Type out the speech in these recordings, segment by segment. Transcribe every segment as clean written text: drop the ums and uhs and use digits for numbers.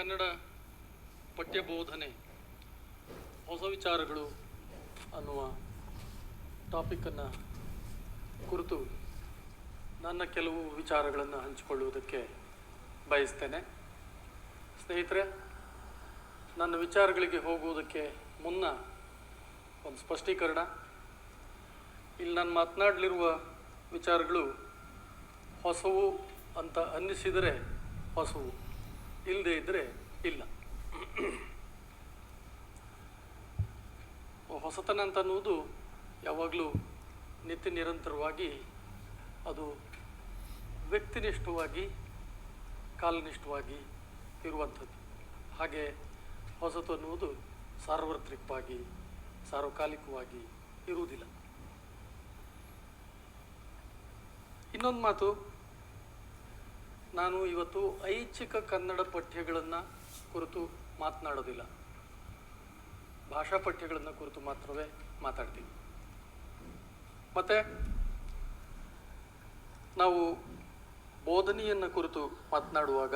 ಕನ್ನಡ ಪಠ್ಯ ಬೋಧನೆ ಹೊಸ ವಿಚಾರಗಳು ಅನ್ನುವ ಟಾಪಿಕನ್ನು ಕುರಿತು ನನ್ನ ಕೆಲವು ವಿಚಾರಗಳನ್ನು ಹಂಚಿಕೊಳ್ಳುವುದಕ್ಕೆ ಬಯಸ್ತೇನೆ. ಸ್ನೇಹಿತರೆ, ನನ್ನ ವಿಚಾರಗಳಿಗೆ ಹೋಗುವುದಕ್ಕೆ ಮುನ್ನ ಒಂದು ಸ್ಪಷ್ಟೀಕರಣ. ಇಲ್ಲಿ ನಾನು ಮಾತನಾಡಲಿರುವ ವಿಚಾರಗಳು ಹೊಸವು ಅಂತ ಅನ್ನಿಸಿದರೆ ಹೊಸವು, ಇಲ್ಲದೇ ಇದ್ದರೆ ಇಲ್ಲ. ಹೊಸತನ ಅಂತ ಅನ್ನುವುದು ಯಾವಾಗಲೂ ನಿತ್ಯ ನಿರಂತರವಾಗಿ ಅದು ವ್ಯಕ್ತಿನಿಷ್ಠವಾಗಿ ಕಾಲನಿಷ್ಠವಾಗಿ ಇರುವಂಥದ್ದು. ಹಾಗೆ ಹೊಸತು ಅನ್ನುವುದು ಸಾರ್ವತ್ರಿಕವಾಗಿ ಸಾರ್ವಕಾಲಿಕವಾಗಿ ಇರುವುದಿಲ್ಲ. ಇನ್ನೊಂದು ಮಾತು, ನಾನು ಇವತ್ತು ಐಚ್ಛಿಕ ಕನ್ನಡ ಪಠ್ಯಗಳನ್ನು ಕುರಿತು ಮಾತನಾಡೋದಿಲ್ಲ, ಭಾಷಾ ಪಠ್ಯಗಳನ್ನು ಕುರಿತು ಮಾತ್ರವೇ ಮಾತಾಡ್ತೀವಿ. ಮತ್ತು ನಾವು ಬೋಧನೆಯನ್ನು ಕುರಿತು ಮಾತನಾಡುವಾಗ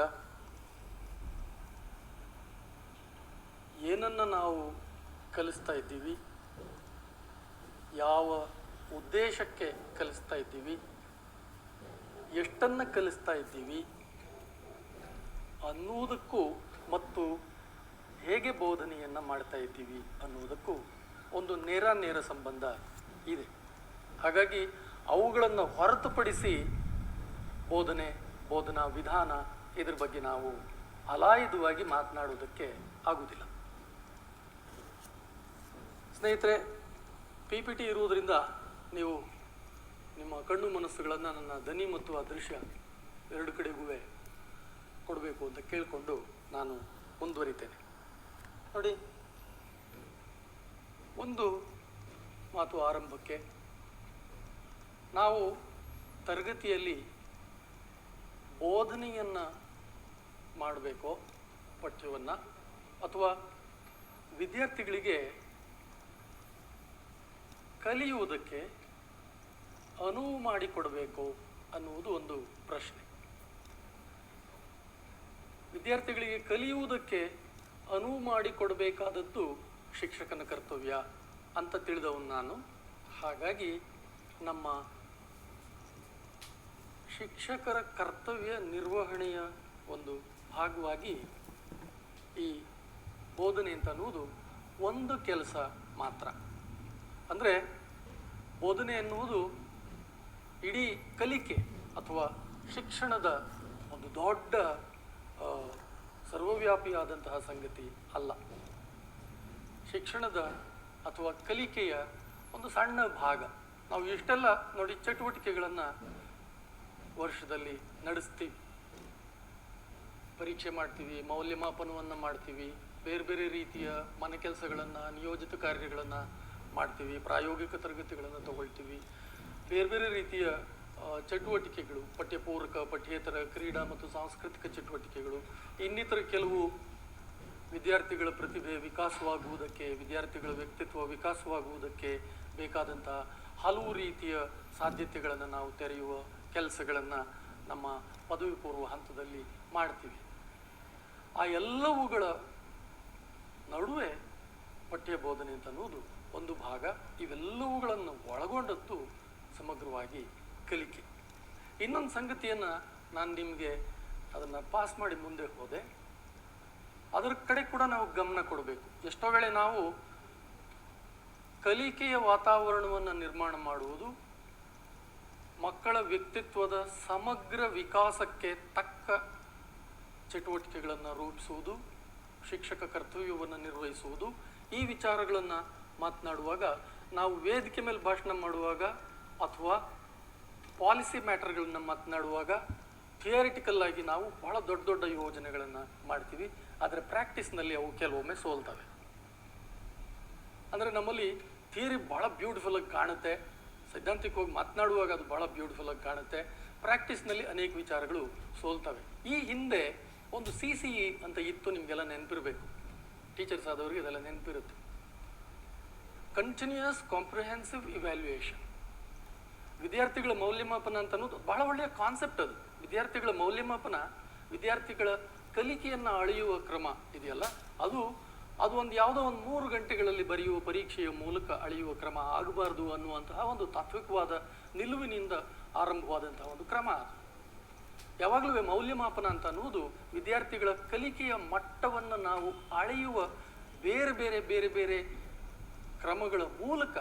ಏನನ್ನು ನಾವು ಕಲಿಸ್ತಾ ಇದ್ದೀವಿ, ಯಾವ ಉದ್ದೇಶಕ್ಕೆ ಕಲಿಸ್ತಾ ಇದ್ದೀವಿ, ಎಷ್ಟನ್ನು ಕಲಿಸ್ತಾ ಇದ್ದೀವಿ ಅನ್ನುವುದಕ್ಕೂ ಮತ್ತು ಹೇಗೆ ಬೋಧನೆಯನ್ನು ಮಾಡ್ತಾ ಇದ್ದೀವಿ ಅನ್ನುವುದಕ್ಕೂ ಒಂದು ನೇರ ಸಂಬಂಧ ಇದೆ. ಹಾಗಾಗಿ ಅವುಗಳನ್ನು ಹೊರತುಪಡಿಸಿ ಬೋಧನಾ ವಿಧಾನ ಇದ್ರ ಬಗ್ಗೆ ನಾವು ಅಲಾಯದವಾಗಿ ಮಾತನಾಡುವುದಕ್ಕೆ ಆಗುವುದಿಲ್ಲ. ಸ್ನೇಹಿತರೆ, PPT ಇರುವುದರಿಂದ ನೀವು ನಿಮ್ಮ ಕಣ್ಣು ಮನಸ್ಸುಗಳನ್ನು ನನ್ನ ಧ್ವನಿ ಮತ್ತು ಅದೃಶ್ಯ ಎರಡು ಕಡೆಗೂ ಕೊಡಬೇಕು ಅಂತ ಕೇಳಿಕೊಂಡು ನಾನು ಮುಂದುವರಿತೇನೆ. ನೋಡಿ, ಒಂದು ಮಾತು ಆರಂಭಕ್ಕೆ, ನಾವು ತರಗತಿಯಲ್ಲಿ ಬೋಧನೆಯನ್ನು ಮಾಡಬೇಕೋ ಪಠ್ಯವನ್ನು, ಅಥವಾ ವಿದ್ಯಾರ್ಥಿಗಳಿಗೆ ಕಲಿಯುವುದಕ್ಕೆ ಅನುವು ಮಾಡಿಕೊಡಬೇಕು ಅನ್ನುವುದು ಒಂದು ಪ್ರಶ್ನೆ. ವಿದ್ಯಾರ್ಥಿಗಳಿಗೆ ಕಲಿಯುವುದಕ್ಕೆ ಅನುವು ಮಾಡಿಕೊಡಬೇಕಾದದ್ದು ಶಿಕ್ಷಕನ ಕರ್ತವ್ಯ ಅಂತ ತಿಳಿದವನು ನಾನು. ಹಾಗಾಗಿ ನಮ್ಮ ಶಿಕ್ಷಕರ ಕರ್ತವ್ಯ ನಿರ್ವಹಣೆಯ ಒಂದು ಭಾಗವಾಗಿ ಈ ಬೋಧನೆ ಅಂತ ಅನ್ನುವುದು ಒಂದು ಕೆಲಸ ಮಾತ್ರ. ಅಂದರೆ ಬೋಧನೆ ಎನ್ನುವುದು ಇಡೀ ಕಲಿಕೆ ಅಥವಾ ಶಿಕ್ಷಣದ ಒಂದು ದೊಡ್ಡ ಸರ್ವವ್ಯಾಪಿಯಾದಂತಹ ಸಂಗತಿ ಅಲ್ಲ. ಶಿಕ್ಷಣದ ಅಥವಾ ಕಲಿಕೆಯ ಒಂದು ಸಣ್ಣ ಭಾಗ. ನಾವು ಇಷ್ಟೆಲ್ಲ ನೋಡಿ ಚಟುವಟಿಕೆಗಳನ್ನು ವರ್ಷದಲ್ಲಿ ನಡೆಸ್ತೀವಿ, ಪರೀಕ್ಷೆ ಮಾಡ್ತೀವಿ, ಮೌಲ್ಯಮಾಪನವನ್ನು ಮಾಡ್ತೀವಿ, ಬೇರೆ ಬೇರೆ ರೀತಿಯ ಮನೆ ಕೆಲಸಗಳನ್ನು, ನಿಯೋಜಿತ ಕಾರ್ಯಗಳನ್ನು ಮಾಡ್ತೀವಿ, ಪ್ರಾಯೋಗಿಕ ತರಗತಿಗಳನ್ನು ತಗೊಳ್ತೀವಿ, ಬೇರೆ ಬೇರೆ ರೀತಿಯ ಚಟುವಟಿಕೆಗಳು, ಪಠ್ಯಪೂರಕ, ಪಠ್ಯೇತರ, ಕ್ರೀಡಾ ಮತ್ತು ಸಾಂಸ್ಕೃತಿಕ ಚಟುವಟಿಕೆಗಳು, ಇನ್ನಿತರ ಕೆಲವು ವಿದ್ಯಾರ್ಥಿಗಳ ಪ್ರತಿಭೆ ವಿಕಾಸವಾಗುವುದಕ್ಕೆ, ವಿದ್ಯಾರ್ಥಿಗಳ ವ್ಯಕ್ತಿತ್ವ ವಿಕಾಸವಾಗುವುದಕ್ಕೆ ಬೇಕಾದಂಥ ಹಲವು ರೀತಿಯ ಸಾಧ್ಯತೆಗಳನ್ನು ನಾವು ತೆರೆಯುವ ಕೆಲಸಗಳನ್ನು ನಮ್ಮ ಪದವಿ ಪೂರ್ವ ಹಂತದಲ್ಲಿ ಮಾಡ್ತೀವಿ. ಆ ಎಲ್ಲವುಗಳ ನಡುವೆ ಪಠ್ಯ ಬೋಧನೆ ಅಂತ ಅನ್ನೋದು ಒಂದು ಭಾಗ. ಇವೆಲ್ಲವುಗಳನ್ನು ಒಳಗೊಂಡದ್ದು ಸಮಗ್ರವಾಗಿ ಕಲಿಕೆ. ಇನ್ನೊಂದು ಸಂಗತಿಯನ್ನು ನಾನು ನಿಮಗೆ ಅದನ್ನು ಪಾಸ್ ಮಾಡಿ ಮುಂದೆ ಹೋದೆ, ಅದರ ಕಡೆ ಕೂಡ ನಾವು ಗಮನ ಕೊಡಬೇಕು. ಎಷ್ಟೋ ವೇಳೆ ನಾವು ಕಲಿಕೆಯ ವಾತಾವರಣವನ್ನು ನಿರ್ಮಾಣ ಮಾಡುವುದು, ಮಕ್ಕಳ ವ್ಯಕ್ತಿತ್ವದ ಸಮಗ್ರ ವಿಕಾಸಕ್ಕೆ ತಕ್ಕ ಚಟುವಟಿಕೆಗಳನ್ನು ರೂಪಿಸುವುದು, ಶಿಕ್ಷಕ ಕರ್ತವ್ಯವನ್ನು ನಿರ್ವಹಿಸುವುದು, ಈ ವಿಚಾರಗಳನ್ನು ಮಾತನಾಡುವಾಗ, ನಾವು ವೇದಿಕೆ ಮೇಲೆ ಭಾಷಣ ಮಾಡುವಾಗ ಅಥವಾ ಪಾಲಿಸಿ ಮ್ಯಾಟರ್ಗಳನ್ನ ಮಾತನಾಡುವಾಗ ಥಿಯರಿಟಿಕಲ್ ಆಗಿ ನಾವು ಬಹಳ ದೊಡ್ಡ ದೊಡ್ಡ ಯೋಜನೆಗಳನ್ನು ಮಾಡ್ತೀವಿ, ಆದರೆ ಪ್ರಾಕ್ಟೀಸ್ನಲ್ಲಿ ಅವು ಕೆಲವೊಮ್ಮೆ ಸೋಲ್ತವೆ. ಅಂದರೆ ನಮ್ಮಲ್ಲಿ ಥಿಯರಿ ಭಾಳ ಬ್ಯೂಟಿಫುಲ್ ಆಗಿ ಕಾಣುತ್ತೆ, ಸೈದ್ಧಾಂತಿಕವಾಗಿ ಮಾತನಾಡುವಾಗ ಅದು ಭಾಳ ಬ್ಯೂಟಿಫುಲ್ ಆಗಿ ಕಾಣುತ್ತೆ, ಪ್ರಾಕ್ಟೀಸ್ನಲ್ಲಿ ಅನೇಕ ವಿಚಾರಗಳು ಸೋಲ್ತವೆ. ಈ ಹಿಂದೆ ಒಂದು CCE ಅಂತ ಇತ್ತು, ನಿಮಗೆಲ್ಲ ನೆನಪಿರಬೇಕು, ಟೀಚರ್ಸ್ ಆದವ್ರಿಗೆ ಇದೆಲ್ಲ ನೆನಪಿರುತ್ತೆ. Continuous comprehensive evaluation. ವಿದ್ಯಾರ್ಥಿಗಳ ಮೌಲ್ಯಮಾಪನ ಅಂತ ಅನ್ನೋದು ಬಹಳ ಒಳ್ಳೆಯ ಕಾನ್ಸೆಪ್ಟ್. ಅದು ವಿದ್ಯಾರ್ಥಿಗಳ ಮೌಲ್ಯಮಾಪನ, ವಿದ್ಯಾರ್ಥಿಗಳ ಕಲಿಕೆಯನ್ನು ಅಳೆಯುವ ಕ್ರಮ ಇದೆಯಲ್ಲ, ಅದು ಒಂದು ಯಾವುದೋ ಒಂದು 3 ಗಂಟೆಗಳಲ್ಲಿ ಬರೆಯುವ ಪರೀಕ್ಷೆಯ ಮೂಲಕ ಅಳೆಯುವ ಕ್ರಮ ಆಗಬಾರ್ದು ಅನ್ನುವಂತಹ ಒಂದು ತಾತ್ವಿಕವಾದ ನಿಲುವಿನಿಂದ ಆರಂಭವಾದಂತಹ ಒಂದು ಕ್ರಮ ಅದು. ಯಾವಾಗಲೂ ಮೌಲ್ಯಮಾಪನ ಅಂತ ಅನ್ನುವುದು ವಿದ್ಯಾರ್ಥಿಗಳ ಕಲಿಕೆಯ ಮಟ್ಟವನ್ನು ನಾವು ಅಳೆಯುವ ಬೇರೆ ಬೇರೆ ಬೇರೆ ಬೇರೆ ಕ್ರಮಗಳ ಮೂಲಕ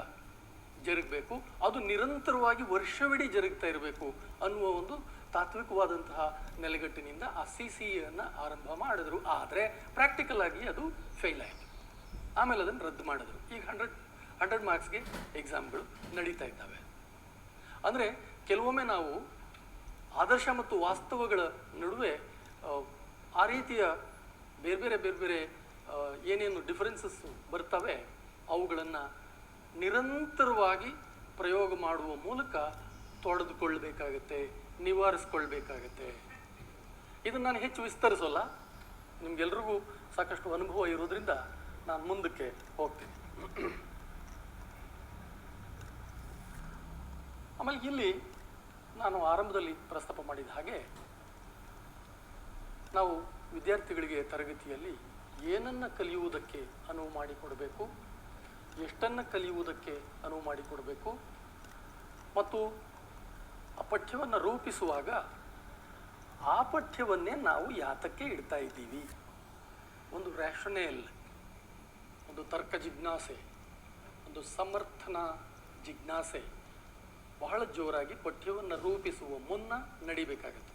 ಜರುಗಬೇಕು. ಅದು ನಿರಂತರವಾಗಿ ವರ್ಷವಿಡೀ ಜರುಗ್ತಾ ಇರಬೇಕು ಅನ್ನುವ ಒಂದು ತಾತ್ವಿಕವಾದಂತಹ ನೆಲೆಗಟ್ಟಿನಿಂದ ಆ CCEಯನ್ನು ಆರಂಭ ಮಾಡಿದ್ರು. ಆದರೆ ಪ್ರಾಕ್ಟಿಕಲ್ ಆಗಿ ಅದು ಫೇಲ್ ಆಯಿತು. ಆಮೇಲೆ ಅದನ್ನು ರದ್ದು ಮಾಡಿದ್ರು. ಈಗ 100 ಮಾರ್ಕ್ಸ್ಗೆ ಎಕ್ಸಾಮ್ಗಳು ನಡೀತಾ ಇದ್ದಾವೆ. ಅಂದರೆ ಕೆಲವೊಮ್ಮೆ ನಾವು ಆದರ್ಶ ಮತ್ತು ವಾಸ್ತವಗಳ ನಡುವೆ ಆ ರೀತಿಯ ಬೇರೆ ಬೇರೆ ಬೇರೆ ಬೇರೆ ಏನೇನು ಡಿಫರೆನ್ಸಸ್ ಬರ್ತವೆ ಅವುಗಳನ್ನು ನಿರಂತರವಾಗಿ ಪ್ರಯೋಗ ಮಾಡುವ ಮೂಲಕ ತೊಡೆದುಕೊಳ್ಳಬೇಕಾಗತ್ತೆ, ನಿವಾರಿಸ್ಕೊಳ್ಬೇಕಾಗತ್ತೆ. ಇದನ್ನು ನಾನು ಹೆಚ್ಚು ವಿಸ್ತರಿಸೋಲ್ಲ, ನಿಮ್ಗೆಲ್ರಿಗೂ ಸಾಕಷ್ಟು ಅನುಭವ ಇರೋದ್ರಿಂದ ನಾನು ಮುಂದಕ್ಕೆ ಹೋಗ್ತೀನಿ. ಆಮೇಲೆ ಇಲ್ಲಿ ನಾನು ಆರಂಭದಲ್ಲಿ ಪ್ರಸ್ತಾಪ ಮಾಡಿದ ಹಾಗೆ ನಾವು ವಿದ್ಯಾರ್ಥಿಗಳಿಗೆ ತರಗತಿಯಲ್ಲಿ ಏನನ್ನು ಕಲಿಯುವುದಕ್ಕೆ ಅನುವು ಮಾಡಿಕೊಡಬೇಕು, ಎಷ್ಟನ್ನು ಕಲಿಯುವುದಕ್ಕೆ ಅನುವು ಮಾಡಿಕೊಡಬೇಕು, ಮತ್ತು ಆ ಪಠ್ಯವನ್ನು ರೂಪಿಸುವಾಗ ಆ ಪಠ್ಯವನ್ನೇ ನಾವು ಯಾತಕ್ಕೆ ಇಡ್ತಾ ಇದ್ದೀವಿ, ಒಂದು ರ್ಯಾಷನೇಲ್, ಒಂದು ತರ್ಕ ಜಿಜ್ಞಾಸೆ, ಒಂದು ಸಮರ್ಥನ ಜಿಜ್ಞಾಸೆ ಬಹಳ ಜೋರಾಗಿ ಪಠ್ಯವನ್ನು ರೂಪಿಸುವ ಮುನ್ನ ನಡಿಬೇಕಾಗತ್ತೆ.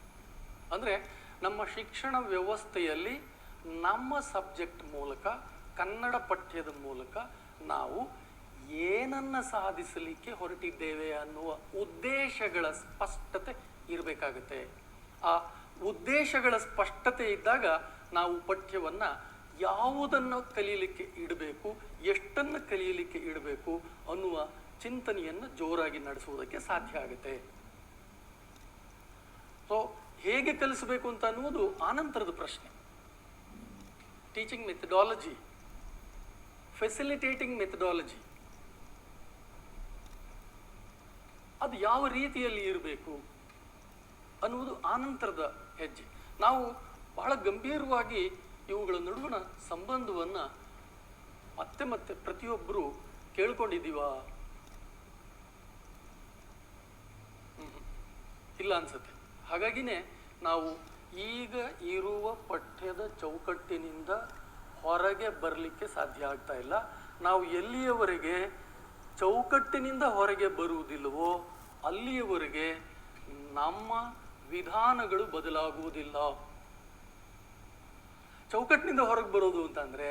ಅಂದರೆ ನಮ್ಮ ಶಿಕ್ಷಣ ವ್ಯವಸ್ಥೆಯಲ್ಲಿ ನಮ್ಮ ಸಬ್ಜೆಕ್ಟ್ ಮೂಲಕ, ಕನ್ನಡ ಪಠ್ಯದ ಮೂಲಕ ನಾವು ಏನನ್ನು ಸಾಧಿಸಲಿಕ್ಕೆ ಹೊರಟಿದ್ದೇವೆ ಅನ್ನುವ ಉದ್ದೇಶಗಳ ಸ್ಪಷ್ಟತೆ ಇರಬೇಕಾಗತ್ತೆ. ಆ ಉದ್ದೇಶಗಳ ಸ್ಪಷ್ಟತೆ ಇದ್ದಾಗ ನಾವು ಪಠ್ಯವನ್ನು ಯಾವುದನ್ನು ಕಲಿಯಲಿಕ್ಕೆ ಇಡಬೇಕು, ಎಷ್ಟನ್ನು ಕಲಿಯಲಿಕ್ಕೆ ಇಡಬೇಕು ಅನ್ನುವ ಚಿಂತನೆಯನ್ನು ಜೋರಾಗಿ ನಡೆಸುವುದಕ್ಕೆ ಸಾಧ್ಯ ಆಗುತ್ತೆ. ಸೊ ಹೇಗೆ ಕಲಿಸಬೇಕು ಅಂತ ಅನ್ನುವುದು ಆನಂತರದ ಪ್ರಶ್ನೆ. ಟೀಚಿಂಗ್ ಮೆಥಡಾಲಜಿ, ಫೆಸಿಲಿಟೇಟಿಂಗ್ ಮೆಥಡಾಲಜಿ, ಅದು ಯಾವ ರೀತಿಯಲ್ಲಿ ಇರಬೇಕು ಅನ್ನುವುದು ಆನಂತರದ ಹೆಜ್ಜೆ. ನಾವು ಬಹಳ ಗಂಭೀರವಾಗಿ ಇವುಗಳ ನಡುವಿನ ಸಂಬಂಧವನ್ನು ಮತ್ತೆ ಮತ್ತೆ ಪ್ರತಿಯೊಬ್ಬರು ಕೇಳ್ಕೊಂಡಿದ್ದೀವಾ? ಇಲ್ಲ ಅನ್ಸುತ್ತೆ. ಹಾಗಾಗಿನೇ ನಾವು ಈಗ ಇರುವ ಪಠ್ಯದ ಚೌಕಟ್ಟಿನಿಂದ ಹೊರಗೆ ಬರಲಿಕ್ಕೆ ಸಾಧ್ಯ ಆಗ್ತಾ ಇಲ್ಲ. ನಾವು ಎಲ್ಲಿಯವರೆಗೆ ಚೌಕಟ್ಟಿನಿಂದ ಹೊರಗೆ ಬರುವುದಿಲ್ಲವೋ ಅಲ್ಲಿಯವರೆಗೆ ನಮ್ಮ ವಿಧಾನಗಳು ಬದಲಾಗುವುದಿಲ್ಲ. ಚೌಕಟ್ಟಿನಿಂದ ಹೊರಗೆ ಬರೋದು ಅಂತಂದರೆ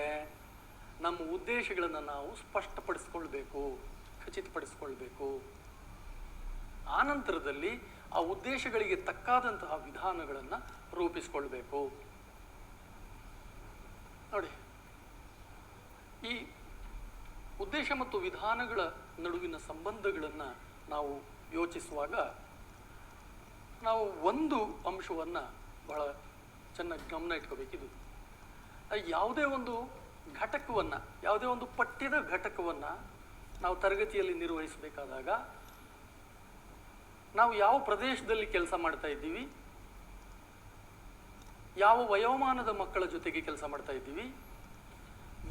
ನಮ್ಮ ಉದ್ದೇಶಗಳನ್ನು ನಾವು ಸ್ಪಷ್ಟಪಡಿಸ್ಕೊಳ್ಬೇಕು, ಖಚಿತಪಡಿಸ್ಕೊಳ್ಬೇಕು. ಆನಂತರದಲ್ಲಿ ಆ ಉದ್ದೇಶಗಳಿಗೆ ತಕ್ಕಾದಂತಹ ವಿಧಾನಗಳನ್ನು ರೂಪಿಸ್ಕೊಳ್ಬೇಕು. ನೋಡಿ, ಈ ಉದ್ದೇಶ ಮತ್ತು ವಿಧಾನಗಳ ನಡುವಿನ ಸಂಬಂಧಗಳನ್ನು ನಾವು ಯೋಚಿಸುವಾಗ ನಾವು ಒಂದು ಅಂಶವನ್ನು ಬಹಳ ಚೆನ್ನಾಗಿ ಗಮನ ಇಟ್ಕೋಬೇಕಿದು. ಯಾವುದೇ ಒಂದು ಘಟಕವನ್ನು, ಯಾವುದೇ ಒಂದು ಪಠ್ಯದ ಘಟಕವನ್ನು ನಾವು ತರಗತಿಯಲ್ಲಿ ನಿರ್ವಹಿಸಬೇಕಾದಾಗ ನಾವು ಯಾವ ಪ್ರದೇಶದಲ್ಲಿ ಕೆಲಸ ಮಾಡ್ತಾ ಇದ್ದೀವಿ, ಯಾವ ವಯೋಮಾನದ ಮಕ್ಕಳ ಜೊತೆಗೆ ಕೆಲಸ ಮಾಡ್ತಾ ಇದ್ದೀವಿ,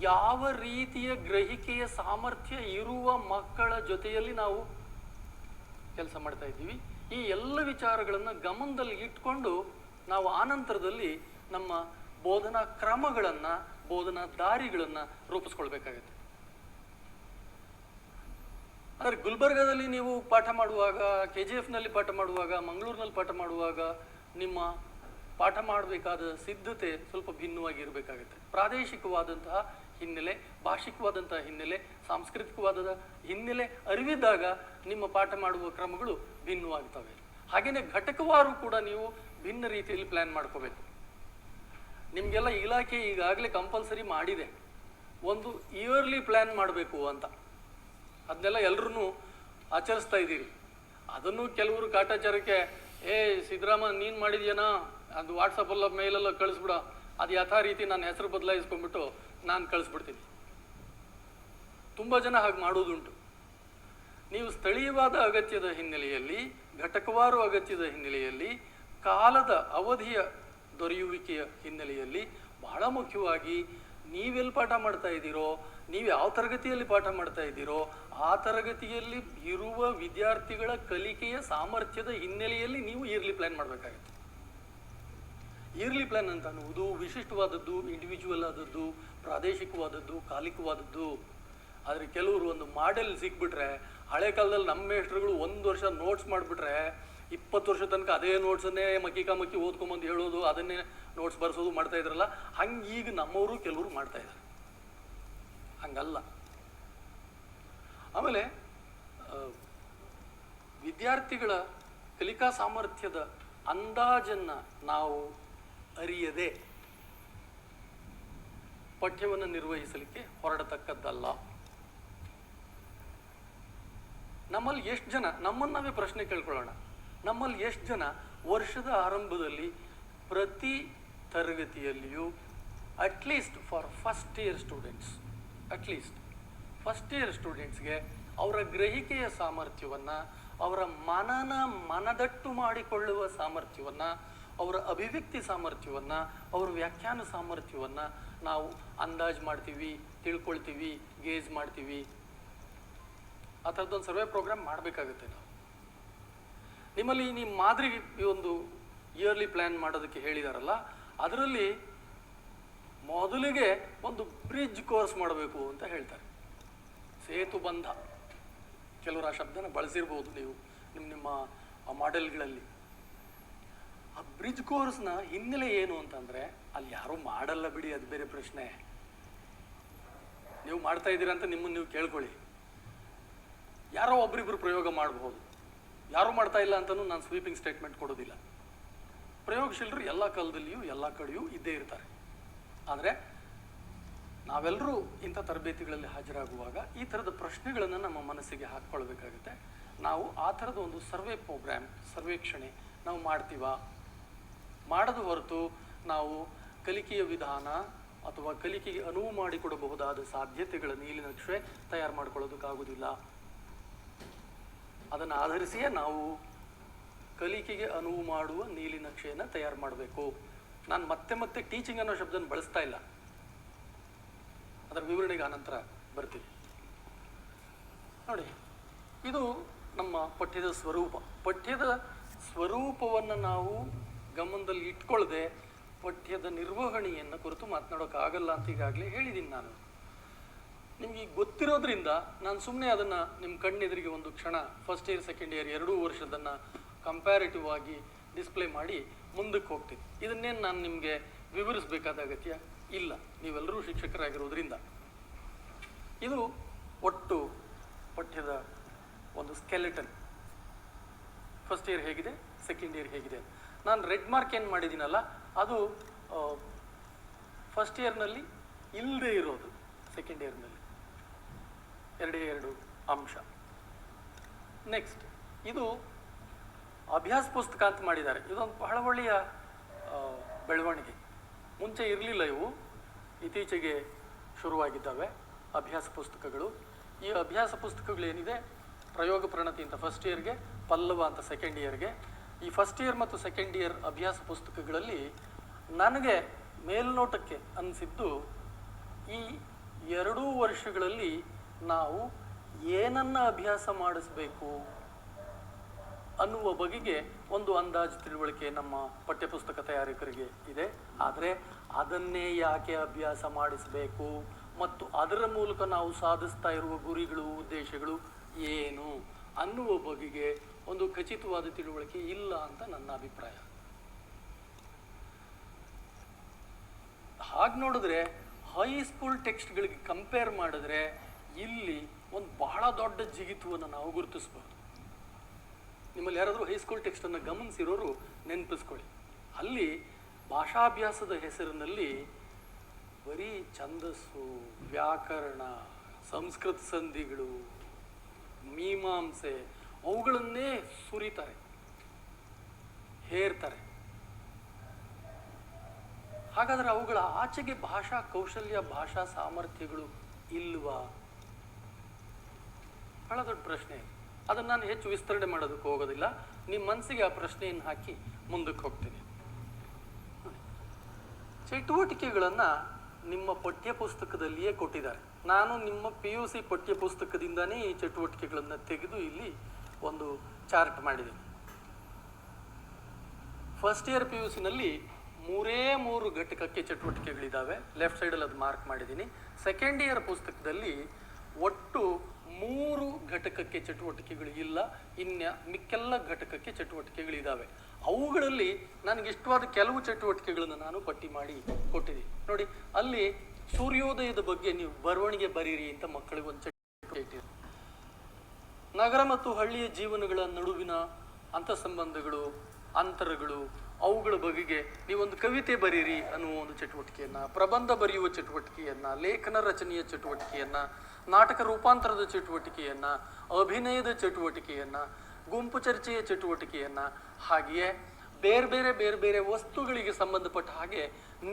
ಯಾವ ರೀತಿಯ ಗ್ರಹಿಕೆಯ ಸಾಮರ್ಥ್ಯ ಇರುವ ಮಕ್ಕಳ ಜೊತೆಯಲ್ಲಿ ನಾವು ಕೆಲಸ ಮಾಡ್ತಾ ಇದ್ದೀವಿ, ಈ ಎಲ್ಲ ವಿಚಾರಗಳನ್ನು ಗಮನದಲ್ಲಿ ಇಟ್ಕೊಂಡು ನಾವು ಆನಂತರದಲ್ಲಿ ನಮ್ಮ ಬೋಧನಾ ಕ್ರಮಗಳನ್ನು, ಬೋಧನಾ ದಾರಿಗಳನ್ನು ರೂಪಿಸ್ಕೊಳ್ಬೇಕಾಗತ್ತೆ. ಆದರೆ ಗುಲ್ಬರ್ಗಾದಲ್ಲಿ ನೀವು ಪಾಠ ಮಾಡುವಾಗ, KGF-ನಲ್ಲಿ ಪಾಠ ಮಾಡುವಾಗ, ಮಂಗಳೂರಿನಲ್ಲಿ ಪಾಠ ಮಾಡುವಾಗ ನಿಮ್ಮ ಪಾಠ ಮಾಡಬೇಕಾದ ಸಿದ್ಧತೆ ಸ್ವಲ್ಪ ಭಿನ್ನವಾಗಿರಬೇಕಾಗುತ್ತೆ. ಪ್ರಾದೇಶಿಕವಾದಂತಹ ಹಿನ್ನೆಲೆ, ಭಾಷಿಕವಾದಂತಹ ಹಿನ್ನೆಲೆ, ಸಾಂಸ್ಕೃತಿಕವಾದ ಹಿನ್ನೆಲೆ ಅರಿವಿದ್ದಾಗ ನಿಮ್ಮ ಪಾಠ ಮಾಡುವ ಕ್ರಮಗಳು ಭಿನ್ನವಾಗ್ತವೆ. ಹಾಗೆಯೇ ಘಟಕವಾರು ಕೂಡ ನೀವು ಭಿನ್ನ ರೀತಿಯಲ್ಲಿ ಪ್ಲ್ಯಾನ್ ಮಾಡ್ಕೋಬೇಕು. ನಿಮಗೆಲ್ಲ ಇಲಾಖೆ ಈಗಾಗಲೇ ಕಂಪಲ್ಸರಿ ಮಾಡಿದೆ ಒಂದು ಇಯರ್ಲಿ ಪ್ಲ್ಯಾನ್ ಮಾಡಬೇಕು ಅಂತ. ಅದನ್ನೆಲ್ಲ ಎಲ್ಲರೂ ಆಚರಿಸ್ತಾ ಇದ್ದೀರಿ. ಅದನ್ನು ಕೆಲವರು ಕಾಟಾಚಾರಕ್ಕೆ ಸಿದ್ದರಾಮ ನೀನು ಮಾಡಿದ್ಯಾನ, ಅದು ವಾಟ್ಸಪ್ಪಲ್ಲ ಮೇಲೆಲ್ಲ ಕಳಿಸ್ಬಿಡ, ಅದು ಯಥಾ ರೀತಿ ನನ್ನ ಹೆಸರು ಬದಲಾಯಿಸ್ಕೊಂಡ್ಬಿಟ್ಟು ನಾನು ಕಳಿಸ್ಬಿಡ್ತೀನಿ. ತುಂಬ ಜನ ಹಾಗೆ ಮಾಡೋದುಂಟು. ನೀವು ಸ್ಥಳೀಯವಾದ ಅಗತ್ಯದ ಹಿನ್ನೆಲೆಯಲ್ಲಿ, ಘಟಕವಾರು ಅಗತ್ಯದ ಹಿನ್ನೆಲೆಯಲ್ಲಿ, ಕಾಲದ ಅವಧಿಯ ದೊರೆಯುವಿಕೆಯ ಹಿನ್ನೆಲೆಯಲ್ಲಿ ಬಹಳ ಮುಖ್ಯವಾಗಿ ನೀವೆಲ್ಲಿ ಪಾಠ ಮಾಡ್ತಾ ಇದ್ದೀರೋ, ನೀವು ಯಾವ ತರಗತಿಯಲ್ಲಿ ಪಾಠ ಮಾಡ್ತಾ ಇದ್ದೀರೋ ಆ ತರಗತಿಯಲ್ಲಿ ಇರುವ ವಿದ್ಯಾರ್ಥಿಗಳ ಕಲಿಕೆಯ ಸಾಮರ್ಥ್ಯದ ಹಿನ್ನೆಲೆಯಲ್ಲಿ ನೀವು ಇಯರ್ಲಿ ಪ್ಲಾನ್ ಮಾಡಬೇಕಾಗುತ್ತೆ. ಇಯರ್ಲಿ ಪ್ಲಾನ್ ಅಂತ ಅನ್ನುವುದು ವಿಶಿಷ್ಟವಾದದ್ದು, ಇಂಡಿವಿಜುವಲ್ ಆದದ್ದು, ಪ್ರಾದೇಶಿಕವಾದದ್ದು, ಕಾಲಿಕವಾದದ್ದು. ಆದರೆ ಕೆಲವರು ಒಂದು ಮಾಡೆಲ್ ಸಿಕ್ಬಿಟ್ರೆ, ಹಳೆ ಕಾಲದಲ್ಲಿ ನಮ್ಮ ಮೇಷ್ಟ್ರುಗಳು 1 ವರ್ಷ ನೋಟ್ಸ್ ಮಾಡಿಬಿಟ್ರೆ 20 ವರ್ಷ ತನಕ ಅದೇ ನೋಟ್ಸನ್ನೇ ಮಕ್ಕಿ ಓದ್ಕೊಂಬಂದು ಹೇಳೋದು, ಅದನ್ನೇ ನೋಟ್ಸ್ ಬರ್ಸೋದು ಮಾಡ್ತಾ ಇದ್ರಲ್ಲ, ಹಂಗೆ ಈಗ ನಮ್ಮವರು ಕೆಲವರು ಮಾಡ್ತಾ ಇದ್ದಾರೆ. ಹಂಗಲ್ಲ. ಆಮೇಲೆ ವಿದ್ಯಾರ್ಥಿಗಳ ಕಲಿಕಾ ಸಾಮರ್ಥ್ಯದ ಅಂದಾಜನ್ನು ನಾವು ಅರಿಯದೆ ಪಠ್ಯವನ್ನು ನಿರ್ವಹಿಸಲಿಕ್ಕೆ ಹೊರಡತಕ್ಕದ್ದಲ್ಲ. ನಮ್ಮಲ್ಲಿ ಎಷ್ಟು ಜನ, ನಮ್ಮನ್ನು ನಾವೇ ಪ್ರಶ್ನೆ ಕೇಳ್ಕೊಳ್ಳೋಣ, ನಮ್ಮಲ್ಲಿ ಎಷ್ಟು ಜನ ವರ್ಷದ ಆರಂಭದಲ್ಲಿ ಪ್ರತಿ ತರಗತಿಯಲ್ಲಿಯೂ ಅಟ್ಲೀಸ್ಟ್ ಫಾರ್ ಫಸ್ಟ್ ಇಯರ್ ಸ್ಟೂಡೆಂಟ್ಸ್ಗೆ ಅವರ ಗ್ರಹಿಕೆಯ ಸಾಮರ್ಥ್ಯವನ್ನು, ಅವರ ಮನದಟ್ಟು ಮಾಡಿಕೊಳ್ಳುವ ಸಾಮರ್ಥ್ಯವನ್ನು, ಅವರ ಅಭಿವ್ಯಕ್ತಿ ಸಾಮರ್ಥ್ಯವನ್ನು, ಅವರ ವ್ಯಾಖ್ಯಾನ ಸಾಮರ್ಥ್ಯವನ್ನು ನಾವು ಅಂದಾಜು ಮಾಡ್ತೀವಿ, ತಿಳ್ಕೊಳ್ತೀವಿ, ಗೇಜ್ ಮಾಡ್ತೀವಿ. ಆ ಥರದ್ದೊಂದು ಸರ್ವೆ ಪ್ರೋಗ್ರಾಮ್ ಮಾಡಬೇಕಾಗುತ್ತೆ ನಾವು. ನಿಮ್ಮಲ್ಲಿ ನಿಮ್ಮ ಮಾದರಿ ಈ ಒಂದು ಇಯರ್ಲಿ ಪ್ಲ್ಯಾನ್ ಮಾಡೋದಕ್ಕೆ ಹೇಳಿದಾರಲ್ಲ, ಅದರಲ್ಲಿ ಮೊದಲಿಗೆ ಒಂದು ಬ್ರಿಡ್ಜ್ ಕೋರ್ಸ್ ಮಾಡಬೇಕು ಅಂತ ಹೇಳ್ತಾರೆ. ಸೇತುಬಂಧ, ಕೆಲವರು ಆ ಶಬ್ದನ ಬಳಸಿರ್ಬೋದು ನೀವು ನಿಮ್ಮ ಮಾಡೆಲ್ಗಳಲ್ಲಿ. ಆ ಬ್ರಿಡ್ಜ್ ಕೋರ್ಸ್ನ ಹಿನ್ನೆಲೆ ಏನು ಅಂತಂದರೆ, ಅಲ್ಲಿ ಯಾರೂ ಮಾಡಲ್ಲ ಬಿಡಿ, ಅದು ಬೇರೆ ಪ್ರಶ್ನೆ. ನೀವು ಮಾಡ್ತಾ ಇದ್ದೀರಾ ಅಂತ ನಿಮ್ಮನ್ನು ನೀವು ಕೇಳ್ಕೊಳ್ಳಿ. ಯಾರೋ ಒಬ್ರಿಬ್ರು ಪ್ರಯೋಗ ಮಾಡಬಹುದು, ಯಾರೂ ಮಾಡ್ತಾ ಇಲ್ಲ ಅಂತಲೂ ನಾನು ಸ್ವೀಪಿಂಗ್ ಸ್ಟೇಟ್ಮೆಂಟ್ ಕೊಡೋದಿಲ್ಲ. ಪ್ರಯೋಗಶೀಲರು ಎಲ್ಲ ಕಾಲದಲ್ಲಿಯೂ ಎಲ್ಲ ಕಡೆಯೂ ಇದ್ದೇ ಇರ್ತಾರೆ. ಆದರೆ ನಾವೆಲ್ಲರೂ ಇಂಥ ತರಬೇತಿಗಳಲ್ಲಿ ಹಾಜರಾಗುವಾಗ ಈ ಥರದ ಪ್ರಶ್ನೆಗಳನ್ನು ನಮ್ಮ ಮನಸ್ಸಿಗೆ ಹಾಕ್ಕೊಳ್ಬೇಕಾಗುತ್ತೆ. ನಾವು ಆ ಥರದ ಒಂದು ಸರ್ವೆ ಪ್ರೋಗ್ರಾಮ್, ಸರ್ವೇಕ್ಷಣೆ ನಾವು ಮಾಡ್ತೀವಾ? ಮಾಡದ ಹೊರತು ನಾವು ಕಲಿಕೆಯ ವಿಧಾನ ಅಥವಾ ಕಲಿಕೆಗೆ ಅನುವು ಮಾಡಿಕೊಡಬಹುದಾದ ಸಾಧ್ಯತೆಗಳ ನೀಲಿನಕ್ಷೆ ತಯಾರು ಮಾಡ್ಕೊಳ್ಳೋದಕ್ಕಾಗೋದಿಲ್ಲ. ಅದನ್ನು ಆಧರಿಸಿಯೇ ನಾವು ಕಲಿಕೆಗೆ ಅನುವು ಮಾಡುವ ನೀಲಿನಕ್ಷೆಯನ್ನು ತಯಾರು ಮಾಡಬೇಕು. ನಾನು ಮತ್ತೆ ಟೀಚಿಂಗ್ ಅನ್ನೋ ಶಬ್ದನ ಬಳಸ್ತಾ ಇಲ್ಲ, ಅದರ ವಿವರಣೆಗೆ ಆನಂತರ ಬರ್ತೀವಿ. ನೋಡಿ, ಇದು ನಮ್ಮ ಪಠ್ಯದ ಸ್ವರೂಪ. ಪಠ್ಯದ ಸ್ವರೂಪವನ್ನು ನಾವು ಗಮನದಲ್ಲಿ ಇಟ್ಕೊಳ್ಳದೆ ಪಠ್ಯದ ನಿರ್ವಹಣೆಯನ್ನು ಕುರಿತು ಮಾತನಾಡೋಕ್ಕಾಗಲ್ಲ ಅಂತ ಈಗಾಗಲೇ ಹೇಳಿದ್ದೀನಿ ನಾನು. ನಿಮಗೆ ಗೊತ್ತಿರೋದ್ರಿಂದ ನಾನು ಸುಮ್ಮನೆ ಅದನ್ನು ನಿಮ್ಮ ಕಣ್ಣೆದುರಿಗೆ ಒಂದು ಕ್ಷಣ ಫಸ್ಟ್ ಇಯರ್ ಸೆಕೆಂಡ್ ಇಯರ್ 2 ವರ್ಷದನ್ನು ಕಂಪ್ಯಾರಿಟಿವ್ ಆಗಿ ಡಿಸ್ಪ್ಲೇ ಮಾಡಿ ಮುಂದಕ್ಕೆ ಹೋಗ್ತೀನಿ. ಇದನ್ನೇನು ನಾನು ನಿಮಗೆ ವಿವರಿಸಬೇಕಾದ ಅಗತ್ಯ ಇಲ್ಲ, ನೀವೆಲ್ಲರೂ ಶಿಕ್ಷಕರಾಗಿರೋದ್ರಿಂದ. ಇದು ಒಟ್ಟು ಪಠ್ಯದ ಒಂದು ಸ್ಕೆಲೆಟನ್. ಫಸ್ಟ್ ಇಯರ್ ಹೇಗಿದೆ, ಸೆಕೆಂಡ್ ಇಯರ್ ಹೇಗಿದೆ. ನಾನು ರೆಡ್ ಮಾರ್ಕ್ ಏನು ಮಾಡಿದ್ದೀನಲ್ಲ, ಅದು ಫಸ್ಟ್ ಇಯರ್ನಲ್ಲಿ ಇಲ್ಲದೆ ಇರೋದು ಸೆಕೆಂಡ್ ಇಯರ್ನಲ್ಲಿ 2 ಅಂಶ. ನೆಕ್ಸ್ಟ್, ಇದು ಅಭ್ಯಾಸ ಪುಸ್ತಕ ಅಂತ ಮಾಡಿದ್ದಾರೆ. ಇದೊಂದು ಬಹಳ ಒಳ್ಳೆಯ ಬೆಳವಣಿಗೆ. ಮುಂಚೆ ಇರಲಿಲ್ಲ, ಇವು ಇತ್ತೀಚೆಗೆ ಶುರುವಾಗಿದ್ದಾವೆ ಅಭ್ಯಾಸ ಪುಸ್ತಕಗಳು. ಈ ಅಭ್ಯಾಸ ಪುಸ್ತಕಗಳೇನಿದೆ, ಪ್ರಯೋಗ ಪ್ರಣತಿ ಅಂತ ಫಸ್ಟ್ ಇಯರ್ಗೆ, ಪಲ್ಲವ ಅಂತ ಸೆಕೆಂಡ್ ಇಯರ್ಗೆ. ಈ ಫಸ್ಟ್ ಇಯರ್ ಮತ್ತು ಸೆಕೆಂಡ್ ಇಯರ್ ಅಭ್ಯಾಸ ಪುಸ್ತಕಗಳಲ್ಲಿ ನನಗೆ ಮೇಲ್ನೋಟಕ್ಕೆ ಅನಿಸಿದ್ದು, ಈ 2 ವರ್ಷಗಳಲ್ಲಿ ನಾವು ಏನನ್ನು ಅಭ್ಯಾಸ ಮಾಡಿಸ್ಬೇಕು ಅನ್ನುವ ಬಗೆಗೆ ಒಂದು ಅಂದಾಜು ತಿಳುವಳಿಕೆ ನಮ್ಮ ಪಠ್ಯಪುಸ್ತಕ ತಯಾರಕರಿಗೆ ಇದೆ. ಆದರೆ ಅದನ್ನೇ ಯಾಕೆ ಅಭ್ಯಾಸ ಮಾಡಿಸಬೇಕು ಮತ್ತು ಅದರ ಮೂಲಕ ನಾವು ಸಾಧಿಸ್ತಾ ಇರುವ ಗುರಿಗಳು, ಉದ್ದೇಶಗಳು ಏನು ಅನ್ನುವ ಬಗೆಗೆ ಒಂದು ಖಚಿತವಾದ ತಿಳುವಳಿಕೆ ಇಲ್ಲ ಅಂತ ನನ್ನ ಅಭಿಪ್ರಾಯ. ಹಾಗೆ ನೋಡಿದ್ರೆ ಹೈಸ್ಕೂಲ್ ಟೆಕ್ಸ್ಟ್ಗಳಿಗೆ ಕಂಪೇರ್ ಮಾಡಿದ್ರೆ ಇಲ್ಲಿ ಒಂದು ಬಹಳ ದೊಡ್ಡ ಜಿಗಿತವನ್ನು ನಾವು ಗುರುತಿಸ್ಬೋದು. ನಿಮ್ಮಲ್ಲಿ ಯಾರಾದರೂ ಹೈಸ್ಕೂಲ್ ಟೆಕ್ಸ್ಟನ್ನು ಗಮನಿಸಿರೋರು ನೆನಪಿಸ್ಕೊಳ್ಳಿ. ಅಲ್ಲಿ ಭಾಷಾಭ್ಯಾಸದ ಹೆಸರಿನಲ್ಲಿ ಬರೀ ಛಂದಸ್ಸು, ವ್ಯಾಕರಣ, ಸಂಸ್ಕೃತ ಸಂಧಿಗಳು, ಮೀಮಾಂಸೆ ಅವುಗಳನ್ನೇ ಸುರಿತಾರೆ, ಹೇರ್ತಾರೆ. ಹಾಗಾದರೆ ಅವುಗಳ ಆಚೆಗೆ ಭಾಷಾ ಕೌಶಲ್ಯ, ಭಾಷಾ ಸಾಮರ್ಥ್ಯಗಳು ಇಲ್ವಾ? ಬಹಳ ದೊಡ್ಡ ಪ್ರಶ್ನೆ. ಅದನ್ನು ನಾನು ಹೆಚ್ಚು ವಿಸ್ತರಣೆ ಮಾಡೋದಕ್ಕೆ ಹೋಗೋದಿಲ್ಲ. ನಿಮ್ಮ ಮನಸ್ಸಿಗೆ ಆ ಪ್ರಶ್ನೆಯನ್ನು ಹಾಕಿ ಮುಂದಕ್ಕೆ ಹೋಗ್ತೀನಿ. ಚಟುವಟಿಕೆಗಳನ್ನು ನಿಮ್ಮ ಪಠ್ಯ ಪುಸ್ತಕದಲ್ಲಿಯೇ ಕೊಟ್ಟಿದ್ದಾರೆ. ನಾನು ನಿಮ್ಮ PUC ಪಠ್ಯ ಪುಸ್ತಕದಿಂದನೇ ಈ ಚಟುವಟಿಕೆಗಳನ್ನು ತೆಗೆದು ಇಲ್ಲಿ ಒಂದು ಚಾರ್ಟ್ ಮಾಡಿದ್ದೀನಿ. ಫಸ್ಟ್ ಇಯರ್ PUCನಲ್ಲಿ 3 ಘಟಕಕ್ಕೆ ಚಟುವಟಿಕೆಗಳಿದ್ದಾವೆ. ಲೆಫ್ಟ್ ಸೈಡಲ್ಲಿ ಅದು ಮಾರ್ಕ್ ಮಾಡಿದ್ದೀನಿ. ಸೆಕೆಂಡ್ ಇಯರ್ ಪುಸ್ತಕದಲ್ಲಿ ಒಟ್ಟು 3 ಘಟಕಕ್ಕೆ ಚಟುವಟಿಕೆಗಳು ಇಲ್ಲ, ಮಿಕ್ಕೆಲ್ಲ ಘಟಕಕ್ಕೆ ಚಟುವಟಿಕೆಗಳಿದ್ದಾವೆ. ಅವುಗಳಲ್ಲಿ ನನಗೆ ಇಷ್ಟವಾದ ಕೆಲವು ಚಟುವಟಿಕೆಗಳನ್ನು ನಾನು ಪಟ್ಟಿ ಮಾಡಿ ಕೊಟ್ಟಿದ್ದೀನಿ. ನೋಡಿ, ಅಲ್ಲಿ ಸೂರ್ಯೋದಯದ ಬಗ್ಗೆ ನೀವು ಬರವಣಿಗೆ ಬರೀರಿ ಅಂತ ಮಕ್ಕಳಿಗೆ ಒಂದು ಚಟುವಟಿಕೆ ಇಟ್ಟಿದೆ. ನಗರ ಮತ್ತು ಹಳ್ಳಿಯ ಜೀವನಗಳ ನಡುವಿನ ಅಂತರ್ಸಂಬಂಧಗಳು, ಅಂತರಗಳು, ಅವುಗಳ ಬಗೆಗೆ ನೀವೊಂದು ಕವಿತೆ ಬರೀರಿ ಅನ್ನುವ ಒಂದು ಚಟುವಟಿಕೆಯನ್ನು, ಪ್ರಬಂಧ ಬರೆಯುವ ಚಟುವಟಿಕೆಯನ್ನು, ಲೇಖನ ರಚನೆಯ ಚಟುವಟಿಕೆಯನ್ನು, ನಾಟಕ ರೂಪಾಂತರದ ಚಟುವಟಿಕೆಯನ್ನು, ಅಭಿನಯದ ಚಟುವಟಿಕೆಯನ್ನು, ಗುಂಪು ಚರ್ಚೆಯ ಚಟುವಟಿಕೆಯನ್ನು, ಹಾಗೆಯೇ ಬೇರೆ ಬೇರೆ ವಸ್ತುಗಳಿಗೆ ಸಂಬಂಧಪಟ್ಟ ಹಾಗೆ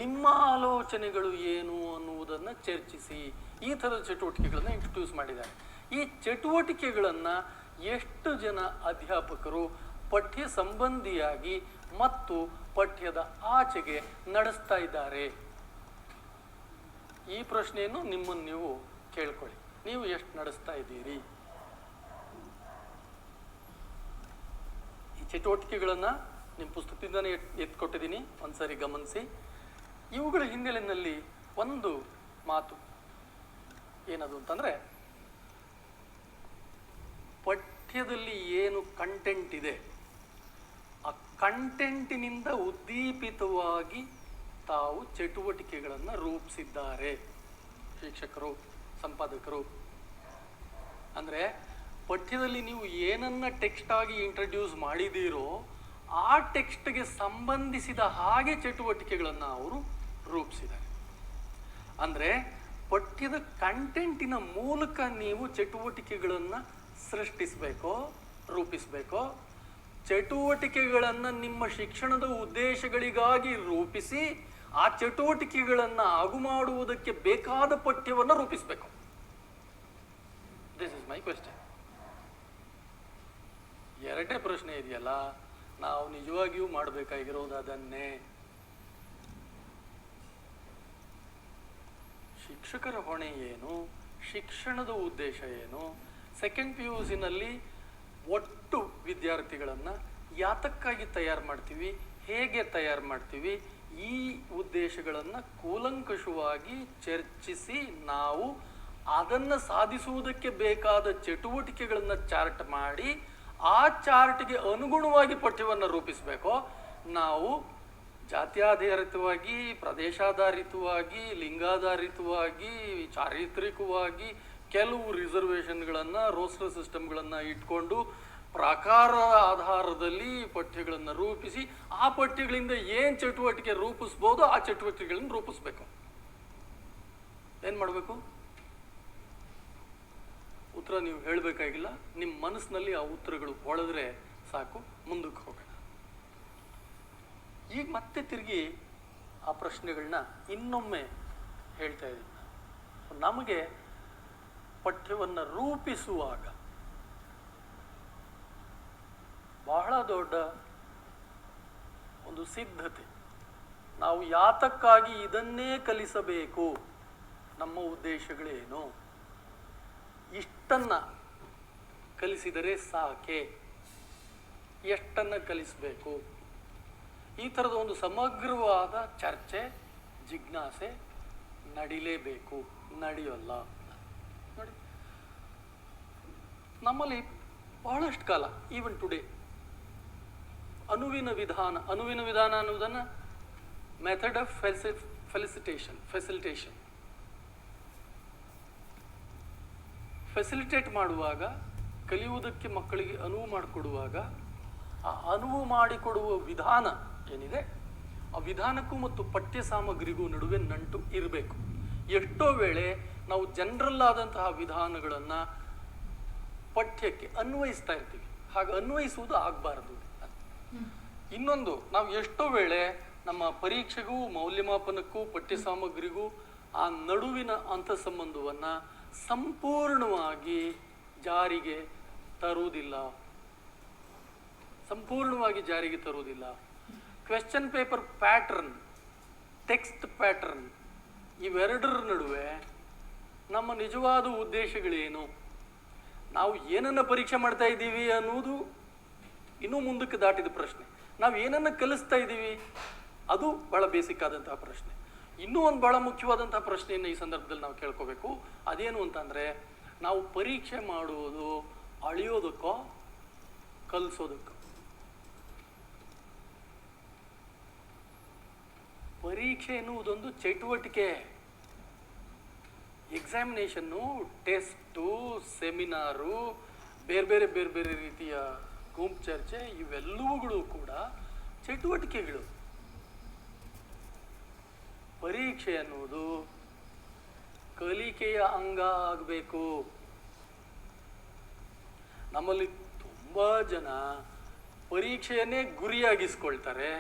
ನಿಮ್ಮ ಆಲೋಚನೆಗಳು ಏನು ಅನ್ನುವುದನ್ನು ಚರ್ಚಿಸಿ, ಈ ಥರದ ಚಟುವಟಿಕೆಗಳನ್ನು ಇಂಟ್ರೊಡ್ಯೂಸ್ ಮಾಡಿದ್ದಾರೆ. ಈ ಚಟುವಟಿಕೆಗಳನ್ನು ಎಷ್ಟು ಜನ ಅಧ್ಯಾಪಕರು ಪಠ್ಯ ಸಂಬಂಧಿಯಾಗಿ ಮತ್ತು ಪಠ್ಯದ ಆಚೆಗೆ ನಡೆಸ್ತಾ ಇದ್ದಾರೆ? ಈ ಪ್ರಶ್ನೆಯನ್ನು ನಿಮ್ಮನ್ನು ನೀವು ಕೇಳ್ಕೊಳ್ಳಿ. ನೀವು ಎಷ್ಟು ನಡೆಸ್ತಾ ಇದ್ದೀರಿ? ಈ ಚಟುವಟಿಕೆಗಳನ್ನು ನಿಮ್ಮ ಪುಸ್ತಕದಿಂದನೇ ಎತ್ಕೊಟ್ಟಿದ್ದೀನಿ, ಒಂದ್ಸರಿ ಗಮನಿಸಿ. ಇವುಗಳ ಹಿನ್ನೆಲೆಯಲ್ಲಿ ಒಂದು ಮಾತು ಏನದು ಅಂತಂದರೆ, ಪಠ್ಯದಲ್ಲಿ ಏನು ಕಂಟೆಂಟ್ ಇದೆ, ಆ ಕಂಟೆಂಟಿನಿಂದ ಉದ್ದೀಪಿತವಾಗಿ ತಾವು ಚಟುವಟಿಕೆಗಳನ್ನು ರೂಪಿಸಿದ್ದಾರೆ ಶಿಕ್ಷಕರು, ಸಂಪಾದಕರು. ಅಂದರೆ ಪಠ್ಯದಲ್ಲಿ ನೀವು ಏನನ್ನ ಟೆಕ್ಸ್ಟ್ ಆಗಿ ಇಂಟ್ರಡ್ಯೂಸ್ ಮಾಡಿದ್ದೀರೋ ಆ ಟೆಕ್ಸ್ಟ್ಗೆ ಸಂಬಂಧಿಸಿದ ಹಾಗೆ ಚಟುವಟಿಕೆಗಳನ್ನು ಅವರು ರೂಪಿಸಿದ್ದಾರೆ. ಅಂದರೆ ಪಠ್ಯದ ಕಂಟೆಂಟಿನ ಮೂಲಕ ನೀವು ಚಟುವಟಿಕೆಗಳನ್ನು ಸೃಷ್ಟಿಸಬೇಕೋ, ರೂಪಿಸಬೇಕೋ, ಚಟುವಟಿಕೆಗಳನ್ನು ನಿಮ್ಮ ಶಿಕ್ಷಣದ ಉದ್ದೇಶಗಳಿಗಾಗಿ ರೂಪಿಸಿ ಆ ಚಟುವಟಿಕೆಗಳನ್ನು ಆಗು ಮಾಡುವುದಕ್ಕೆ ಬೇಕಾದ ಪಠ್ಯವನ್ನು ರೂಪಿಸಬೇಕು. This is my question. ಎರಡನೇ ಪ್ರಶ್ನೆ ಇದೆಯಲ್ಲ, ನಾವು ನಿಜವಾಗಿಯೂ ಮಾಡಬೇಕಾಗಿರೋದು ಅದನ್ನೇ. ಶಿಕ್ಷಕರ ಹೊಣೆ ಏನು, ಶಿಕ್ಷಣದ ಉದ್ದೇಶ ಏನು, ಸೆಕೆಂಡ್ PUCನಲ್ಲಿ ಒಟ್ಟು ವಿದ್ಯಾರ್ಥಿಗಳನ್ನು ಯಾತಕ್ಕಾಗಿ ತಯಾರು ಮಾಡ್ತೀವಿ, ಹೇಗೆ ತಯಾರು ಮಾಡ್ತೀವಿ, ಈ ಉದ್ದೇಶಗಳನ್ನು ಕೂಲಂಕಷವಾಗಿ ಚರ್ಚಿಸಿ ನಾವು ಅದನ್ನು ಸಾಧಿಸುವುದಕ್ಕೆ ಬೇಕಾದ ಚಟುವಟಿಕೆಗಳನ್ನು ಚಾರ್ಟ್ ಮಾಡಿ ಆ ಚಾರ್ಟ್ಗೆ ಅನುಗುಣವಾಗಿ ಪಠ್ಯವನ್ನು ರೂಪಿಸಬೇಕು. ನಾವು ಜಾತ್ಯಾಧಾರಿತವಾಗಿ, ಪ್ರದೇಶಾಧಾರಿತವಾಗಿ, ಲಿಂಗಾಧಾರಿತವಾಗಿ, ಚಾರಿತ್ರಿಕವಾಗಿ ಕೆಲವು ರಿಸರ್ವೇಷನ್ಗಳನ್ನು, ರೋಸ್ಟರ್ ಸಿಸ್ಟಮ್ಗಳನ್ನು ಇಟ್ಕೊಂಡು ಪ್ರಕಾರ ಆಧಾರದಲ್ಲಿ ಪಠ್ಯಗಳನ್ನು ರೂಪಿಸಿ ಆ ಪಠ್ಯಗಳಿಂದ ಏನು ಚಟುವಟಿಕೆ ರೂಪಿಸ್ಬೋದು ಆ ಚಟುವಟಿಕೆಗಳನ್ನು ರೂಪಿಸ್ಬೇಕು. ಏನು ಮಾಡಬೇಕು? ಉತ್ತರ ನೀವು ಹೇಳಬೇಕಾಗಿಲ್ಲ, ನಿಮ್ಮ ಮನಸ್ಸಿನಲ್ಲಿ ಆ ಉತ್ತರಗಳು ಹೊಳೆದ್ರೆ ಸಾಕು, ಮುಂದಕ್ಕೆ ಹೋಗೋಣ. ಈಗ ಮತ್ತೆ ತಿರುಗಿ ಆ ಪ್ರಶ್ನೆಗಳನ್ನ ಇನ್ನೊಮ್ಮೆ ಹೇಳ್ತಾ ಇದ್ದೀನಿ. ನಮಗೆ ಪಠ್ಯವನ್ನು ರೂಪಿಸುವಾಗ ಬಹಳ ದೊಡ್ಡ ಒಂದು ಸಿದ್ಧತೆ. ನಾವು ಯಾತಕ್ಕಾಗಿ ಇದನ್ನೇ ಕಲಿಸಬೇಕು, ನಮ್ಮ ಉದ್ದೇಶಗಳೇನು, ಇಷ್ಟನ್ನು ಕಲಿಸಿದರೆ ಸಾಕೆ, ಎಷ್ಟನ್ನು ಕಲಿಸಬೇಕು, ಈ ಥರದ ಒಂದು ಸಮಗ್ರವಾದ ಚರ್ಚೆ, ಜಿಜ್ಞಾಸೆ ನಡಿಲೇಬೇಕು. ನಡೆಯೋಲ್ಲ. ನೋಡಿ, ನಮ್ಮಲ್ಲಿ ಬಹಳಷ್ಟು ಕಾಲ, ಈವನ್ ಟುಡೇ, ಅನುವಿನ ವಿಧಾನ ಅನ್ನುವುದನ್ನು ಮೆಥಡ್ ಆಫ್ ಫೆಸಿಲಿಟೇಟ್ ಮಾಡುವಾಗ, ಕಲಿಯುವುದಕ್ಕೆ ಮಕ್ಕಳಿಗೆ ಅನುವು ಮಾಡಿಕೊಡುವಾಗ, ಆ ಅನುವು ಮಾಡಿಕೊಡುವ ವಿಧಾನ ಏನಿದೆ ಆ ವಿಧಾನಕ್ಕೂ ಮತ್ತು ಪಠ್ಯ ಸಾಮಗ್ರಿಗೂ ನಡುವೆ ನಂಟು ಇರಬೇಕು. ಎಷ್ಟೋ ವೇಳೆ ನಾವು ಜನರಲ್ ಆದಂತಹ ವಿಧಾನಗಳನ್ನು ಪಠ್ಯಕ್ಕೆ ಅನ್ವಯಿಸ್ತಾ ಇರ್ತೀವಿ. ಹಾಗೆ ಅನ್ವಯಿಸುವುದು ಆಗಬಾರದು. ಇನ್ನೊಂದು, ನಾವು ಎಷ್ಟೋ ವೇಳೆ ನಮ್ಮ ಪರೀಕ್ಷೆಗೂ ಮೌಲ್ಯಮಾಪನಕ್ಕೂ ಪಠ್ಯ ಸಾಮಗ್ರಿಗೂ ಆ ನಡುವಿನ ಅಂತರ್ಸಂಬಂಧವನ್ನು ಸಂಪೂರ್ಣವಾಗಿ ಜಾರಿಗೆ ತರುವುದಿಲ್ಲ. Question paper pattern text pattern, ಇವೆರಡರ ನಡುವೆ ನಮ್ಮ ನಿಜವಾದ ಉದ್ದೇಶಗಳೇನು, ನಾವು ಏನನ್ನು ಪರೀಕ್ಷೆ ಮಾಡ್ತಾ ಇದ್ದೀವಿ ಅನ್ನೋದು ಇನ್ನೂ ಮುಂದಕ್ಕೆ ದಾಟಿದ ಪ್ರಶ್ನೆ. ನಾವು ಏನನ್ನು ಕಲಿಸ್ತಾ ಇದ್ದೀವಿ ಅದು ಬಹಳ ಬೇಸಿಕ್ ಆದಂತಹ ಪ್ರಶ್ನೆ. ಇನ್ನೂ ಒಂದು ಬಹಳ ಮುಖ್ಯವಾದಂತಹ ಪ್ರಶ್ನೆಯನ್ನು ಈ ಸಂದರ್ಭದಲ್ಲಿ ನಾವು ಕೇಳ್ಕೋಬೇಕು. ಅದೇನು ಅಂತಂದರೆ, ನಾವು ಪರೀಕ್ಷೆ ಮಾಡುವುದು ಅಳಿಯೋದಕ್ಕೋ ಕಲಿಸೋದಕ್ಕೋ? ಪರೀಕ್ಷೆ ಎನ್ನುವುದೊಂದು ಚಟುವಟಿಕೆ. ಎಕ್ಸಾಮಿನೇಷನ್ನು, ಟೆಸ್ಟು, ಸೆಮಿನಾರು, ಬೇರೆ ಬೇರೆ ಬೇರೆ ಬೇರೆ ರೀತಿಯ ಗುಂಪು ಚರ್ಚೆ, ಇವೆಲ್ಲವುಗಳು ಕೂಡ ಚಟುವಟಿಕೆಗಳು. ಪರೀಕ್ಷೆ ಅನ್ನುವುದು ಕಲಿಕೆಯ ಅಂಗ ಆಗಬೇಕು. ನಮ್ಮಲ್ಲಿ ತುಂಬ ಜನ ಪರೀಕ್ಷೆಯನ್ನೇ ಗುರಿಯಾಗಿಸ್ಕೊಳ್ತಾರೆ,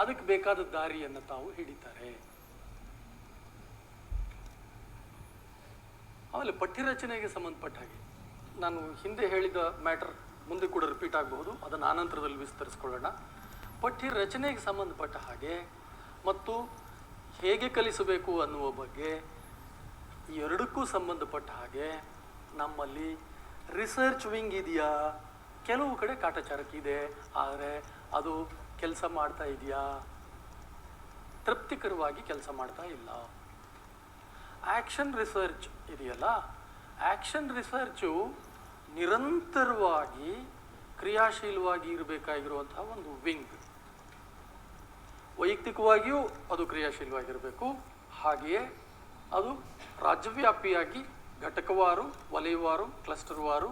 ಅದಕ್ಕೆ ಬೇಕಾದ ದಾರಿಯನ್ನು ತಾವು ಹಿಡಿತಾರೆ. ಆಮೇಲೆ ಪಠ್ಯರಚನೆಗೆ ಸಂಬಂಧಪಟ್ಟ ಹಾಗೆ ನಾನು ಹಿಂದೆ ಹೇಳಿದ ಮ್ಯಾಟರ್ ಮುಂದೆ ಕೂಡ ರಿಪೀಟ್ ಆಗಬಹುದು, ಅದನ್ನು ಆನಂತರದಲ್ಲಿ ವಿಸ್ತರಿಸ್ಕೊಳ್ಳೋಣ. ಪಠ್ಯ ರಚನೆಗೆ ಸಂಬಂಧಪಟ್ಟ ಹಾಗೆ ಮತ್ತು ಹೇಗೆ ಕಲಿಸಬೇಕು ಅನ್ನುವ ಬಗ್ಗೆ ಈ ಎರಡಕ್ಕೂ ಸಂಬಂಧಪಟ್ಟ ಹಾಗೆ ನಮ್ಮಲ್ಲಿ ರಿಸರ್ಚ್ ವಿಂಗ್ ಇದೆಯಾ? ಕೆಲವು ಕಡೆ ಕಾಟಾಚಾರಕ್ಕಿದೆ, ಆದರೆ ಅದು ಕೆಲಸ ಮಾಡ್ತಾ ಇದೆಯಾ? ತೃಪ್ತಿಕರವಾಗಿ ಕೆಲಸ ಮಾಡ್ತಾ ಇಲ್ಲ. ಆ್ಯಕ್ಷನ್ ರಿಸರ್ಚ್ ಇದೆಯಲ್ಲ, ಆ್ಯಕ್ಷನ್ ರಿಸರ್ಚು ನಿರಂತರವಾಗಿ ಕ್ರಿಯಾಶೀಲವಾಗಿ ಇರಬೇಕಾಗಿರುವಂತಹ ಒಂದು ವಿಂಗ್. ವೈಯಕ್ತಿಕವಾಗಿಯೂ ಅದು ಕ್ರಿಯಾಶೀಲವಾಗಿರಬೇಕು, ಹಾಗೆಯೇ ಅದು ರಾಜ್ಯವ್ಯಾಪಿಯಾಗಿ ಘಟಕವಾರು, ವಲಯವಾರು, ಕ್ಲಸ್ಟರ್ವಾರು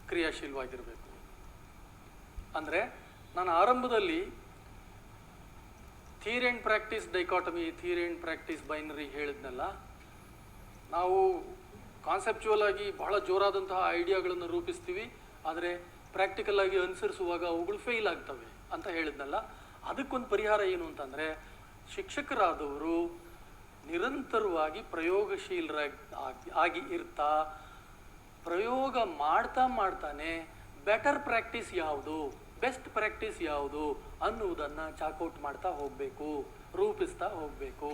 ಕ್ರಿಯಾಶೀಲವಾಗಿರಬೇಕು. ಅಂದರೆ ನಾನು ಆರಂಭದಲ್ಲಿ theory and practice dichotomy, theory and practice binary ಹೇಳಿದ್ನಲ್ಲ, ನಾವು ಕಾನ್ಸೆಪ್ಚುವಲ್ ಆಗಿ ಬಹಳ ಜೋರಾದಂತಹ ಐಡಿಯಾಗಳನ್ನು ರೂಪಿಸ್ತೀವಿ, ಆದರೆ ಪ್ರಾಕ್ಟಿಕಲ್ ಆಗಿ ಅನುಸರಿಸುವಾಗ ಅವುಗಳು ಫೇಲ್ ಆಗ್ತವೆ ಅಂತ ಹೇಳಿದ್ನಲ್ಲ. ಅದಕ್ಕೊಂದು ಪರಿಹಾರ ಏನು ಅಂತಂದರೆ, ಶಿಕ್ಷಕರಾದವರು ನಿರಂತರವಾಗಿ ಪ್ರಯೋಗಶೀಲರಾಗಿ ಇರ್ತಾ ಪ್ರಯೋಗ ಮಾಡ್ತಾನೆ ಬೆಟರ್ ಪ್ರಾಕ್ಟೀಸ್ ಯಾವುದು, ಬೆಸ್ಟ್ ಪ್ರಾಕ್ಟೀಸ್ ಯಾವುದು ಅನ್ನುವುದನ್ನು ಚಾಕೌಟ್ ಮಾಡ್ತಾ ಹೋಗಬೇಕು, ರೂಪಿಸ್ತಾ ಹೋಗಬೇಕು.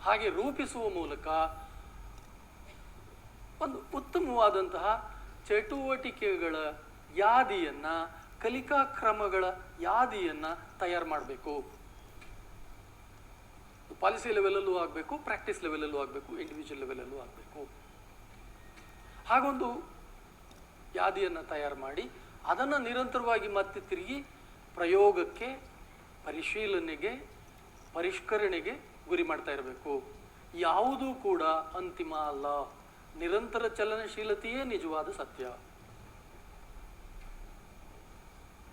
ಹಾಗೆ ರೂಪಿಸುವ ಮೂಲಕ ಒಂದು ಉತ್ತಮವಾದಂತಹ ಚಟುವಟಿಕೆಗಳ ಯಾದಿಯನ್ನು, ಕಲಿಕಾ ಕ್ರಮಗಳ ಯಾದಿಯನ್ನು ತಯಾರು ಮಾಡಬೇಕು. ಪಾಲಿಸಿ ಲೆವೆಲಲ್ಲೂ ಆಗಬೇಕು, ಪ್ರಾಕ್ಟೀಸ್ ಲೆವೆಲಲ್ಲೂ ಆಗಬೇಕು, ಇಂಡಿವಿಜುವಲ್ ಲೆವೆಲಲ್ಲೂ ಆಗಬೇಕು. ಹಾಗೊಂದು ಯಾದಿಯನ್ನು ತಯಾರು ಮಾಡಿ ಅದನ್ನು ನಿರಂತರವಾಗಿ ಮತ್ತೆ ತಿರುಗಿ ಪ್ರಯೋಗಕ್ಕೆ, ಪರಿಶೀಲನೆಗೆ, ಪರಿಷ್ಕರಣೆಗೆ ಗುರಿ ಮಾಡ್ತಾ ಇರಬೇಕು. ಯಾವುದೂ ಕೂಡ ಅಂತಿಮ ಅಲ್ಲ, ನಿರಂತರ ಚಲನಶೀಲತೆಯೇ ನಿಜವಾದ ಸತ್ಯ.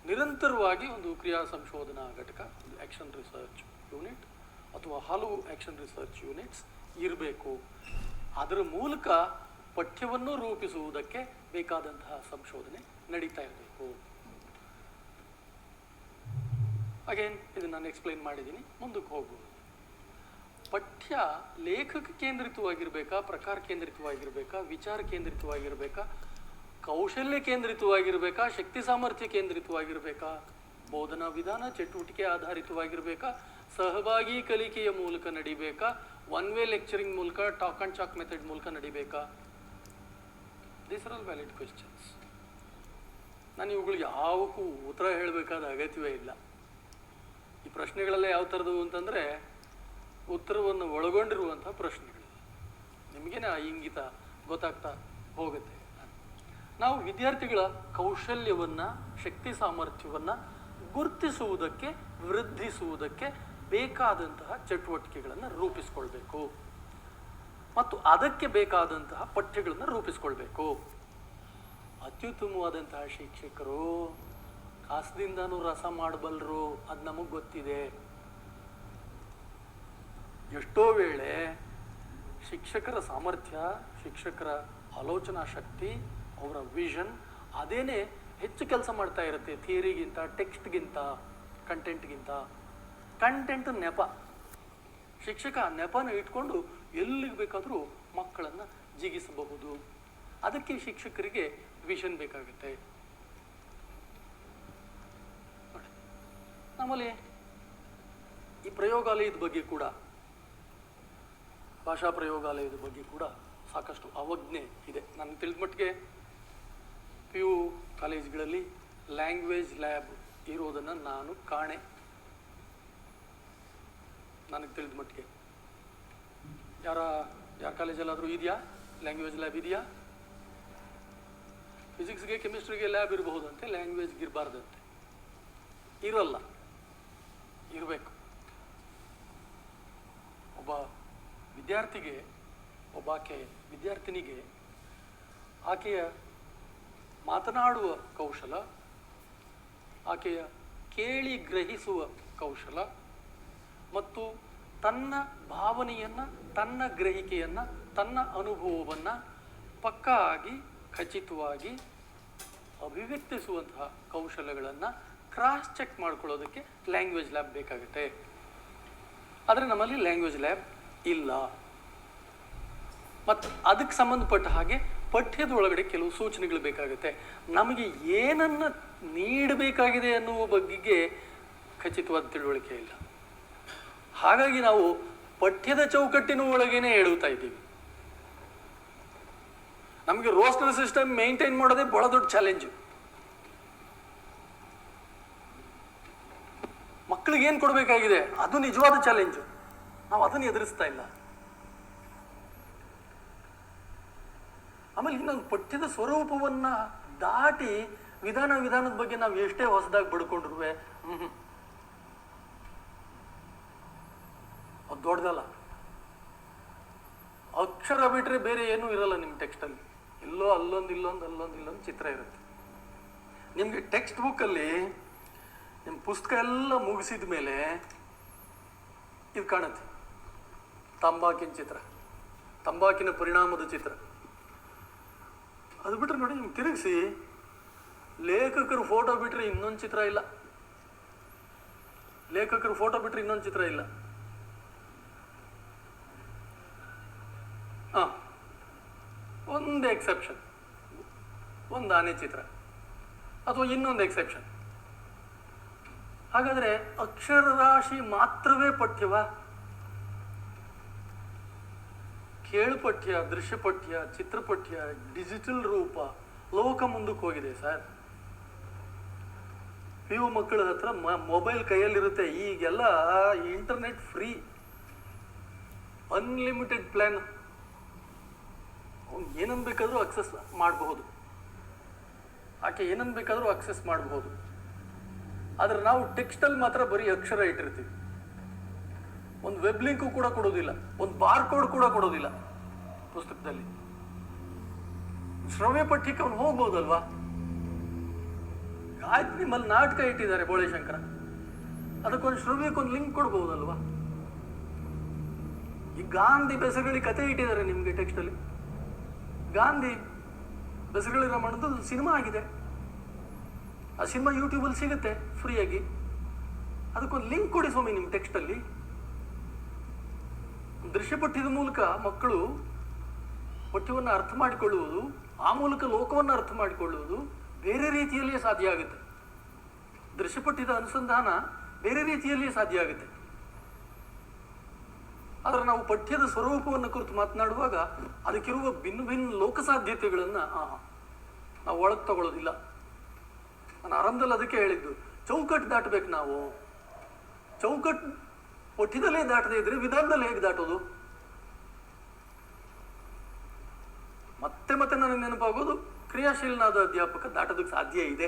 ನಿರಂತರವಾಗಿ ಒಂದು ಕ್ರಿಯಾ ಸಂಶೋಧನಾ ಘಟಕ, ಒಂದು ಆ್ಯಕ್ಷನ್ ರಿಸರ್ಚ್ ಯೂನಿಟ್ ಅಥವಾ ಹಲವು ಆ್ಯಕ್ಷನ್ ರಿಸರ್ಚ್ ಯೂನಿಟ್ಸ್ ಇರಬೇಕು. ಅದರ ಮೂಲಕ ಪಠ್ಯವನ್ನು ರೂಪಿಸುವುದಕ್ಕೆ ಬೇಕಾದಂತಹ ಸಂಶೋಧನೆ ನಡೀತಾ ಇರಬೇಕು. ಅಗೇನ್ ಇದನ್ನು ನಾನು ಎಕ್ಸ್ಪ್ಲೈನ್ ಮಾಡಿದ್ದೀನಿ, ಮುಂದಕ್ಕೆ ಹೋಗ್ಬೋದು. ಪಠ್ಯ ಲೇಖಕ ಕೇಂದ್ರಿತವಾಗಿರಬೇಕಾ, ಪ್ರಕಾರ ಕೇಂದ್ರಿತವಾಗಿರಬೇಕಾ, ವಿಚಾರ ಕೇಂದ್ರಿತವಾಗಿರಬೇಕಾ, ಕೌಶಲ್ಯ ಕೇಂದ್ರಿತವಾಗಿರಬೇಕಾ, ಶಕ್ತಿ ಸಾಮರ್ಥ್ಯ ಕೇಂದ್ರಿತವಾಗಿರಬೇಕಾ, ಬೋಧನಾ ವಿಧಾನ ಚಟುವಟಿಕೆ ಆಧಾರಿತವಾಗಿರಬೇಕಾ, ಸಹಭಾಗಿ ಕಲಿಕೆಯ ಮೂಲಕ ನಡಿಬೇಕಾ, ಒನ್ ವೇ ಲೆಕ್ಚರಿಂಗ್ ಮೂಲಕ, ಟಾಕ್ ಆ್ಯಂಡ್ ಚಾಕ್ ಮೆಥಡ್ ಮೂಲಕ ನಡಿಬೇಕಾ? These are all valid questions. ನಾನು ಇವುಗಳಿಗೆ ಯಾವಕ್ಕೂ ಉತ್ತರ ಹೇಳಬೇಕಾದ ಅಗತ್ಯವೇ ಇಲ್ಲ. ಈ ಪ್ರಶ್ನೆಗಳೆಲ್ಲ ಯಾವ ಥರದವು ಅಂತಂದರೆ ಉತ್ತರವನ್ನು ಒಳಗೊಂಡಿರುವಂಥ ಪ್ರಶ್ನೆಗಳು. ನಿಮಗೇನೆ ಆ ಇಂಗಿತ ಗೊತ್ತಾಗ್ತಾ ಹೋಗುತ್ತೆ. ನಾವು ವಿದ್ಯಾರ್ಥಿಗಳ ಕೌಶಲ್ಯವನ್ನು, ಶಕ್ತಿ ಸಾಮರ್ಥ್ಯವನ್ನು ಗುರುತಿಸುವುದಕ್ಕೆ, ವೃದ್ಧಿಸುವುದಕ್ಕೆ ಬೇಕಾದಂತಹ ಚಟುವಟಿಕೆಗಳನ್ನು ರೂಪಿಸ್ಕೊಳ್ಬೇಕು ಮತ್ತು ಅದಕ್ಕೆ ಬೇಕಾದಂತಹ ಪಠ್ಯಗಳನ್ನು ರೂಪಿಸ್ಕೊಳ್ಬೇಕು. ಅತ್ಯುತ್ತಮವಾದಂತಹ ಶಿಕ್ಷಕರು ಕಾಸದಿಂದನೂ ರಸ ಮಾಡಬಲ್ಲರು, ಅದು ನಮಗೆ ಗೊತ್ತಿದೆ. ಎಷ್ಟೋ ವೇಳೆ ಶಿಕ್ಷಕರ ಸಾಮರ್ಥ್ಯ, ಶಿಕ್ಷಕರ ಆಲೋಚನಾ ಶಕ್ತಿ, ಅವರ ವಿಷನ್ ಅದೇನೇ ಹೆಚ್ಚು ಕೆಲಸ ಮಾಡ್ತಾ ಇರುತ್ತೆ ಥಿಯರಿಗಿಂತ, ಟೆಕ್ಸ್ಟ್ಗಿಂತ, ಕಂಟೆಂಟ್ಗಿಂತ. ಕಂಟೆಂಟ್ ನೆಪ. ಶಿಕ್ಷಕ ನೆಪನ ಇಟ್ಕೊಂಡು ಎಲ್ಲಿಗೆ ಬೇಕಾದರೂ ಮಕ್ಕಳನ್ನು ಜಿಗಿಸಬಹುದು. ಅದಕ್ಕೆ ಶಿಕ್ಷಕರಿಗೆ ವಿಷನ್ ಬೇಕಾಗುತ್ತೆ. ನಮ್ಮಲ್ಲಿ ಈ ಪ್ರಯೋಗಾಲಯದ ಬಗ್ಗೆ ಕೂಡ, ಭಾಷಾ ಪ್ರಯೋಗಾಲಯದ ಬಗ್ಗೆ ಕೂಡ ಸಾಕಷ್ಟು ಅವಜ್ಞೆ ಇದೆ. ನನಗೆ ತಿಳಿದ ಮಟ್ಟಿಗೆ PU ಕಾಲೇಜ್ಗಳಲ್ಲಿ ಲ್ಯಾಂಗ್ವೇಜ್ ಲ್ಯಾಬ್ ಇರೋದನ್ನು ನಾನು ಕಾಣೆ. ನನಗೆ ತಿಳಿದ ಮಟ್ಟಿಗೆ ಯಾರ ಕಾಲೇಜಲ್ಲಾದರೂ ಇದೆಯಾ ಲ್ಯಾಂಗ್ವೇಜ್ ಲ್ಯಾಬ್? ಇದೆಯಾ? ಫಿಸಿಕ್ಸ್ಗೆ ಕೆಮಿಸ್ಟ್ರಿಗೆ ಲ್ಯಾಬ್ ಇರಬಹುದಂತೆ, ಲ್ಯಾಂಗ್ವೇಜ್ಗೆ ಇರಬಾರ್ದಂತೆ. ಇರಲ್ಲ, ಇರಬೇಕು. ಒಬ್ಬ ವಿದ್ಯಾರ್ಥಿಗೆ, ವಿದ್ಯಾರ್ಥಿನಿಗೆ ಆಕೆಯ ಮಾತನಾಡುವ ಕೌಶಲ, ಆಕೆಯ ಕೇಳಿ ಗ್ರಹಿಸುವ ಕೌಶಲ ಮತ್ತು ತನ್ನ ಭಾವನೆಯನ್ನು, ತನ್ನ ಗ್ರಹಿಕೆಯನ್ನು, ತನ್ನ ಅನುಭವವನ್ನು ಪಕ್ಕಾ ಆಗಿ ಖಚಿತವಾಗಿ ಅಭಿವ್ಯಕ್ತಿಸುವಂತಹ ಕೌಶಲಗಳನ್ನು ಕ್ರಾಸ್ ಚೆಕ್ ಮಾಡ್ಕೊಳ್ಳೋದಕ್ಕೆ ಲ್ಯಾಂಗ್ವೇಜ್ ಲ್ಯಾಬ್ ಬೇಕಾಗುತ್ತೆ. ಆದರೆ ನಮ್ಮಲ್ಲಿ ಲ್ಯಾಂಗ್ವೇಜ್ ಲ್ಯಾಬ್ ಇಲ್ಲ. ಮತ್ತು ಅದಕ್ಕೆ ಸಂಬಂಧಪಟ್ಟ ಹಾಗೆ ಪಠ್ಯದ ಒಳಗಡೆ ಕೆಲವು ಸೂಚನೆಗಳು ಬೇಕಾಗುತ್ತೆ. ನಮಗೆ ಏನನ್ನು ನೀಡಬೇಕಾಗಿದೆ ಅನ್ನುವ ಬಗೆಗೆ ಖಚಿತವಾದ ತಿಳುವಳಿಕೆ ಇಲ್ಲ. ಹಾಗಾಗಿ ನಾವು ಪಠ್ಯದ ಚೌಕಟ್ಟಿನ ಒಳಗೇನೆ ಹೇಳುತ್ತಾ ಇದ್ದೀವಿ. ನಮಗೆ ರೋಸ್ಟರ್ ಸಿಸ್ಟಮ್ ಮೇಂಟೈನ್ ಮಾಡೋದೇ ಬಹಳ ದೊಡ್ಡ ಚಾಲೆಂಜು. ಮಕ್ಕಳಿಗೆ ಏನು ಕೊಡಬೇಕಾಗಿದೆ ಅದು ನಿಜವಾದ ಚಾಲೆಂಜು. ನಾವು ಅದನ್ನು ಎದುರಿಸ್ತಾ ಇಲ್ಲ. ಆಮೇಲೆ ಇನ್ನೊಂದು, ಪಠ್ಯದ ಸ್ವರೂಪವನ್ನು ದಾಟಿ ವಿಧಾನದ ಬಗ್ಗೆ ನಾವು ಎಷ್ಟೇ ಹೊಸದಾಗಿ ಬಡ್ಕೊಂಡ್ರು ಅದು ದೊಡ್ಡದಲ್ಲ. ಅಕ್ಷರ ಬಿಟ್ರೆ ಬೇರೆ ಏನೂ ಇರಲ್ಲ ನಿಮ್ಮ ಟೆಕ್ಸ್ಟಲ್ಲಿ. ಎಲ್ಲೋ ಅಲ್ಲೊಂದು ಚಿತ್ರ ಇರುತ್ತೆ. ನಿಮಗೆ ಟೆಕ್ಸ್ಟ್ ಬುಕ್ಕಲ್ಲಿ ನಿಮ್ಮ ಪುಸ್ತಕ ಎಲ್ಲ ಮುಗಿಸಿದ ಮೇಲೆ ಇದು ಕಾಣುತ್ತೆ, ತಂಬಾಕಿನ ಚಿತ್ರ, ತಂಬಾಕಿನ ಪರಿಣಾಮದ ಚಿತ್ರ. ಅದು ಬಿಟ್ರೆ ನೋಡಿ, ನಿಮ್ಗೆ ತಿರುಗಿಸಿ ಲೇಖಕರ ಫೋಟೋ ಬಿಟ್ರೆ ಇನ್ನೊಂದು ಚಿತ್ರ ಇಲ್ಲ. ಲೇಖಕರ ಫೋಟೋ ಬಿಟ್ರೆ ಇನ್ನೊಂದು ಚಿತ್ರ ಇಲ್ಲ. ಒಂದು ಎಕ್ಸೆಪ್ಷನ್, ಒಂದು ಆನೆ ಚಿತ್ರ ಅಥವಾ ಇನ್ನೊಂದು ಎಕ್ಸೆಪ್ಷನ್. ಹಾಗಾದ್ರೆ ಅಕ್ಷರ ರಾಶಿ ಮಾತ್ರವೇ ಪಠ್ಯವ? ಕೇಳುಪಠ್ಯ, ದೃಶ್ಯಪಠ್ಯ, ಚಿತ್ರಪಠ್ಯ, ಡಿಜಿಟಲ್ ರೂಪ, ಲೋಕ ಮುಂದಕ್ಕೆ ಹೋಗಿದೆ ಸರ್. PU ಮಕ್ಕಳ ಹತ್ರ ಮೊಬೈಲ್ ಕೈಯಲ್ಲಿರುತ್ತೆ. ಈಗೆಲ್ಲ ಇಂಟರ್ನೆಟ್ ಫ್ರೀ, ಅನ್ಲಿಮಿಟೆಡ್ ಪ್ಲಾನ್. ಏನನ್ನು ಬೇಕಾದರೂ ಅಕ್ಸೆಸ್ ಮಾಡಬಹುದು, ಆಕೆ ಏನನ್ನು ಬೇಕಾದರೂ ಅಕ್ಸೆಸ್ ಮಾಡಬಹುದು. ಆದರೆ ನಾವು ಟೆಕ್ಸ್ಟಲ್ಲಿ ಮಾತ್ರ ಬರೀ ಅಕ್ಷರ ಇಟ್ಟಿರ್ತೀವಿ. ಒಂದು ವೆಬ್ ಲಿಂಕು ಕೂಡ ಕೊಡೋದಿಲ್ಲ, ಒಂದು ಬಾರ್ ಕೋಡ್ ಕೂಡ ಕೊಡೋದಿಲ್ಲ ಪುಸ್ತಕದಲ್ಲಿ. ಶ್ರವ್ಯ ಪಠ್ಯಕ್ಕೆ ಅವನು ಹೋಗ್ಬೋದಲ್ವಾ? ಆಯ್ತು, ನಿಮ್ಮಲ್ಲಿ ನಾಟಕ ಇಟ್ಟಿದ್ದಾರೆ ಬೋಳೇಶಂಕರ, ಅದಕ್ಕೊಂದು ಶ್ರವ್ಯಕ್ಕೊಂದು ಲಿಂಕ್ ಕೊಡ್ಬೋದಲ್ವಾ? ಈ ಗಾಂಧಿ ಬೆಸಗಳಿ ಕತೆ ಇಟ್ಟಿದ್ದಾರೆ ನಿಮಗೆ ಟೆಕ್ಸ್ಟಲ್ಲಿ. ಗಾಂಧಿ ಬೆಸಗಳಿ ರಮಣದ್ದು ಸಿನಿಮಾ ಆಗಿದೆ. ಆ ಸಿನಿಮಾ ಯೂಟ್ಯೂಬಲ್ಲಿ ಸಿಗುತ್ತೆ ಫ್ರೀಯಾಗಿ. ಅದಕ್ಕೊಂದು ಲಿಂಕ್ ಕೊಡಿ ಸ್ವಾಮಿ ನಿಮ್ಮ ಟೆಕ್ಸ್ಟಲ್ಲಿ. ದೃಶ್ಯಪಠ್ಯದ ಮೂಲಕ ಮಕ್ಕಳು ಪಠ್ಯವನ್ನು ಅರ್ಥ ಮಾಡಿಕೊಳ್ಳುವುದು, ಆ ಮೂಲಕ ಲೋಕವನ್ನು ಅರ್ಥ ಮಾಡಿಕೊಳ್ಳುವುದು ಬೇರೆ ರೀತಿಯಲ್ಲಿಯೇ ಸಾಧ್ಯ ಆಗುತ್ತೆ. ದೃಶ್ಯಪಠ್ಯದ ಅನುಸಂಧಾನ ಬೇರೆ ರೀತಿಯಲ್ಲಿಯೇ ಸಾಧ್ಯ ಆಗುತ್ತೆ. ಆದರೆ ನಾವು ಪಠ್ಯದ ಸ್ವರೂಪವನ್ನು ಕುರಿತು ಮಾತನಾಡುವಾಗ ಅದಕ್ಕಿರುವ ಭಿನ್ನ ಲೋಕ ಸಾಧ್ಯತೆಗಳನ್ನು ನಾವು ಒಳಗೆ ತಗೊಳ್ಳೋದಿಲ್ಲ. ನಾನು ಆರಂಭದಲ್ಲಿ ಅದಕ್ಕೆ ಹೇಳಿದ್ದು, ಚೌಕಟ್ಟು ದಾಟಬೇಕು ನಾವು. ಚೌಕಟ್ಟು ಪಠ್ಯದಲ್ಲೇ ದಾಟದೇ ಇದ್ರೆ ವಿಧಾನದಲ್ಲಿ ಹೇಗೆ ದಾಟೋದು? ಮತ್ತೆ ನನಗೆ ನೆನಪಾಗೋದು, ಕ್ರಿಯಾಶೀಲನಾದ ಅಧ್ಯಾಪಕ ದಾಟೋದಕ್ಕೆ ಸಾಧ್ಯ ಇದೆ,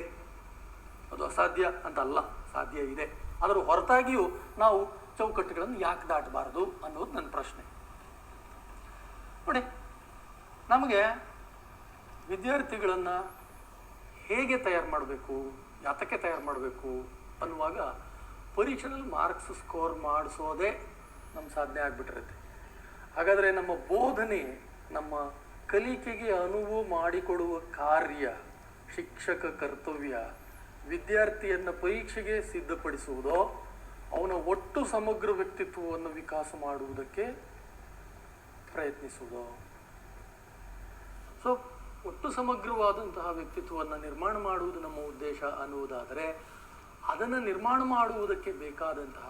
ಅದು ಅಸಾಧ್ಯ ಅಂತ ಅಲ್ಲ, ಸಾಧ್ಯ ಇದೆ. ಅದರ ಹೊರತಾಗಿಯೂ ನಾವು ಚೌಕಟ್ಟುಗಳನ್ನು ಯಾಕೆ ದಾಟಬಾರದು ಅನ್ನೋದು ನನ್ನ ಪ್ರಶ್ನೆ. ನೋಡಿ, ನಮಗೆ ವಿದ್ಯಾರ್ಥಿಗಳನ್ನು ಹೇಗೆ ತಯಾರು ಮಾಡಬೇಕು, ಯಾತಕ್ಕೆ ತಯಾರು ಮಾಡಬೇಕು ಅನ್ನುವಾಗ ಪರೀಕ್ಷೆಯಲ್ಲಿ ಮಾರ್ಕ್ಸ್ ಸ್ಕೋರ್ ಮಾಡಿಸೋದೇ ನಮ್ಮ ಸಾಧನೆ ಆಗಿಬಿಟ್ಟಿರುತ್ತೆ. ಹಾಗಾದರೆ ನಮ್ಮ ಬೋಧನೆ, ನಮ್ಮ ಕಲಿಕೆಗೆ ಅನುವು ಮಾಡಿಕೊಡುವ ಕಾರ್ಯ, ಶಿಕ್ಷಕ ಕರ್ತವ್ಯ ವಿದ್ಯಾರ್ಥಿಯನ್ನು ಪರೀಕ್ಷೆಗೆ ಸಿದ್ಧಪಡಿಸುವುದೋ ಅವನ ಒಟ್ಟು ಸಮಗ್ರ ವ್ಯಕ್ತಿತ್ವವನ್ನು ವಿಕಾಸ ಮಾಡುವುದಕ್ಕೆ ಪ್ರಯತ್ನಿಸುವುದೋ? ಸೊ ಒಟ್ಟು ಸಮಗ್ರವಾದಂತಹ ವ್ಯಕ್ತಿತ್ವವನ್ನು ನಿರ್ಮಾಣ ಮಾಡುವುದು ನಮ್ಮ ಉದ್ದೇಶ ಅನ್ನುವುದಾದರೆ, ಅದನ್ನು ನಿರ್ಮಾಣ ಮಾಡುವುದಕ್ಕೆ ಬೇಕಾದಂತಹ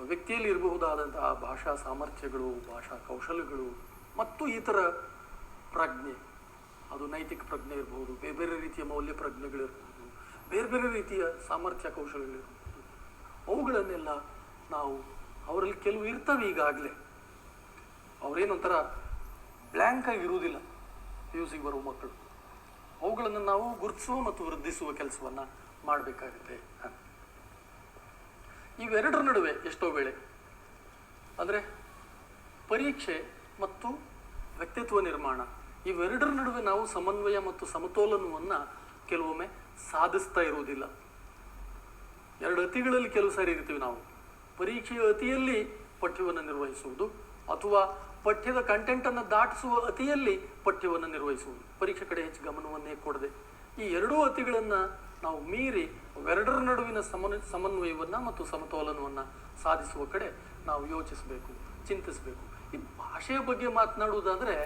ವ್ಯಕ್ತಿಯಲ್ಲಿ ಇರಬಹುದಾದಂತಹ ಭಾಷಾ ಸಾಮರ್ಥ್ಯಗಳು, ಭಾಷಾ ಕೌಶಲ್ಯಗಳು ಮತ್ತು ಇತರ ಪ್ರಜ್ಞೆ, ಅದು ನೈತಿಕ ಪ್ರಜ್ಞೆ ಇರಬಹುದು, ಬೇರೆ ಬೇರೆ ರೀತಿಯ ಮೌಲ್ಯ ಪ್ರಜ್ಞೆಗಳಿರ್ಬೋದು, ಬೇರೆ ಬೇರೆ ರೀತಿಯ ಸಾಮರ್ಥ್ಯ ಕೌಶಲ್ಯಗಳಿರ್ಬೋದು, ಅವುಗಳನ್ನೆಲ್ಲ ನಾವು ಅವರಲ್ಲಿ ಕೆಲವು ಇರ್ತವೆ ಈಗಾಗಲೇ. ಅವರೇನೊಂಥರ ಬ್ಲ್ಯಾಂಕ್ ಆಗಿ ಇರುವುದಿಲ್ಲ PUCಗೆ ಬರುವ ಮಕ್ಕಳು. ಅವುಗಳನ್ನು ನಾವು ಗುರುತಿಸುವ ಮತ್ತು ವೃದ್ಧಿಸುವ ಕೆಲಸವನ್ನು ಮಾಡಬೇಕಾಗುತ್ತೆ. ಇವೆರಡರ ನಡುವೆ ಎಷ್ಟೋ ವೇಳೆ ಅಂದರೆ ಪರೀಕ್ಷೆ ಮತ್ತು ವ್ಯಕ್ತಿತ್ವ ನಿರ್ಮಾಣ, ಇವೆರಡರ ನಡುವೆ ನಾವು ಸಮನ್ವಯ ಮತ್ತು ಸಮತೋಲನವನ್ನು ಕೆಲವೊಮ್ಮೆ ಸಾಧಿಸ್ತಾ ಇರುವುದಿಲ್ಲ. ಎರಡು ಅತಿಗಳಲ್ಲಿ ಕೆಲವು ಸಾರಿ ಇರ್ತೀವಿ ನಾವು. ಪರೀಕ್ಷೆಯ ಅತಿಯಲ್ಲಿ ಪಠ್ಯವನ್ನು ನಿರ್ವಹಿಸುವುದು ಅಥವಾ ಪಠ್ಯದ ಕಂಟೆಂಟನ್ನು ದಾಟಿಸುವ ಅತಿಯಲ್ಲಿ ಪಠ್ಯವನ್ನು ನಿರ್ವಹಿಸುವುದು, ಪರೀಕ್ಷೆ ಕಡೆ ಹೆಚ್ಚು ಗಮನವನ್ನೇ ಕೊಡದೆ. ಈ ಎರಡೂ ಅತಿಗಳನ್ನು ನಾವು ಮೀರಿ ಅವೆರಡರ ನಡುವಿನ ಸಮನ್ವಯವನ್ನು ಮತ್ತು ಸಮತೋಲನವನ್ನು ಸಾಧಿಸುವ ಕಡೆ ನಾವು ಯೋಚಿಸಬೇಕು, ಚಿಂತಿಸಬೇಕು. ಈ ಭಾಷೆಯ ಬಗ್ಗೆ ಮಾತನಾಡುವುದಾದರೆ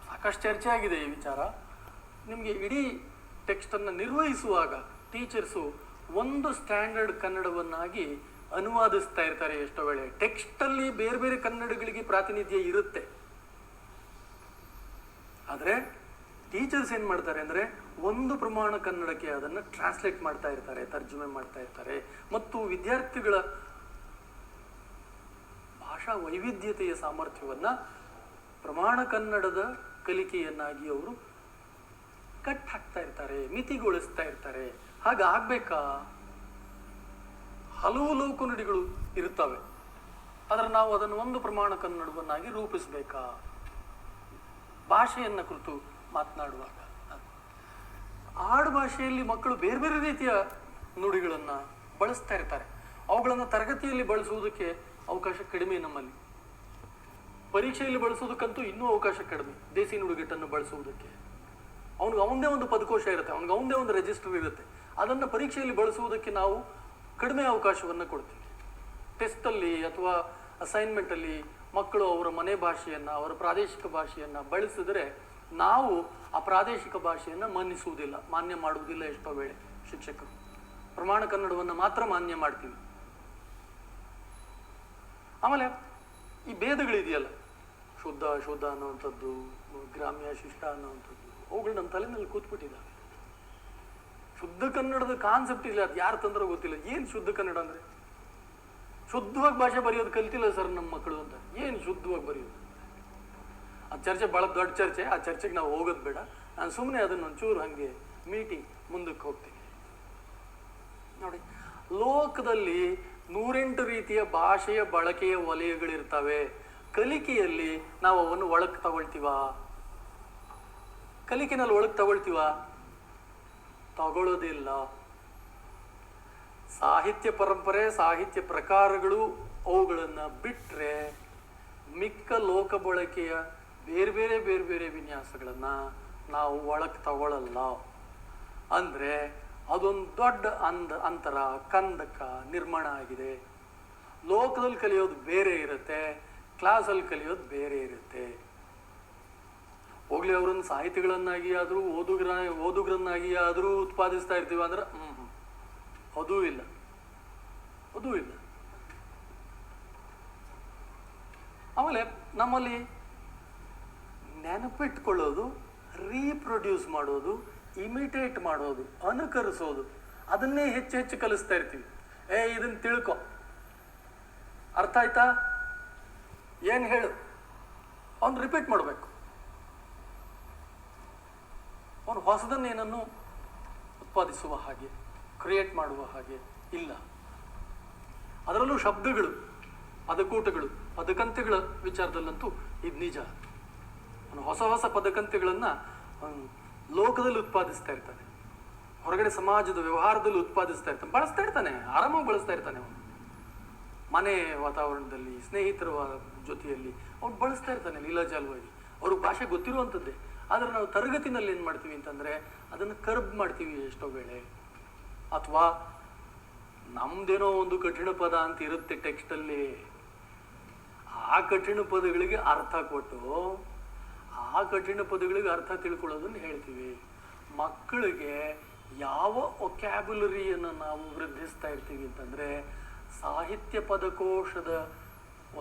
ಸಾಕಷ್ಟು ಚರ್ಚೆ ಆಗಿದೆ ಈ ವಿಚಾರ. ನಿಮಗೆ ಇಡೀ ಟೆಕ್ಸ್ಟನ್ನು ನಿರ್ವಹಿಸುವಾಗ ಟೀಚರ್ಸು ಒಂದು ಸ್ಟ್ಯಾಂಡರ್ಡ್ ಕನ್ನಡವನ್ನಾಗಿ ಅನುವಾದಿಸ್ತಾ ಇರ್ತಾರೆ. ಎಷ್ಟೋ ವೇಳೆ ಟೆಕ್ಸ್ಟಲ್ಲಿ ಬೇರೆ ಬೇರೆ ಕನ್ನಡಗಳಿಗೆ ಪ್ರಾತಿನಿಧ್ಯ ಇರುತ್ತೆ, ಆದರೆ ಟೀಚರ್ಸ್ ಏನು ಮಾಡ್ತಾರೆ ಅಂದರೆ ಒಂದು ಪ್ರಮಾಣ ಕನ್ನಡಕ್ಕೆ ಅದನ್ನು ಟ್ರಾನ್ಸ್ಲೇಟ್ ಮಾಡ್ತಾ ಇರ್ತಾರೆ, ತರ್ಜುಮೆ ಮಾಡ್ತಾ ಇರ್ತಾರೆ. ಮತ್ತು ವಿದ್ಯಾರ್ಥಿಗಳ ಭಾಷಾ ವೈವಿಧ್ಯತೆಯ ಸಾಮರ್ಥ್ಯವನ್ನು ಪ್ರಮಾಣ ಕನ್ನಡದ ಕಲಿಕೆಯನ್ನಾಗಿ ಅವರು ಕಟ್ ಹಾಕ್ತಾ ಇರ್ತಾರೆ, ಮಿತಿಗೊಳಿಸ್ತಾ ಇರ್ತಾರೆ. ಹಾಗಾಗಬೇಕಾ? ಹಲವು ಲೋಕ ನುಡಿಗಳು ಇರುತ್ತವೆ, ಆದರೆ ನಾವು ಅದನ್ನು ಒಂದು ಪ್ರಮಾಣ ಕನ್ನಡವನ್ನಾಗಿ ರೂಪಿಸಬೇಕಾ? ಭಾಷೆಯನ್ನು ಕುರಿತು ಮಾತನಾಡುವಾಗ ಆಡು ಭಾಷೆಯಲ್ಲಿ ಮಕ್ಕಳು ಬೇರೆ ಬೇರೆ ರೀತಿಯ ನುಡಿಗಳನ್ನು ಬಳಸ್ತಾ ಇರ್ತಾರೆ. ಅವುಗಳನ್ನು ತರಗತಿಯಲ್ಲಿ ಬಳಸುವುದಕ್ಕೆ ಅವಕಾಶ ಕಡಿಮೆ ನಮ್ಮಲ್ಲಿ. ಪರೀಕ್ಷೆಯಲ್ಲಿ ಬಳಸೋದಕ್ಕಂತೂ ಇನ್ನೂ ಅವಕಾಶ ಕಡಿಮೆ. ದೇಸಿ ನುಡಿಗಟ್ಟನ್ನು ಬಳಸುವುದಕ್ಕೆ ಅವನಿಗೆ ಅವನದೇ ಒಂದು ಪದಕೋಶ ಇರುತ್ತೆ, ಅವನಿಗೆ ಅವನದೇ ಒಂದು ರಿಜಿಸ್ಟರ್ ಇರುತ್ತೆ. ಅದನ್ನು ಪರೀಕ್ಷೆಯಲ್ಲಿ ಬಳಸುವುದಕ್ಕೆ ನಾವು ಕಡಿಮೆ ಅವಕಾಶವನ್ನು ಕೊಡ್ತೀವಿ. ಟೆಸ್ಟಲ್ಲಿ ಅಥವಾ ಅಸೈನ್ಮೆಂಟಲ್ಲಿ ಮಕ್ಕಳು ಅವರ ಮನೆ ಭಾಷೆಯನ್ನು, ಅವರ ಪ್ರಾದೇಶಿಕ ಭಾಷೆಯನ್ನು ಬಳಸಿದರೆ ನಾವು ಆ ಪ್ರಾದೇಶಿಕ ಭಾಷೆಯನ್ನು ಮನ್ನಿಸುವುದಿಲ್ಲ, ಮಾನ್ಯ ಮಾಡುವುದಿಲ್ಲ. ಎಷ್ಟೋ ವೇಳೆ ಶಿಕ್ಷಕರು ಪ್ರಮಾಣ ಕನ್ನಡವನ್ನು ಮಾತ್ರ ಮಾನ್ಯ ಮಾಡ್ತೀವಿ. ಆಮೇಲೆ ಈ ಭೇದಗಳಿದೆಯಲ್ಲ, ಶುದ್ಧ ಅಶುದ್ಧ ಅನ್ನುವಂಥದ್ದು, ಗ್ರಾಮ್ಯ ಶಿಷ್ಟ ಅನ್ನುವಂಥದ್ದು, ಅವುಗಳು ನಮ್ಮ ತಲೆನಲ್ಲಿ ಕೂತ್ಬಿಟ್ಟಿದ್ದಾವೆ. ಶುದ್ಧ ಕನ್ನಡದ ಕಾನ್ಸೆಪ್ಟ್ ಇಲ್ಲ, ಅದು ಯಾರು ತಂದ್ರೆ ಗೊತ್ತಿಲ್ಲ. ಏನು ಶುದ್ಧ ಕನ್ನಡ ಅಂದರೆ? ಶುದ್ಧವಾಗಿ ಭಾಷೆ ಬರೆಯೋದು ಕಲ್ತಿಲ್ಲ ಸರ್ ನಮ್ಮ ಮಕ್ಕಳು ಅಂತ. ಏನು ಶುದ್ಧವಾಗಿ ಬರೆಯೋದು? ಆ ಚರ್ಚೆ ಭಾಳ ದೊಡ್ಡ ಚರ್ಚೆ, ಆ ಚರ್ಚೆಗೆ ನಾವು ಹೋಗೋದು ಬೇಡ. ನಾನು ಸುಮ್ಮನೆ ಅದನ್ನು ಒಂಚೂರು ಹಾಗೆ ಮೀಟಿ ಮುಂದಕ್ಕೆ ಹೋಗ್ತೀನಿ. ನೋಡಿ, ಲೋಕದಲ್ಲಿ 108 ರೀತಿಯ ಭಾಷೆಯ ಬಳಕೆಯ ವಲಯಗಳಿರ್ತವೆ. ಕಲಿಕೆಯಲ್ಲಿ ನಾವು ಅವನ್ನು ಒಳಗೆ ತಗೊಳ್ತೀವ? ಕಲಿಕೆನಲ್ಲಿ ಒಳಗೆ ತಗೊಳ್ತೀವ? ತಗೊಳ್ಳೋದಿಲ್ಲ. ಸಾಹಿತ್ಯ ಪರಂಪರೆ, ಸಾಹಿತ್ಯ ಪ್ರಕಾರಗಳು, ಅವುಗಳನ್ನು ಬಿಟ್ಟರೆ ಮಿಕ್ಕ ಲೋಕ ಬಳಕೆಯ ಬೇರೆ ಬೇರೆ ಬೇರೆ ಬೇರೆ ವಿನ್ಯಾಸಗಳನ್ನು ನಾವು ಒಳಗೆ ತಗೊಳ್ಳಲ್ಲ. ಅಂದರೆ ಅದೊಂದು ದೊಡ್ಡ ಅಂತರ, ಕಂದಕ ನಿರ್ಮಾಣ ಆಗಿದೆ. ಲೋಕದಲ್ಲಿ ಕಲಿಯೋದು ಬೇರೆ ಇರುತ್ತೆ, ಕ್ಲಾಸಲ್ಲಿ ಕಲಿಯೋದು ಬೇರೆ ಇರುತ್ತೆ. ಹೋಗ್ಲಿ ಅವರನ್ನು ಸಾಹಿತಿಗಳನ್ನಾಗಿ ಆದರೂ ಓದುಗರನ್ನಾಗಿ ಆದರೂ ಉತ್ಪಾದಿಸ್ತಾ ಇರ್ತೀವಿ ಅಂದ್ರೆ ಅದೂ ಇಲ್ಲ. ಆಮೇಲೆ ನಮ್ಮಲ್ಲಿ ನೆನಪಿಟ್ಕೊಳ್ಳೋದು, ರೀಪ್ರೊಡ್ಯೂಸ್ ಮಾಡೋದು, ಇಮಿಟೇಟ್ ಮಾಡೋದು, ಅನುಕರಿಸೋದು, ಅದನ್ನೇ ಹೆಚ್ಚು ಹೆಚ್ಚು ಕಲಿಸ್ತಾ ಇರ್ತೀವಿ. ಇದನ್ನು ತಿಳ್ಕೊ, ಅರ್ಥ ಆಯ್ತಾ, ಏನು ಹೇಳು, ಅವ್ನು ರಿಪೀಟ್ ಮಾಡಬೇಕು. ಅವನು ಹೊಸದನ್ನೇನನ್ನು ಉತ್ಪಾದಿಸುವ ಹಾಗೆ, ಕ್ರಿಯೇಟ್ ಮಾಡುವ ಹಾಗೆ ಇಲ್ಲ. ಅದರಲ್ಲೂ ಶಬ್ದಗಳು, ಪದಕೂಟಗಳು, ಪದಕಂತೆಗಳ ವಿಚಾರದಲ್ಲಂತೂ ಇದು ನಿಜ. ಅವನು ಹೊಸ ಹೊಸ ಪದಕಂತೆಗಳನ್ನು ಲೋಕದಲ್ಲಿ ಉತ್ಪಾದಿಸ್ತಾ ಇರ್ತಾನೆ, ಹೊರಗಡೆ ಸಮಾಜದ ವ್ಯವಹಾರದಲ್ಲಿ ಉತ್ಪಾದಿಸ್ತಾ ಇರ್ತಾನೆ, ಬಳಸ್ತಾ ಇರ್ತಾನೆ, ಆರಾಮಾಗಿ ಬಳಸ್ತಾ ಇರ್ತಾನೆ. ಅವನು ಮನೆ ವಾತಾವರಣದಲ್ಲಿ, ಸ್ನೇಹಿತರ ಜೊತೆಯಲ್ಲಿ ಅವನು ಬಳಸ್ತಾ ಇರ್ತಾನೆ ಲೀಲಾಜಾಲವಾಗಿ. ಅವ್ರಿಗೆ ಭಾಷೆ ಗೊತ್ತಿರುವಂಥದ್ದೇ. ಆದರೆ ನಾವು ತರಗತಿನಲ್ಲಿ ಏನು ಮಾಡ್ತೀವಿ ಅಂತಂದರೆ ಅದನ್ನು ಕರ್ಬ್ ಮಾಡ್ತೀವಿ ಎಷ್ಟೋ ವೇಳೆ. ಅಥವಾ ನಮ್ದೇನೋ ಒಂದು ಕಠಿಣ ಪದ ಅಂತ ಇರುತ್ತೆ ಟೆಕ್ಸ್ಟಲ್ಲಿ, ಆ ಕಠಿಣ ಪದಗಳಿಗೆ ಅರ್ಥ ಕೊಟ್ಟು ಆ ಕಠಿಣ ಪದಗಳಿಗೆ ಅರ್ಥ ತಿಳ್ಕೊಳ್ಳೋದನ್ನು ಹೇಳ್ತೀವಿ. ಮಕ್ಕಳಿಗೆ ಯಾವ ಒಕ್ಯಾಬ್ಯುಲರಿಯನ್ನು ನಾವು ವೃದ್ಧಿಸ್ತಾ ಇರ್ತೀವಿ ಅಂತಂದರೆ ಸಾಹಿತ್ಯ ಪದಕೋಶದ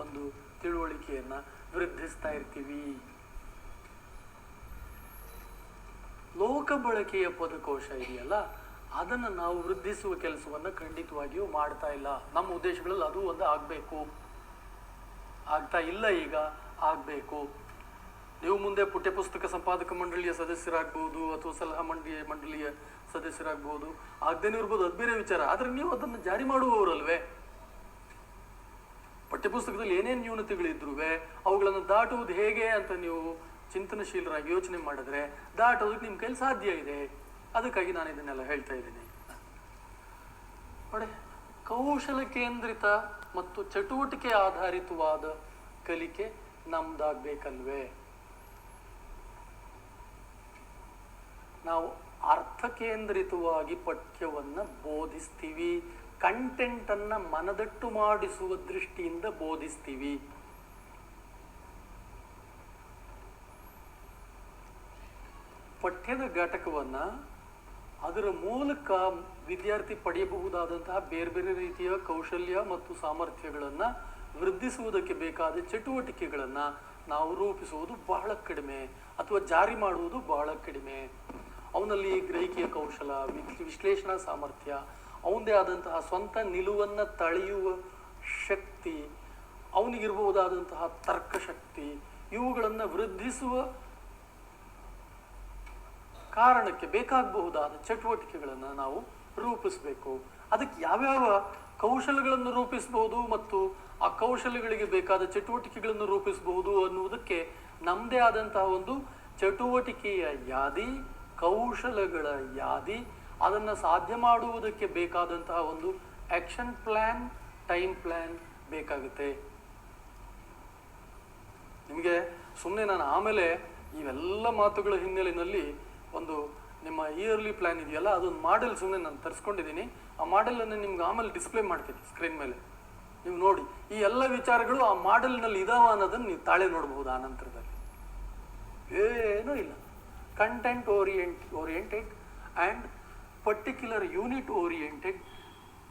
ಒಂದು ತಿಳುವಳಿಕೆಯನ್ನು ವೃದ್ಧಿಸ್ತಾ ಇರ್ತೀವಿ. ಲೋಕ ಬಳಕೆಯ ಪದಕೋಶ ಇದೆಯಲ್ಲ, ಅದನ್ನು ನಾವು ವೃದ್ಧಿಸುವ ಕೆಲಸವನ್ನು ಖಂಡಿತವಾಗಿಯೂ ಮಾಡ್ತಾ ಇಲ್ಲ. ನಮ್ಮ ಉದ್ದೇಶಗಳಲ್ಲಿ ಅದು ಒಂದು ಆಗಬೇಕು, ಆಗ್ತಾ ಇಲ್ಲ, ಈಗ ಆಗಬೇಕು. ನೀವು ಮುಂದೆ ಪಠ್ಯಪುಸ್ತಕ ಸಂಪಾದಕ ಮಂಡಳಿಯ ಸದಸ್ಯರಾಗ್ಬೋದು, ಅಥವಾ ಸಲಹಾ ಮಂಡಳಿಯ ಸದಸ್ಯರಾಗ್ಬೋದು, ಆಗದೇನೆ ಇರ್ಬೋದು, ಅದು ಬೇರೆ ವಿಚಾರ. ಆದರೆ ನೀವು ಅದನ್ನು ಜಾರಿ ಮಾಡುವವರಲ್ವೇ? ಪಠ್ಯಪುಸ್ತಕದಲ್ಲಿ ಏನೇನು ನ್ಯೂನತೆಗಳಿದ್ರೂ ಅವುಗಳನ್ನು ದಾಟುವುದು ಹೇಗೆ ಅಂತ ನೀವು ಚಿಂತನಶೀಲರಾಗಿ ಯೋಚನೆ ಮಾಡಿದ್ರೆ ದಾಟೋದಕ್ಕೆ ನಿಮ್ಮ ಕೈಲಿ ಸಾಧ್ಯ ಇದೆ. ಅದಕ್ಕಾಗಿ ನಾನು ಇದನ್ನೆಲ್ಲ ಹೇಳ್ತಾ ಇದ್ದೀನಿ ನೋಡಿ. ಕೌಶಲ ಕೇಂದ್ರಿತ ಮತ್ತು ಚಟುವಟಿಕೆ ಆಧಾರಿತವಾದ ಕಲಿಕೆ ನಮ್ದಾಗಬೇಕಲ್ವೇ? ನಾವು ಅರ್ಥ ಕೇಂದ್ರಿತವಾಗಿ ಪಠ್ಯವನ್ನು ಬೋಧಿಸ್ತೀವಿ, ಕಂಟೆಂಟನ್ನು ಮನದಟ್ಟು ಮಾಡಿಸುವ ದೃಷ್ಟಿಯಿಂದ ಬೋಧಿಸ್ತೀವಿ. ಪಠ್ಯದ ಘಟಕವನ್ನು ಅದರ ಮೂಲಕ ವಿದ್ಯಾರ್ಥಿ ಪಡೆಯಬಹುದಾದಂತಹ ಬೇರೆ ಬೇರೆ ರೀತಿಯ ಕೌಶಲ್ಯ ಮತ್ತು ಸಾಮರ್ಥ್ಯಗಳನ್ನು ವೃದ್ಧಿಸುವುದಕ್ಕೆ ಬೇಕಾದ ಚಟುವಟಿಕೆಗಳನ್ನು ನಾವು ರೂಪಿಸುವುದು ಬಹಳ ಕಡಿಮೆ, ಅಥವಾ ಜಾರಿ ಮಾಡುವುದು ಬಹಳ ಕಡಿಮೆ. ಅವನಲ್ಲಿ ಗ್ರಹಿಕೆಯ ಕೌಶಲ, ವಿಶ್ಲೇಷಣಾ ಸಾಮರ್ಥ್ಯ, ಅವನದೇ ಆದಂತಹ ಸ್ವಂತ ನಿಲುವನ್ನು ತಳೆಯುವ ಶಕ್ತಿ, ಅವನಿಗಿರಬಹುದಾದಂತಹ ತರ್ಕಶಕ್ತಿ, ಇವುಗಳನ್ನು ವೃದ್ಧಿಸುವ ಕಾರಣಕ್ಕೆ ಬೇಕಾಗಬಹುದಾದ ಚಟುವಟಿಕೆಗಳನ್ನು ನಾವು ರೂಪಿಸಬೇಕು. ಅದಕ್ಕೆ ಯಾವ್ಯಾವ ಕೌಶಲ್ಯಗಳನ್ನು ರೂಪಿಸಬಹುದು ಮತ್ತು ಆ ಕೌಶಲ್ಯಗಳಿಗೆ ಬೇಕಾದ ಚಟುವಟಿಕೆಗಳನ್ನು ರೂಪಿಸಬಹುದು ಅನ್ನುವುದಕ್ಕೆ ನಮ್ಮದೇ ಆದಂತಹ ಒಂದು ಚಟುವಟಿಕೆಯ ಯಾದಿ, ಕೌಶಲಗಳ ಯಾದಿ, ಅದನ್ನು ಸಾಧ್ಯ ಮಾಡುವುದಕ್ಕೆ ಬೇಕಾದಂತಹ ಒಂದು ಆಕ್ಷನ್ ಪ್ಲ್ಯಾನ್, ಟೈಮ್ ಪ್ಲ್ಯಾನ್ ಬೇಕಾಗುತ್ತೆ. ನಿಮಗೆ ಸುಮ್ಮನೆ ನಾನು ಆಮೇಲೆ ಇವೆಲ್ಲ ಮಾತುಗಳ ಹಿನ್ನೆಲೆಯಲ್ಲಿ ಒಂದು ನಿಮ್ಮ ಇಯರ್ಲಿ ಪ್ಲ್ಯಾನ್ ಇದೆಯಲ್ಲ, ಅದೊಂದು ಮಾಡೆಲ್ ಸುಮ್ಮನೆ ನಾನು ತರಿಸ್ಕೊಂಡಿದ್ದೀನಿ. ಆ ಮಾಡೆಲನ್ನು ನಿಮ್ಗೆ ಆಮೇಲೆ ಡಿಸ್ಪ್ಲೇ ಮಾಡ್ತೀನಿ ಸ್ಕ್ರೀನ್ ಮೇಲೆ, ನೀವು ನೋಡಿ. ಈ ಎಲ್ಲ ವಿಚಾರಗಳು ಆ ಮಾಡೆಲ್ನಲ್ಲಿ ಇದಾವ ಅನ್ನೋದನ್ನು ನೀವು ತಾಳೆ ನೋಡ್ಬೋದು. ಆ ನಂತರದಲ್ಲಿ ಏನೂ ಇಲ್ಲ. Content oriented and particular unit oriented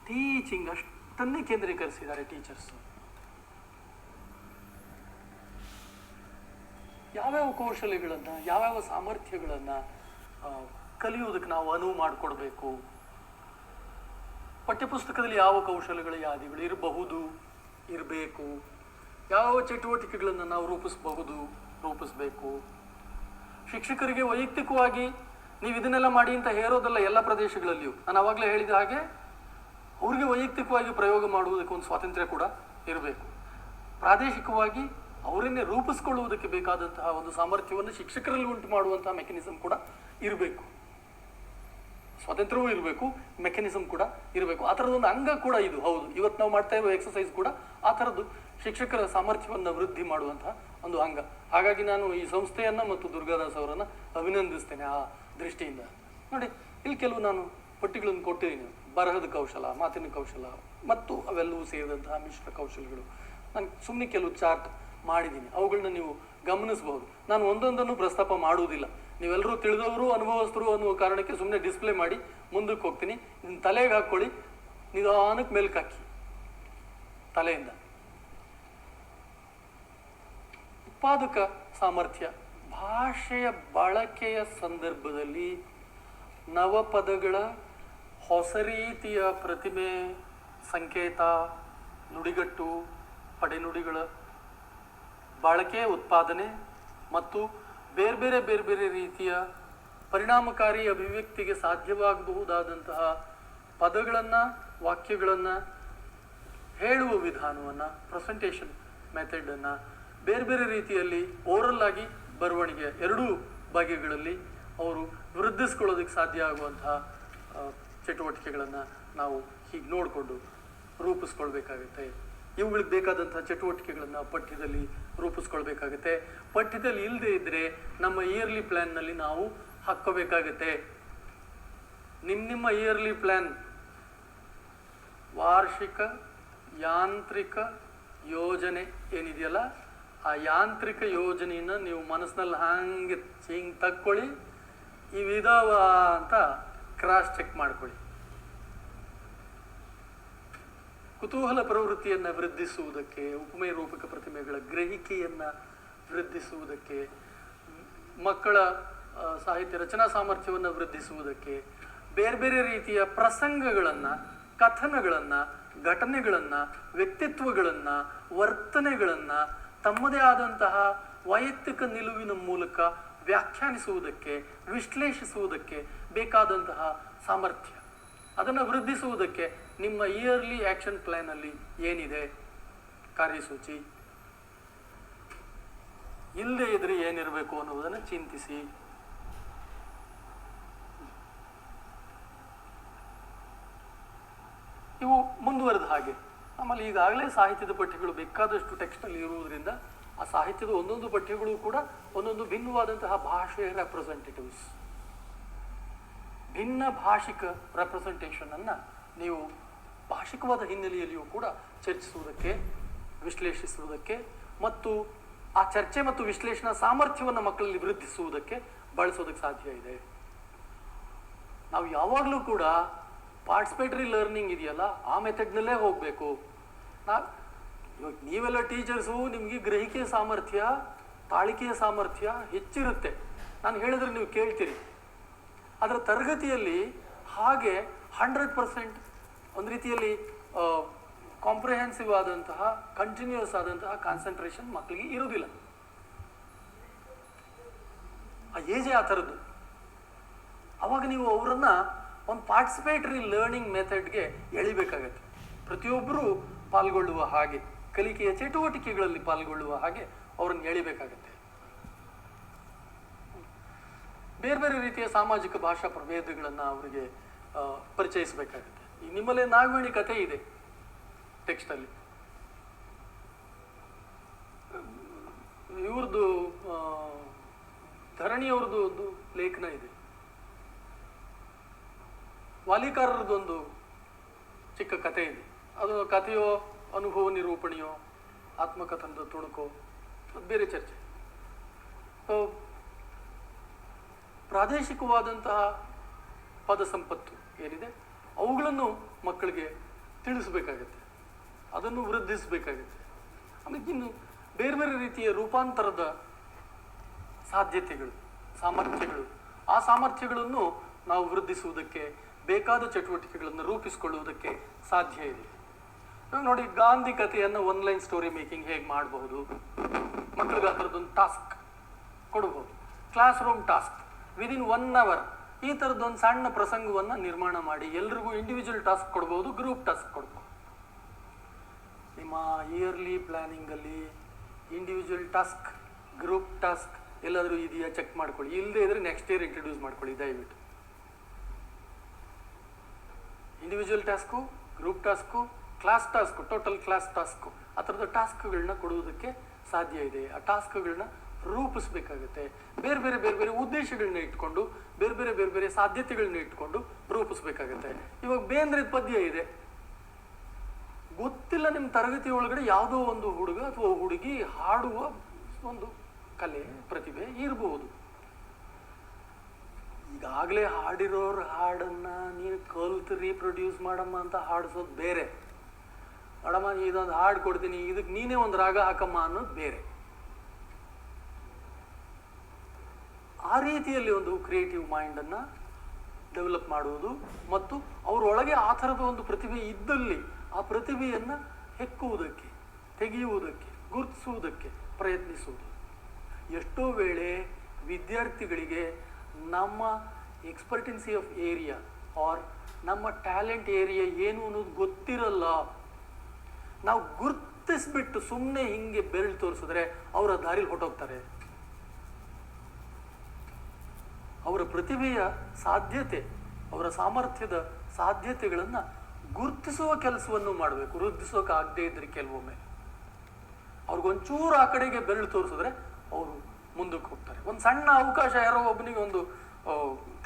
teaching ಅಷ್ಟನ್ನೇ ಕೇಂದ್ರೀಕರಿಸಿದ್ದಾರೆ ಟೀಚರ್ಸ್. ಯಾವ್ಯಾವ ಕೌಶಲ್ಯಗಳನ್ನು, ಯಾವ್ಯಾವ ಸಾಮರ್ಥ್ಯಗಳನ್ನು ಕಲಿಯುವುದಕ್ಕೆ ನಾವು ಅನುವು ಮಾಡಿಕೊಡ್ಬೇಕು, ಪಠ್ಯಪುಸ್ತಕದಲ್ಲಿ ಯಾವ ಕೌಶಲ್ಯಗಳ ಯಾದಿಗಳು ಇರಬೇಕು, ಯಾವ ಚಟುವಟಿಕೆಗಳನ್ನು ನಾವು ರೂಪಿಸಬೇಕು. ಶಿಕ್ಷಕರಿಗೆ ವೈಯಕ್ತಿಕವಾಗಿ ನೀವು ಇದನ್ನೆಲ್ಲ ಮಾಡಿ ಅಂತ ಹೇರೋದಲ್ಲ. ಎಲ್ಲ ಪ್ರದೇಶಗಳಲ್ಲಿಯೂ ನಾನು ಆವಾಗಲೇ ಹೇಳಿದ ಹಾಗೆ ಅವರಿಗೆ ವೈಯಕ್ತಿಕವಾಗಿ ಪ್ರಯೋಗ ಮಾಡುವುದಕ್ಕೆ ಒಂದು ಸ್ವಾತಂತ್ರ್ಯ ಕೂಡ ಇರಬೇಕು. ಪ್ರಾದೇಶಿಕವಾಗಿ ಅವರನ್ನೇ ರೂಪಿಸ್ಕೊಳ್ಳುವುದಕ್ಕೆ ಬೇಕಾದಂತಹ ಒಂದು ಸಾಮರ್ಥ್ಯವನ್ನು ಶಿಕ್ಷಕರಲ್ಲಿ ಉಂಟು ಮಾಡುವಂತಹ ಮೆಕ್ಯಾನಿಸಮ್ ಕೂಡ ಇರಬೇಕು. ಸ್ವಾತಂತ್ರ್ಯವೂ ಇರಬೇಕು, ಮೆಕ್ಯಾನಿಸಮ್ ಕೂಡ ಇರಬೇಕು. ಆ ಥರದೊಂದು ಅಂಗ ಕೂಡ ಇದು. ಹೌದು, ಇವತ್ತು ನಾವು ಮಾಡ್ತಾ ಇರುವ ಎಕ್ಸಸೈಸ್ ಕೂಡ ಆ ಥರದ್ದು ಶಿಕ್ಷಕರ ಸಾಮರ್ಥ್ಯವನ್ನು ವೃದ್ಧಿ ಮಾಡುವಂತಹ ಒಂದು ಅಂಗ. ಹಾಗಾಗಿ ನಾನು ಈ ಸಂಸ್ಥೆಯನ್ನು ಮತ್ತು ದುರ್ಗಾದಾಸ್ ಅವರನ್ನು ಅಭಿನಂದಿಸ್ತೇನೆ ಆ ದೃಷ್ಟಿಯಿಂದ. ನೋಡಿ, ಇಲ್ಲಿ ಕೆಲವು ನಾನು ಪಟ್ಟಿಗಳನ್ನು ಕೊಟ್ಟಿದ್ದೀನಿ. ಬರಹದ ಕೌಶಲ, ಮಾತಿನ ಕೌಶಲ ಮತ್ತು ಅವೆಲ್ಲವೂ ಸೇರಿದಂತಹ ಮಿಶ್ರ ಕೌಶಲ್ಯಗಳು. ನಾನು ಸುಮ್ಮನೆ ಕೆಲವು ಚಾರ್ಟ್ ಮಾಡಿದ್ದೀನಿ, ಅವುಗಳನ್ನ ನೀವು ಗಮನಿಸಬಹುದು. ನಾನು ಒಂದೊಂದನ್ನು ಪ್ರಸ್ತಾಪ ಮಾಡುವುದಿಲ್ಲ. ನೀವೆಲ್ಲರೂ ತಿಳಿದವರು, ಅನುಭವಸ್ಥರು ಅನ್ನುವ ಕಾರಣಕ್ಕೆ ಸುಮ್ಮನೆ ಡಿಸ್ಪ್ಲೇ ಮಾಡಿ ಮುಂದಕ್ಕೆ ಹೋಗ್ತೀನಿ. ಇದನ್ನು ತಲೆಗೆ ಹಾಕ್ಕೊಳ್ಳಿ, ನಿಧಾನಕ್ಕೆ ಮೇಲ್ಕೆ ಹಾಕಿ ತಲೆಯಿಂದ. ಉತ್ಪಾದಕ ಸಾಮರ್ಥ್ಯ, ಭಾಷೆಯ ಬಳಕೆಯ ಸಂದರ್ಭದಲ್ಲಿ ನವಪದಗಳ ಹೊಸ ರೀತಿಯ ಪ್ರತಿಮೆ, ಸಂಕೇತ, ನುಡಿಗಟ್ಟು, ಪಡೆನುಡಿಗಳ ಬಳಕೆ, ಉತ್ಪಾದನೆ ಮತ್ತು ಬೇರೆ ಬೇರೆ ರೀತಿಯ ಪರಿಣಾಮಕಾರಿ ಅಭಿವ್ಯಕ್ತಿಗೆ ಸಾಧ್ಯವಾಗಬಹುದಾದಂತಹ ಪದಗಳನ್ನು, ವಾಕ್ಯಗಳನ್ನು ಹೇಳುವ ವಿಧಾನವನ್ನು, ಪ್ರೆಸೆಂಟೇಷನ್ ಮೆಥಡನ್ನು ಬೇರೆ ರೀತಿಯಲ್ಲಿ ಓರಲ್ ಆಗಿ ಬರವಣಿಗೆ ಎರಡೂ ಬಗೆಗಳಲ್ಲಿ ಅವರು ವೃದ್ಧಿಸ್ಕೊಳ್ಳೋದಕ್ಕೆ ಸಾಧ್ಯ ಆಗುವಂತಹ ಚಟುವಟಿಕೆಗಳನ್ನು ನಾವು ಹೀಗೆ ನೋಡಿಕೊಂಡು ರೂಪಿಸ್ಕೊಳ್ಬೇಕಾಗುತ್ತೆ. ಇವುಗಳಿಗೆ ಬೇಕಾದಂತಹ ಚಟುವಟಿಕೆಗಳನ್ನು ಪಠ್ಯದಲ್ಲಿ ರೂಪಿಸ್ಕೊಳ್ಬೇಕಾಗುತ್ತೆ. ಪಠ್ಯದಲ್ಲಿ ಇಲ್ಲದೆ ಇದ್ದರೆ ನಮ್ಮ ಇಯರ್ಲಿ ಪ್ಲ್ಯಾನ್ನಲ್ಲಿ ನಾವು ಹಾಕ್ಕೋಬೇಕಾಗತ್ತೆ. ನಿಮ್ಮ ಇಯರ್ಲಿ ಪ್ಲ್ಯಾನ್, ವಾರ್ಷಿಕ ಯಾಂತ್ರಿಕ ಯೋಜನೆ ಏನಿದೆಯಲ್ಲ, ಆ ಯಾಂತ್ರಿಕ ಯೋಜನೆಯನ್ನು ನೀವು ಮನಸ್ಸಿನಲ್ಲಿ ಹಿಂಗೆ ತಕ್ಕೊಳ್ಳಿ, ಇವಿದಾವ ಅಂತ ಕ್ರಾಸ್ ಚೆಕ್ ಮಾಡ್ಕೊಳ್ಳಿ. ಕುತೂಹಲ ಪ್ರವೃತ್ತಿಯನ್ನು ವೃದ್ಧಿಸುವುದಕ್ಕೆ, ಉಪಮೇಯ ರೂಪಕ ಪ್ರತಿಮೆಗಳ ಗ್ರಹಿಕೆಯನ್ನು ವೃದ್ಧಿಸುವುದಕ್ಕೆ, ಮಕ್ಕಳ ಸಾಹಿತ್ಯ ರಚನಾ ಸಾಮರ್ಥ್ಯವನ್ನು ವೃದ್ಧಿಸುವುದಕ್ಕೆ, ಬೇರೆ ಬೇರೆ ರೀತಿಯ ಪ್ರಸಂಗಗಳನ್ನು, ಕಥನಗಳನ್ನು, ಘಟನೆಗಳನ್ನು, ವ್ಯಕ್ತಿತ್ವಗಳನ್ನು, ವರ್ತನೆಗಳನ್ನು ತಮ್ಮದೇ ಆದಂತಹ ವೈಯಕ್ತಿಕ ನಿಲುವಿನ ಮೂಲಕ ವ್ಯಾಖ್ಯಾನಿಸುವುದಕ್ಕೆ, ವಿಶ್ಲೇಷಿಸುವುದಕ್ಕೆ ಬೇಕಾದಂತಹ ಸಾಮರ್ಥ್ಯ, ಅದನ್ನು ವೃದ್ಧಿಸುವುದಕ್ಕೆ ನಿಮ್ಮ ಇಯರ್ಲಿ ಆಕ್ಷನ್ ಪ್ಲಾನಲ್ಲಿ ಏನಿದೆ, ಕಾರ್ಯಸೂಚಿ ಇಲ್ಲದೆ ಇದ್ರೆ ಏನಿರಬೇಕು ಅನ್ನುವುದನ್ನು ಚಿಂತಿಸಿ. ಇವು ಮುಂದುವರೆದ ಹಾಗೆ ಆಮೇಲೆ ಈಗಾಗಲೇ ಸಾಹಿತ್ಯದ ಪಠ್ಯಗಳು ಬೇಕಾದಷ್ಟು ಟೆಕ್ಸ್ಟಲ್ಲಿ ಇರುವುದರಿಂದ ಆ ಸಾಹಿತ್ಯದ ಒಂದೊಂದು ಪಠ್ಯಗಳು ಕೂಡ ಒಂದೊಂದು ಭಿನ್ನವಾದಂತಹ ಭಾಷೆಯ ರೆಪ್ರೆಸೆಂಟೇಟಿವ್ಸ್, ಭಿನ್ನ ಭಾಷಿಕ ರೆಪ್ರೆಸೆಂಟೇಷನ್ ಅನ್ನು ನೀವು ಭಾಷಿಕವಾದ ಹಿನ್ನೆಲೆಯಲ್ಲಿಯೂ ಕೂಡ ಚರ್ಚಿಸುವುದಕ್ಕೆ, ವಿಶ್ಲೇಷಿಸುವುದಕ್ಕೆ ಮತ್ತು ಆ ಚರ್ಚೆ ಮತ್ತು ವಿಶ್ಲೇಷಣಾ ಸಾಮರ್ಥ್ಯವನ್ನು ಮಕ್ಕಳಲ್ಲಿ ವೃದ್ಧಿಸುವುದಕ್ಕೆ ಬಳಸೋದಕ್ಕೆ ಸಾಧ್ಯ ಇದೆ. ನಾವು ಯಾವಾಗಲೂ ಕೂಡ ಪಾರ್ಟಿಸಿಪೇಟರಿ ಲರ್ನಿಂಗ್ ಇದೆಯಲ್ಲ ಆ ಮೆಥಡ್ನಲ್ಲೇ ಹೋಗಬೇಕು. ಇವಾಗ ನೀವೆಲ್ಲ ಟೀಚರ್ಸು, ನಿಮಗೆ ಗ್ರಹಿಕೆಯ ಸಾಮರ್ಥ್ಯ, ತಾಳಿಕೆಯ ಸಾಮರ್ಥ್ಯ ಹೆಚ್ಚಿರುತ್ತೆ. ನಾನು ಹೇಳಿದ್ರೆ ನೀವು ಕೇಳ್ತೀರಿ. ಅದರ ತರಗತಿಯಲ್ಲಿ ಹಾಗೆ 100% ಒಂದು ರೀತಿಯಲ್ಲಿ ಕಾಂಪ್ರಿಹೆನ್ಸಿವ್ ಆದಂತಹ, ಕಂಟಿನ್ಯೂಸ್ ಆದಂತಹ ಕಾನ್ಸಂಟ್ರೇಷನ್ ಮಕ್ಕಳಿಗೆ ಇರುವುದಿಲ್ಲ. ಆ ಏಜೆ ಆ ಥರದ್ದು. ಅವಾಗ ನೀವು ಅವರನ್ನು ಒಂದು ಪಾರ್ಟಿಸಿಪೇಟರಿ ಲರ್ನಿಂಗ್ ಮೆಥಡ್ಗೆ ಎಳಿಬೇಕಾಗತ್ತೆ. ಪ್ರತಿಯೊಬ್ಬರೂ ಪಾಲ್ಗೊಳ್ಳುವ ಹಾಗೆ, ಕಲಿಕೆಯ ಚಟುವಟಿಕೆಗಳಲ್ಲಿ ಪಾಲ್ಗೊಳ್ಳುವ ಹಾಗೆ ಅವರನ್ನು ಎಳಿಬೇಕಾಗತ್ತೆ. ಬೇರೆ ಬೇರೆ ರೀತಿಯ ಸಾಮಾಜಿಕ ಭಾಷಾ ಪ್ರಭೇದಗಳನ್ನು ಅವರಿಗೆ ಪರಿಚಯಿಸಬೇಕಾಗತ್ತೆ. ಈಗ ನಿಮ್ಮಲ್ಲೇ ನಾಗವೇಣಿ ಕಥೆ ಇದೆ ಟೆಕ್ಸ್ಟಲ್ಲಿ. ಇವ್ರದ್ದು ಧರಣಿಯವ್ರದ್ದು ಒಂದು ಲೇಖನ ಇದೆ. ವಾಲಿಕಾರರದೊಂದು ಚಿಕ್ಕ ಕಥೆ ಇದೆ. ಅದು ಕಥೆಯೋ, ಅನುಭವ ನಿರೂಪಣೆಯೋ, ಆತ್ಮಕಥನದ ತುಣುಕೋ, ಬೇರೆ ಚರ್ಚೆ. ಪ್ರಾದೇಶಿಕವಾದಂತಹ ಪದ ಸಂಪತ್ತು ಏನಿದೆ ಅವುಗಳನ್ನು ಮಕ್ಕಳಿಗೆ ತಿಳಿಸಬೇಕಾಗತ್ತೆ, ಅದನ್ನು ವೃದ್ಧಿಸಬೇಕಾಗತ್ತೆ. ಆಮೇಲೆ ಇನ್ನು ಬೇರೆ ಬೇರೆ ರೀತಿಯ ರೂಪಾಂತರದ ಸಾಧ್ಯತೆಗಳು, ಸಾಮರ್ಥ್ಯಗಳು, ಆ ಸಾಮರ್ಥ್ಯಗಳನ್ನು ನಾವು ವೃದ್ಧಿಸುವುದಕ್ಕೆ, ಬೇಕಾದ ಚಟುವಟಿಕೆಗಳನ್ನು ರೂಪಿಸಿಕೊಳ್ಳುವುದಕ್ಕೆ ಸಾಧ್ಯ ಇದೆ. ನೋಡಿ, ಗಾಂಧಿ ಕಥೆಯನ್ನು ಒನ್ಲೈನ್ ಸ್ಟೋರಿ ಮೇಕಿಂಗ್ ಹೇಗೆ ಮಾಡಬಹುದು, ಮಕ್ಕಳಿಗೆ ಆ ಥರದ್ದೊಂದು ಟಾಸ್ಕ್ ಕೊಡಬಹುದು. Class room task within 1 hour ಈ ಥರದ್ದೊಂದು ಸಣ್ಣ ಪ್ರಸಂಗವನ್ನು ನಿರ್ಮಾಣ ಮಾಡಿ ಎಲ್ರಿಗೂ ಇಂಡಿವಿಜುವಲ್ ಟಾಸ್ಕ್ ಕೊಡ್ಬೋದು, ಗ್ರೂಪ್ ಟಾಸ್ಕ್ ಕೊಡ್ಬೋದು. ನಿಮ್ಮ ಇಯರ್ಲಿ ಪ್ಲಾನಿಂಗಲ್ಲಿ ಇಂಡಿವಿಜುವಲ್ ಟಾಸ್ಕ್, ಗ್ರೂಪ್ ಟಾಸ್ಕ್ ಎಲ್ಲಾದರೂ ಇದೆಯಾ ಚೆಕ್ ಮಾಡ್ಕೊಳ್ಳಿ. ಇಲ್ಲದೆ ಇದ್ರೆ ನೆಕ್ಸ್ಟ್ ಇಯರ್ ಇಂಟ್ರೊಡ್ಯೂಸ್ ಮಾಡ್ಕೊಳ್ಳಿ ದಯವಿಟ್ಟು. Individual task, group task, class task, total class task, ಆ ಥರದ ಟಾಸ್ಕ್ಗಳನ್ನ ಕೊಡುವುದಕ್ಕೆ ಸಾಧ್ಯ ಇದೆ. ಆ ಟಾಸ್ಕ್ಗಳನ್ನ ರೂಪಿಸ್ಬೇಕಾಗತ್ತೆ. ಬೇರೆ ಬೇರೆ ಬೇರೆ ಬೇರೆ ಉದ್ದೇಶಗಳನ್ನ ಇಟ್ಕೊಂಡು, ಬೇರೆ ಬೇರೆ ಬೇರೆ ಬೇರೆ ಸಾಧ್ಯತೆಗಳನ್ನ ಇಟ್ಕೊಂಡು ರೂಪಿಸ್ಬೇಕಾಗತ್ತೆ. ಇವಾಗ ಬೇಂದ್ರೆದ ಪದ್ಯ ಇದೆ, ಗೊತ್ತಿಲ್ಲ ನಿಮ್ಮ ತರಗತಿ ಒಳಗಡೆ ಯಾವುದೋ ಒಂದು ಹುಡುಗ ಅಥವಾ ಹುಡುಗಿ ಹಾಡುವ ಒಂದು ಕಲೆ, ಪ್ರತಿಭೆ ಇರಬಹುದು. ಈಗಾಗಲೇ ಹಾಡಿರೋರ ಹಾಡನ್ನ ನೀನು ಕಲ್ತು ರೀಪ್ರೊಡ್ಯೂಸ್ ಮಾಡಮ್ಮ ಅಂತ ಹಾಡಿಸೋದು ಬೇರೆ. ಮೇಡಮ್ಮ ಇದೊಂದು ಹಾಡು ಕೊಡ್ತೀನಿ, ಇದಕ್ಕೆ ನೀನೇ ಒಂದು ರಾಗ ಹಾಕಮ್ಮ ಅನ್ನೋದು ಬೇರೆ. ಆ ರೀತಿಯಲ್ಲಿ ಒಂದು ಕ್ರಿಯೇಟಿವ್ ಮೈಂಡನ್ನು ಡೆವಲಪ್ ಮಾಡುವುದು ಮತ್ತು ಅವರೊಳಗೆ ಆ ಥರದ ಒಂದು ಪ್ರತಿಭೆ ಇದ್ದಲ್ಲಿ ಆ ಪ್ರತಿಭೆಯನ್ನು ಹೆಕ್ಕುವುದಕ್ಕೆ, ತೆಗೆಯುವುದಕ್ಕೆ, ಗುರುತಿಸುವುದಕ್ಕೆ ಪ್ರಯತ್ನಿಸುವುದು. ಎಷ್ಟೋ ವೇಳೆ ವಿದ್ಯಾರ್ಥಿಗಳಿಗೆ ನಮ್ಮ ಎಕ್ಸ್ಪರ್ಟೆನ್ಸಿ ಆಫ್ ಏರಿಯಾ ಆರ್ ನಮ್ಮ ಟ್ಯಾಲೆಂಟ್ ಏರಿಯಾ ಏನು ಅನ್ನೋದು ಗೊತ್ತಿರಲ್ಲ. ನಾವು ಗುರುತಿಸ್ಬಿಟ್ಟು ಸುಮ್ಮನೆ ಹಿಂಗೆ ಬೆರಳು ತೋರಿಸಿದ್ರೆ ಅವರ ದಾರಿಲಿ ಹೊಟ್ಟೋಗ್ತಾರೆ. ಅವರ ಪ್ರತಿಭೆಯ ಸಾಧ್ಯತೆ, ಅವರ ಸಾಮರ್ಥ್ಯದ ಸಾಧ್ಯತೆಗಳನ್ನು ಗುರುತಿಸುವ ಕೆಲಸವನ್ನು ಮಾಡಬೇಕು. ವೃದ್ಧಿಸೋಕೆ ಆಗದೆ ಇದ್ರೆ ಕೆಲವೊಮ್ಮೆ ಅವ್ರಿಗೊಂಚೂರು ಆ ಕಡೆಗೆ ಬೆರಳು ತೋರಿಸಿದ್ರೆ ಅವರು ಮುಂದಕ್ಕೆ ಹೋಗ್ತಾರೆ. ಒಂದು ಸಣ್ಣ ಅವಕಾಶ, ಯಾರೋ ಒಬ್ಬನಿಗೆ ಒಂದು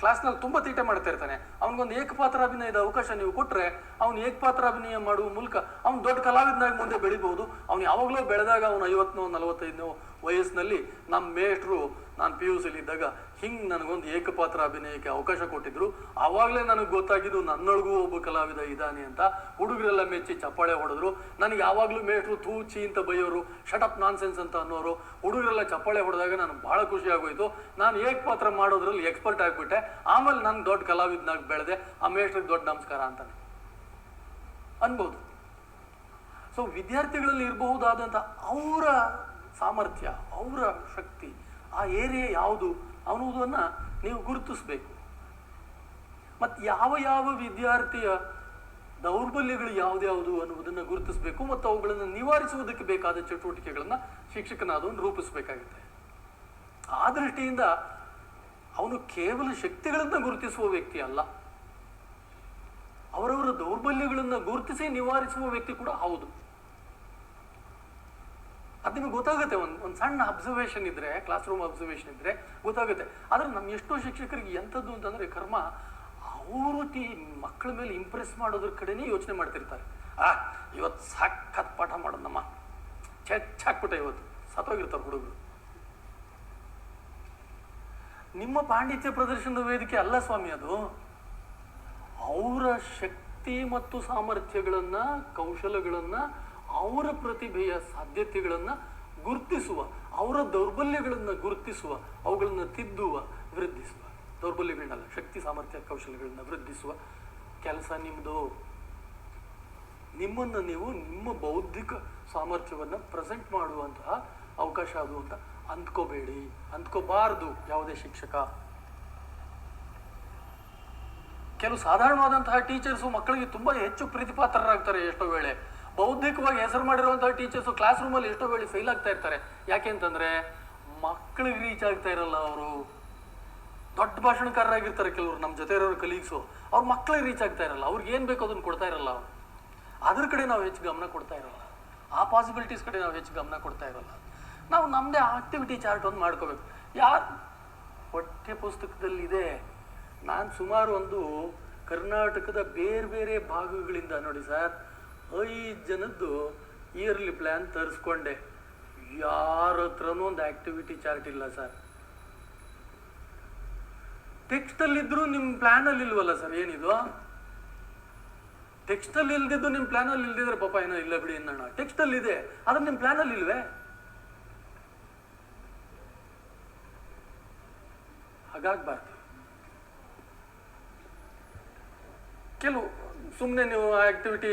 ಕ್ಲಾಸ್ನಲ್ಲಿ ತುಂಬ ತೀಟೆ ಮಾಡ್ತಾ ಇರ್ತಾನೆ, ಅವ್ನಿಗೊಂದು ಏಕಪಾತ್ರ ಅಭಿನಯದ ಅವಕಾಶ ನೀವು ಕೊಟ್ಟರೆ ಅವ್ನು ಏಕಪಾತ್ರ ಅಭಿನಯ ಮಾಡುವ ಮೂಲಕ ಅವ್ನು ದೊಡ್ಡ ಕಲಾವಿದನಾಗಿ ಮುಂದೆ ಬೆಳಿಬಹುದು. ಅವ್ನು ಯಾವಾಗಲೂ ಬೆಳೆದಾಗ ಅವನು 50ನೋ 45ನೋ ವಯಸ್ಸಿನಲ್ಲಿ ನಮ್ಮ ಮೇಷ್ಟ್ರು ನಾನು PUC ಇದ್ದಾಗ ಹಿಂಗೆ ನನಗೊಂದು ಏಕಪಾತ್ರ ಅಭಿನಯಕ್ಕೆ ಅವಕಾಶ ಕೊಟ್ಟಿದ್ರು. ಆವಾಗಲೇ ನನಗೆ ಗೊತ್ತಾಗಿದ್ದು ನನ್ನೊಳಗೂ ಒಬ್ಬ ಕಲಾವಿದ ಇದ್ದಾನೆ ಅಂತ. ಹುಡುಗರೆಲ್ಲ ಮೆಚ್ಚಿ ಚಪ್ಪಾಳೆ ಹೊಡೆದ್ರು. ನನಗೆ ಯಾವಾಗಲೂ ಮೇಷ್ಟ್ರು ತೂಚಿ ಅಂತ ಬೈಯೋರು, ಶಟಪ್ ನಾನ್ಸೆನ್ಸ್ ಅಂತ ಅನ್ನೋರು. ಹುಡುಗರೆಲ್ಲ ಚಪ್ಪಾಳೆ ಹೊಡೆದಾಗ ನನಗೆ ಭಾಳ ಖುಷಿ ಆಗೋಯ್ತು. ನಾನು ಏಕಪಾತ್ರ ಮಾಡೋದ್ರಲ್ಲಿ ಎಕ್ಸ್ಪರ್ಟ್ ಆಗಿಬಿಟ್ಟೆ. ಆಮೇಲೆ ನಾನು ದೊಡ್ಡ ಕಲಾವಿದನಾಗಿ ಬೆಳೆದೆ. ಆ ಮೇಷ್ಟ್ರಿಗೆ ದೊಡ್ಡ ನಮಸ್ಕಾರ ಅಂತಾನೆ ಅನ್ಬೋದು. ಸೊ ವಿದ್ಯಾರ್ಥಿಗಳಲ್ಲಿ ಇರಬಹುದಾದಂಥ ಅವರ ಸಾಮರ್ಥ್ಯ, ಅವರ ಶಕ್ತಿ, ಆ ಏರಿಯಾ ಯಾವುದು ಅನ್ನೋದನ್ನು ನೀವು ಗುರುತಿಸ್ಬೇಕು. ಮತ್ತು ಯಾವ ಯಾವ ವಿದ್ಯಾರ್ಥಿಯ ದೌರ್ಬಲ್ಯಗಳು ಯಾವುದ್ಯಾವುದು ಅನ್ನುವುದನ್ನು ಗುರುತಿಸಬೇಕು ಮತ್ತು ಅವುಗಳನ್ನು ನಿವಾರಿಸುವುದಕ್ಕೆ ಬೇಕಾದ ಚಟುವಟಿಕೆಗಳನ್ನು ಶಿಕ್ಷಕನಾದವನು ರೂಪಿಸಬೇಕಾಗುತ್ತೆ. ಆ ದೃಷ್ಟಿಯಿಂದ ಅವನು ಕೇವಲ ಶಕ್ತಿಗಳನ್ನು ಗುರುತಿಸುವ ವ್ಯಕ್ತಿ ಅಲ್ಲ, ಅವರವರ ದೌರ್ಬಲ್ಯಗಳನ್ನು ಗುರುತಿಸಿ ನಿವಾರಿಸುವ ವ್ಯಕ್ತಿ ಕೂಡ ಹೌದು. ಅದು ನಿಮಗೆ ಗೊತ್ತಾಗುತ್ತೆ. ಒಂದು ಸಣ್ಣ ಅಬ್ಸರ್ವೇಷನ್ ಇದ್ದರೆ, ಕ್ಲಾಸ್ ರೂಮ್ ಅಬ್ಸರ್ವೇಷನ್ ಇದ್ದರೆ ಗೊತ್ತಾಗುತ್ತೆ. ಆದರೆ ನಮ್ಮ ಎಷ್ಟೋ ಶಿಕ್ಷಕರಿಗೆ ಎಂಥದ್ದು ಅಂತಂದರೆ ಕರ್ಮ, ಅವರು ಮಕ್ಕಳ ಮೇಲೆ ಇಂಪ್ರೆಸ್ ಮಾಡೋದ್ರ ಕಡೆನೇ ಯೋಚನೆ ಮಾಡ್ತಿರ್ತಾರೆ. ಇವತ್ತು ಸಾಕತ್ ಪಾಠ ಮಾಡೋದಮ್ಮ, ಚೆಚ್ಚಾಕ್ಬಿಟ್ಟೆ, ಇವತ್ತು ಸತ್ತೋಗಿರ್ತಾರೆ ಹುಡುಗರು. ನಿಮ್ಮ ಪಾಂಡಿತ್ಯ ಪ್ರದರ್ಶನದ ವೇದಿಕೆ ಅಲ್ಲ ಸ್ವಾಮಿ ಅದು. ಅವರ ಶಕ್ತಿ ಮತ್ತು ಸಾಮರ್ಥ್ಯಗಳನ್ನು, ಕೌಶಲಗಳನ್ನು, ಅವರ ಪ್ರತಿಭೆಯ ಸಾಧ್ಯತೆಗಳನ್ನು ಗುರುತಿಸುವ, ಅವರ ದೌರ್ಬಲ್ಯಗಳನ್ನು ಗುರುತಿಸುವ, ಅವುಗಳನ್ನು ತಿದ್ದುವ, ವೃದ್ಧಿಸುವ. ದೌರ್ಬಲ್ಯಗಳನ್ನಲ್ಲ, ಶಕ್ತಿ ಸಾಮರ್ಥ್ಯ ಕೌಶಲ್ಯಗಳನ್ನ ವೃದ್ಧಿಸುವ ಕೆಲಸ ನಿಮ್ಮದು. ನಿಮ್ಮನ್ನು ನೀವು ನಿಮ್ಮ ಬೌದ್ಧಿಕ ಸಾಮರ್ಥ್ಯವನ್ನು ಪ್ರೆಸೆಂಟ್ ಮಾಡುವಂತಹ ಅವಕಾಶ ಅದು ಅಂತ ಅಂದ್ಕೋಬೇಡಿ, ಅಂದ್ಕೋಬಾರ್ದು ಯಾವುದೇ ಶಿಕ್ಷಕ. ಕೆಲವು ಸಾಧಾರಣವಾದಂತಹ ಟೀಚರ್ಸು ಮಕ್ಕಳಿಗೆ ತುಂಬ ಹೆಚ್ಚು ಪ್ರೀತಿಪಾತ್ರರಾಗ್ತಾರೆ. ಎಷ್ಟೋ ವೇಳೆ ಬೌದ್ಧಿಕವಾಗಿ ಹೆಸರು ಮಾಡಿರುವಂತಹ ಟೀಚರ್ಸು ಕ್ಲಾಸ್ ರೂಮಲ್ಲಿ ಎಷ್ಟೋ ವೇಳೆ ಫೇಲ್ ಆಗ್ತಾ ಇರ್ತಾರೆ. ಯಾಕೆ ಅಂತಂದರೆ ಮಕ್ಕಳಿಗೆ ರೀಚ್ ಆಗ್ತಾ ಇರಲ್ಲ. ಅವರು ದೊಡ್ಡ ಭಾಷಣಕಾರರಾಗಿರ್ತಾರೆ ಕೆಲವರು, ನಮ್ಮ ಜೊತೆ ಇರೋರು ಕಲೀಗ್ಸು, ಅವ್ರ ಮಕ್ಕಳಿಗೆ ರೀಚ್ ಆಗ್ತಾ ಇರಲ್ಲ. ಅವ್ರಿಗೆ ಏನು ಬೇಕೋ ಅದನ್ನು ಕೊಡ್ತಾ ಇರಲ್ಲ. ಅವರು ಅದ್ರ ಕಡೆ ನಾವು ಹೆಚ್ಚು ಗಮನ ಕೊಡ್ತಾ ಇರಲ್ಲ, ಆ ಪಾಸಿಬಿಲಿಟೀಸ್ ಕಡೆ ನಾವು ಹೆಚ್ಚು ಗಮನ ಕೊಡ್ತಾ ಇರಲ್ಲ. ನಾವು ನಮ್ಮದೇ ಆಕ್ಟಿವಿಟಿ ಚಾರ್ಟ್ ಒಂದು ಮಾಡ್ಕೋಬೇಕು. ಯಾರು ಪಠ್ಯ ಪುಸ್ತಕದಲ್ಲಿದೆ. ನಾನು ಸುಮಾರು ಒಂದು ಕರ್ನಾಟಕದ ಬೇರೆ ಬೇರೆ ಭಾಗಗಳಿಂದ ನೋಡಿ ಸರ್ 5 ಜನದ್ದು ಇಯರ್ಲಿ ಪ್ಲ್ಯಾನ್ ತರಿಸ್ಕೊಂಡೆ. ಯಾರ ಹತ್ರನೂ ಒಂದು ಆಕ್ಟಿವಿಟಿ ಚಾರ್ಟ್ ಇಲ್ಲ ಸರ್. ಟೆಕ್ಸ್ಟಲ್ಲಿದ್ದರೂ ನಿಮ್ಮ ಪ್ಲ್ಯಾನಲ್ಲಿ ಇಲ್ವಲ್ಲ ಸರ್. ಏನಿದು ಟೆಕ್ಸ್ಟಲ್ಲಿ ಇಲ್ದಿದ್ದು ನಿಮ್ಮ ಪ್ಲ್ಯಾನಲ್ಲಿ ಇಲ್ದಿದ್ರೆ ಪಾಪ ಏನೋ ಇಲ್ಲ ಬಿಡಿ ಅನ್ನೋಣ. ಟೆಕ್ಸ್ಟಲ್ಲಿದೆ ಆದರೆ ನಿಮ್ಮ ಪ್ಲ್ಯಾನಲ್ಲಿ ಇಲ್ವೇ? ಹಾಗಾಗಬಾರ್ದು. ಕೆಲವು ಸುಮ್ಮನೆ ನೀವು ಆಕ್ಟಿವಿಟಿ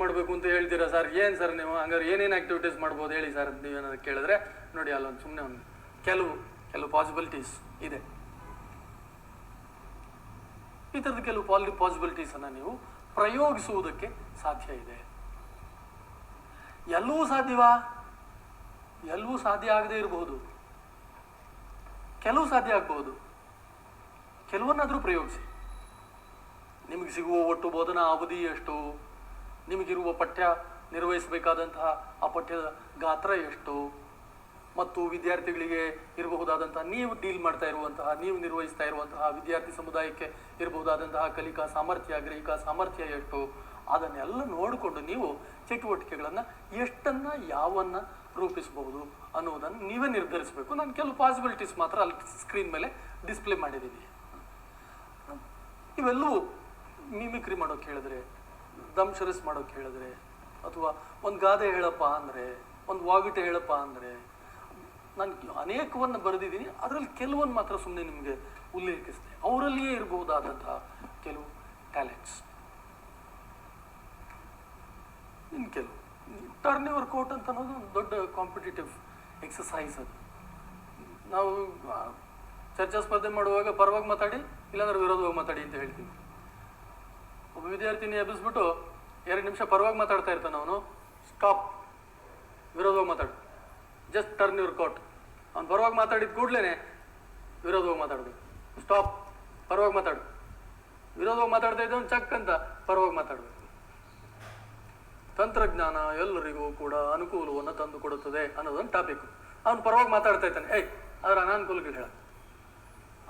ಮಾಡಬೇಕು ಅಂತ ಹೇಳ್ತೀರಾ ಸರ್. ಏನು ಸರ್ ನೀವು ಹಂಗಾರೆ ಏನೇನು ಆಕ್ಟಿವಿಟೀಸ್ ಮಾಡ್ಬೋದು ಹೇಳಿ ಸರ್ ಅಂತ ನೀವೇನಾದ್ರು ಕೇಳಿದ್ರೆ ನೋಡಿ, ಅಲ್ಲೊಂದು ಸುಮ್ಮನೆ ಒಂದು ಕೆಲವು ಪಾಸಿಬಿಲಿಟೀಸ್ ಇದೆ. ಈ ಥರದ ಕೆಲವು ಪಾಸಿಬಿಲಿಟೀಸನ್ನು ನೀವು ಪ್ರಯೋಗಿಸುವುದಕ್ಕೆ ಸಾಧ್ಯ ಇದೆ. ಎಲ್ಲವೂ ಸಾಧ್ಯವಾ? ಎಲ್ಲವೂ ಸಾಧ್ಯ ಆಗದೇ ಇರಬಹುದು. ಕೆಲವು ಸಾಧ್ಯ ಆಗಬಹುದು. ಕೆಲವನ್ನಾದರೂ ಪ್ರಯೋಗಿಸಿ. ನಿಮಗೆ ಸಿಗುವ ಒಟ್ಟು ಬೋಧನಾ ಅವಧಿ ಎಷ್ಟು, ನಿಮಗಿರುವ ಪಠ್ಯ ನಿರ್ವಹಿಸಬೇಕಾದಂತಹ ಆ ಪಠ್ಯದ ಗಾತ್ರ ಎಷ್ಟು, ಮತ್ತು ವಿದ್ಯಾರ್ಥಿಗಳಿಗೆ ಇರಬಹುದಾದಂತಹ, ನೀವು ಡೀಲ್ ಮಾಡ್ತಾ ಇರುವಂತಹ, ನೀವು ನಿರ್ವಹಿಸ್ತಾ ಇರುವಂತಹ ವಿದ್ಯಾರ್ಥಿ ಸಮುದಾಯಕ್ಕೆ ಇರಬಹುದಾದಂತಹ ಕಲಿಕಾ ಸಾಮರ್ಥ್ಯ, ಗ್ರಹಿಕಾ ಸಾಮರ್ಥ್ಯ ಎಷ್ಟು, ಅದನ್ನೆಲ್ಲ ನೋಡಿಕೊಂಡು ನೀವು ಚಟುವಟಿಕೆಗಳನ್ನು ಎಷ್ಟನ್ನು ಯಾವನ್ನು ರೂಪಿಸಬಹುದು ಅನ್ನೋದನ್ನು ನೀವೇ ನಿರ್ಧರಿಸಬೇಕು. ನಾನು ಕೆಲವು ಪಾಸಿಬಿಲಿಟೀಸ್ ಮಾತ್ರ ಅಲ್ಲಿ ಸ್ಕ್ರೀನ್ ಮೇಲೆ ಡಿಸ್ಪ್ಲೇ ಮಾಡಿದ್ದೀನಿ. ಇವೆಲ್ಲವೂ ಮಿಮಿಕ್ರಿ ಮಾಡೋಕೆ ಹೇಳಿದ್ರೆ, ದಂಶರಸ್ ಮಾಡೋಕೆ ಹೇಳಿದ್ರೆ, ಅಥವಾ ಒಂದು ಗಾದೆ ಹೇಳಪ್ಪ ಅಂದರೆ, ಒಂದು ವಾಗಿಟೆ ಹೇಳಪ್ಪ ಅಂದರೆ, ನಾನು ಅನೇಕವನ್ನು ಬರೆದಿದ್ದೀನಿ. ಅದರಲ್ಲಿ ಕೆಲವೊಂದು ಮಾತ್ರ ಸುಮ್ಮನೆ ನಿಮಗೆ ಉಲ್ಲೇಖಿಸಿದೆ. ಅವರಲ್ಲಿಯೇ ಇರಬಹುದಾದಂತಹ ಕೆಲವು ಟ್ಯಾಲೆಂಟ್ಸ್. ಇನ್ನು ಕೆಲವು ಟರ್ನ್ ಯುವರ್ ಕೋಟ್ ಅಂತ ಅನ್ನೋದು ಒಂದು ದೊಡ್ಡ ಕಾಂಪಿಟೇಟಿವ್ ಎಕ್ಸಸೈಸ್. ಅದು ನಾವು ಚರ್ಚಾ ಸ್ಪರ್ಧೆ ಮಾಡುವಾಗ ಪರವಾಗಿ ಮಾತಾಡಿ, ಇಲ್ಲಾಂದ್ರೆ ವಿರೋಧವಾಗಿ ಮಾತಾಡಿ ಅಂತ ಹೇಳ್ತೀವಿ. ಒಬ್ಬ ವಿದ್ಯಾರ್ಥಿನಿ ಎಬ್ಬಿಸ್ಬಿಟ್ಟು 2 ನಿಮಿಷ ಪರವಾಗಿ ಮಾತಾಡ್ತಾ ಇರ್ತಾನೆ ಅವನು. ಸ್ಟಾಪ್, ವಿರೋಧವಾಗಿ ಮಾತಾಡು, ಜಸ್ಟ್ ಟರ್ನ್ ಯುವರ್ ಕೋಟ್. ಅವ್ನು ಪರವಾಗಿ ಮಾತಾಡಿದ ಕೂಡಲೇ ವಿರೋಧವಾಗಿ ಮಾತಾಡೋದು. ಸ್ಟಾಪ್, ಪರವಾಗಿ ಮಾತಾಡು. ವಿರೋಧವಾಗಿ ಮಾತಾಡ್ತಾ ಇದ್ದವನು ಚಕ್ ಅಂತ ಪರವಾಗಿ ಮಾತಾಡಬೇಕು. ತಂತ್ರಜ್ಞಾನ ಎಲ್ಲರಿಗೂ ಕೂಡ ಅನುಕೂಲವನ್ನು ತಂದು ಕೊಡುತ್ತದೆ ಅನ್ನೋದೊಂದು ಟಾಪಿಕ್. ಅವನು ಪರವಾಗಿ ಮಾತಾಡ್ತಾ ಇದ್ದಾನೆ. ಅದರ ಅನಾನುಕೂಲಗಳು ಹೇಳ,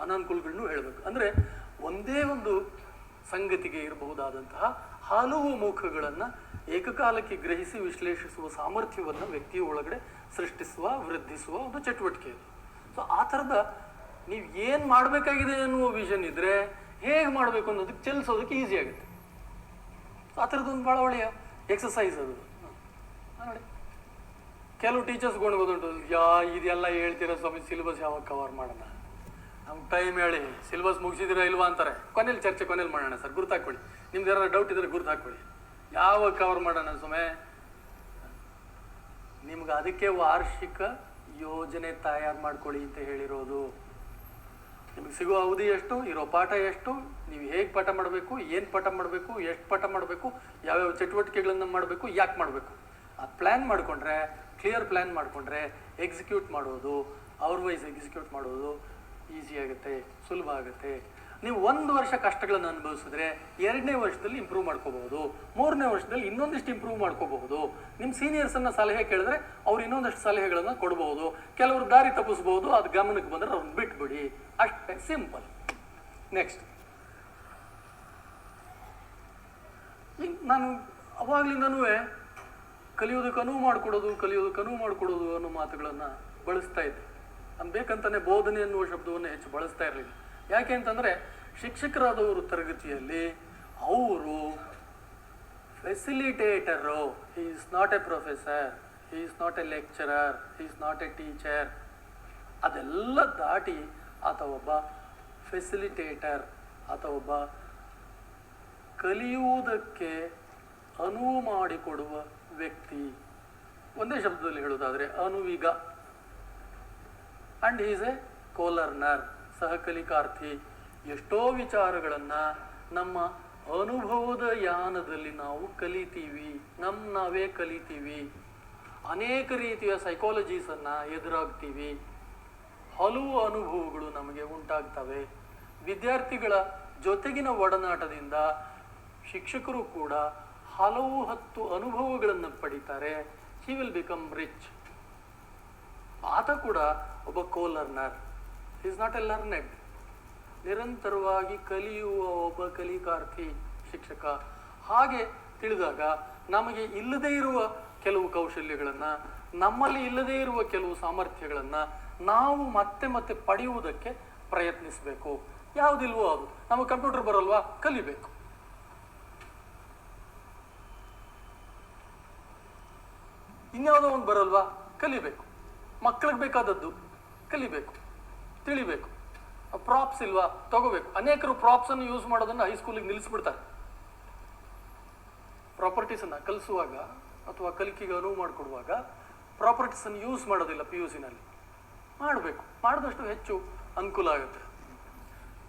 ಅನಾನುಕೂಲಗಳನ್ನು ಹೇಳಬೇಕು. ಅಂದರೆ ಒಂದೇ ಒಂದು ಸಂಗತಿಗೆ ಇರಬಹುದಾದಂತಹ ಹಲವು ಮುಖಗಳನ್ನು ಏಕಕಾಲಕ್ಕೆ ಗ್ರಹಿಸಿ ವಿಶ್ಲೇಷಿಸುವ ಸಾಮರ್ಥ್ಯವನ್ನು ವ್ಯಕ್ತಿಯ ಒಳಗಡೆ ಸೃಷ್ಟಿಸುವ, ವೃದ್ಧಿಸುವ ಒಂದು ಚಟುವಟಿಕೆ ಇದು. ಸೊ ಆ ಥರದ ನೀವು ಏನು ಮಾಡಬೇಕಾಗಿದೆ ಅನ್ನುವ ವಿಷನ್ ಇದ್ದರೆ ಹೇಗೆ ಮಾಡಬೇಕು ಅನ್ನೋದಕ್ಕೆ ಚಲಿಸೋದಕ್ಕೆ ಈಸಿ ಆಗುತ್ತೆ. ಆ ಥರದ್ದೊಂದು ಭಾಳ ಒಳ್ಳೆಯ ಎಕ್ಸಸೈಸ್ ಅದು. ನೋಡಿ, ಕೆಲವು ಟೀಚರ್ಸ್ಗಳು ಗೊತ್ತುಂಟು, ಇದೆಲ್ಲ ಹೇಳ್ತೀರ ಸ್ವಾಮಿ, ಸಿಲೆಬಸ್ ಯಾವಾಗ ಕವರ್ ಮಾಡೋಣ, ನಮ್ಗೆ ಟೈಮ್ ಹೇಳಿ, ಸಿಲೆಬಸ್ ಮುಗಿಸಿದಿರಾ ಇಲ್ವಾ ಅಂತಾರೆ. ಕೊನೆಯಲ್ಲಿ ಚರ್ಚೆ ಕೊನೆಯಲ್ಲಿ ಮಾಡೋಣ ಸರ್, ಗುರ್ತು ಹಾಕ್ಕೊಳ್ಳಿ, ನಿಮ್ದು ಯಾರು ಡೌಟ್ ಇದ್ರೆ ಗುರ್ತು ಹಾಕ್ಕೊಳ್ಳಿ, ಯಾವಾಗ ಕವರ್ ಮಾಡೋಣ ಸ್ವಾಮಿ. ನಿಮ್ಗೆ ಅದಕ್ಕೆ ವಾರ್ಷಿಕ ಯೋಜನೆ ತಯಾರು ಮಾಡ್ಕೊಳ್ಳಿ ಅಂತ ಹೇಳಿರೋದು. ನಿಮಗೆ ಸಿಗುವ ಅವಧಿ ಎಷ್ಟು, ಇರೋ ಪಾಠ ಎಷ್ಟು, ನೀವು ಹೇಗೆ ಪಾಠ ಮಾಡಬೇಕು, ಏನು ಪಾಠ ಮಾಡಬೇಕು, ಎಷ್ಟು ಪಾಠ ಮಾಡಬೇಕು, ಯಾವ್ಯಾವ ಚಟುವಟಿಕೆಗಳನ್ನು ಮಾಡಬೇಕು, ಯಾಕೆ ಮಾಡಬೇಕು, ಆ ಪ್ಲ್ಯಾನ್ ಮಾಡಿಕೊಂಡ್ರೆ, ಕ್ಲಿಯರ್ ಪ್ಲ್ಯಾನ್ ಮಾಡಿಕೊಂಡ್ರೆ ಎಕ್ಸಿಕ್ಯೂಟ್ ಮಾಡೋದು, ಅವರ್ ವೈಸ್ ಎಕ್ಸಿಕ್ಯೂಟ್ ಮಾಡೋದು ಈಸಿ ಆಗುತ್ತೆ, ಸುಲಭ ಆಗುತ್ತೆ. ನೀವು 1 ವರ್ಷ ಕಷ್ಟಗಳನ್ನು ಅನುಭವಿಸಿದ್ರೆ 2ನೇ ವರ್ಷದಲ್ಲಿ ಇಂಪ್ರೂವ್ ಮಾಡ್ಕೋಬಹುದು, 3ನೇ ವರ್ಷದಲ್ಲಿ ಇನ್ನೊಂದಿಷ್ಟು ಇಂಪ್ರೂವ್ ಮಾಡ್ಕೋಬಹುದು. ನಿಮ್ಮ ಸೀನಿಯರ್ಸನ್ನು ಸಲಹೆ ಕೇಳಿದ್ರೆ ಅವ್ರು ಇನ್ನೊಂದಷ್ಟು ಸಲಹೆಗಳನ್ನು ಕೊಡ್ಬೋದು. ಕೆಲವರು ದಾರಿ ತಪ್ಪಿಸ್ಬೋದು, ಅದು ಗಮನಕ್ಕೆ ಬಂದರೆ ಅವ್ರನ್ನ ಬಿಟ್ಬಿಡಿ, ಅಷ್ಟೇ ಸಿಂಪಲ್. ನೆಕ್ಸ್ಟ್, ನಾನು ಅವಾಗ್ಲಿಂದನೂ ಕಲಿಯೋದಕ್ಕೆ ಅನುವು ಮಾಡಿಕೊಡೋದು ಅನ್ನೋ ಮಾತುಗಳನ್ನು ಬಳಸ್ತಾ ಇದ್ದೆ. ನಾನು ಬೇಕಂತಾನೆ ಬೋಧನೆ ಅನ್ನುವ ಶಬ್ದವನ್ನು ಹೆಚ್ಚು ಬಳಸ್ತಾ ಇರಲಿಲ್ಲ. ಯಾಕೆ ಅಂತಂದರೆ ಶಿಕ್ಷಕರಾದವರು ತರಗತಿಯಲ್ಲಿ ಅವರು facilitator, he is not a professor, he is not a lecturer, he is not a teacher, ಅದೆಲ್ಲ ದಾಟಿ ಆತ ಒಬ್ಬ ಫೆಸಿಲಿಟೇಟರ್, ಆತ ಒಬ್ಬ ಕಲಿಯುವುದಕ್ಕೆ ಅನುವು ಮಾಡಿಕೊಡುವ ವ್ಯಕ್ತಿ. ಒಂದೇ ಶಬ್ದದಲ್ಲಿ ಹೇಳೋದಾದರೆ ಅನುವಿಗ. ಆ್ಯಂಡ್ ಈಸ್ ಎ ಕೋಲರ್ನರ್, ಸಹಕಲಿಕಾರ್ಥಿ. ಎಷ್ಟೋ ವಿಚಾರಗಳನ್ನು ನಮ್ಮ ಅನುಭವದ ಯಾನದಲ್ಲಿ ನಾವು ಕಲಿತೀವಿ, ನಾವೇ ಕಲಿತೀವಿ. ಅನೇಕ ರೀತಿಯ ಸೈಕಾಲಜೀಸನ್ನು ಎದುರಾಗ್ತೀವಿ, ಹಲವು ಅನುಭವಗಳು ನಮಗೆ ಉಂಟಾಗ್ತವೆ. ವಿದ್ಯಾರ್ಥಿಗಳ ಜೊತೆಗಿನ ಒಡನಾಟದಿಂದ ಶಿಕ್ಷಕರು ಕೂಡ ಹಲವು 10 ಅನುಭವಗಳನ್ನು ಪಡಿತಾರೆ. He will become rich. ಆತ ಕೂಡ ಒಬ್ಬ ಕೋಲರ್ನರ್, ಈಸ್ ನಾಟ್ ಎ ಲರ್ನೆಡ್. ನಿರಂತರವಾಗಿ ಕಲಿಯುವ ಒಬ್ಬ ಕಲಿಕಾರ್ಥಿ ಶಿಕ್ಷಕ. ಹಾಗೆ ತಿಳಿದಾಗ ನಮಗೆ ಇಲ್ಲದೇ ಇರುವ ಕೆಲವು ಕೌಶಲ್ಯಗಳನ್ನು, ನಮ್ಮಲ್ಲಿ ಇಲ್ಲದೇ ಇರುವ ಕೆಲವು ಸಾಮರ್ಥ್ಯಗಳನ್ನು ನಾವು ಮತ್ತೆ ಮತ್ತೆ ಪಡೆಯುವುದಕ್ಕೆ ಪ್ರಯತ್ನಿಸಬೇಕು. ಯಾವುದಿಲ್ವೋ ಅದು. ನಮಗೆ ಕಂಪ್ಯೂಟರ್ ಬರಲ್ವಾ, ಕಲಿಬೇಕು. ಇನ್ಯಾವುದೋ ಒಂದು ಬರಲ್ವಾ, ಕಲಿಬೇಕು. ಮಕ್ಕಳಿಗೆ ಬೇಕಾದದ್ದು ಕಲಿಬೇಕು, ತಿಳಿಬೇಕು. ಪ್ರಾಪ್ಸ್ ಇಲ್ವಾ, ತಗೋಬೇಕು. ಅನೇಕರು ಪ್ರಾಪ್ಸನ್ನು ಯೂಸ್ ಮಾಡೋದನ್ನು ಹೈಸ್ಕೂಲಿಗೆ ನಿಲ್ಲಿಸ್ಬಿಡ್ತಾರೆ. ಪ್ರಾಪರ್ಟೀಸನ್ನು ಕಲಿಸುವಾಗ ಅಥವಾ ಕಲಿಕೆಗೆ ಅನುವು ಮಾಡಿಕೊಡುವಾಗ ಪ್ರಾಪರ್ಟೀಸನ್ನು ಯೂಸ್ ಮಾಡೋದಿಲ್ಲ. PUC ನಲ್ಲಿ ಮಾಡಬೇಕು. ಮಾಡಿದಷ್ಟು ಹೆಚ್ಚು ಅನುಕೂಲ ಆಗುತ್ತೆ.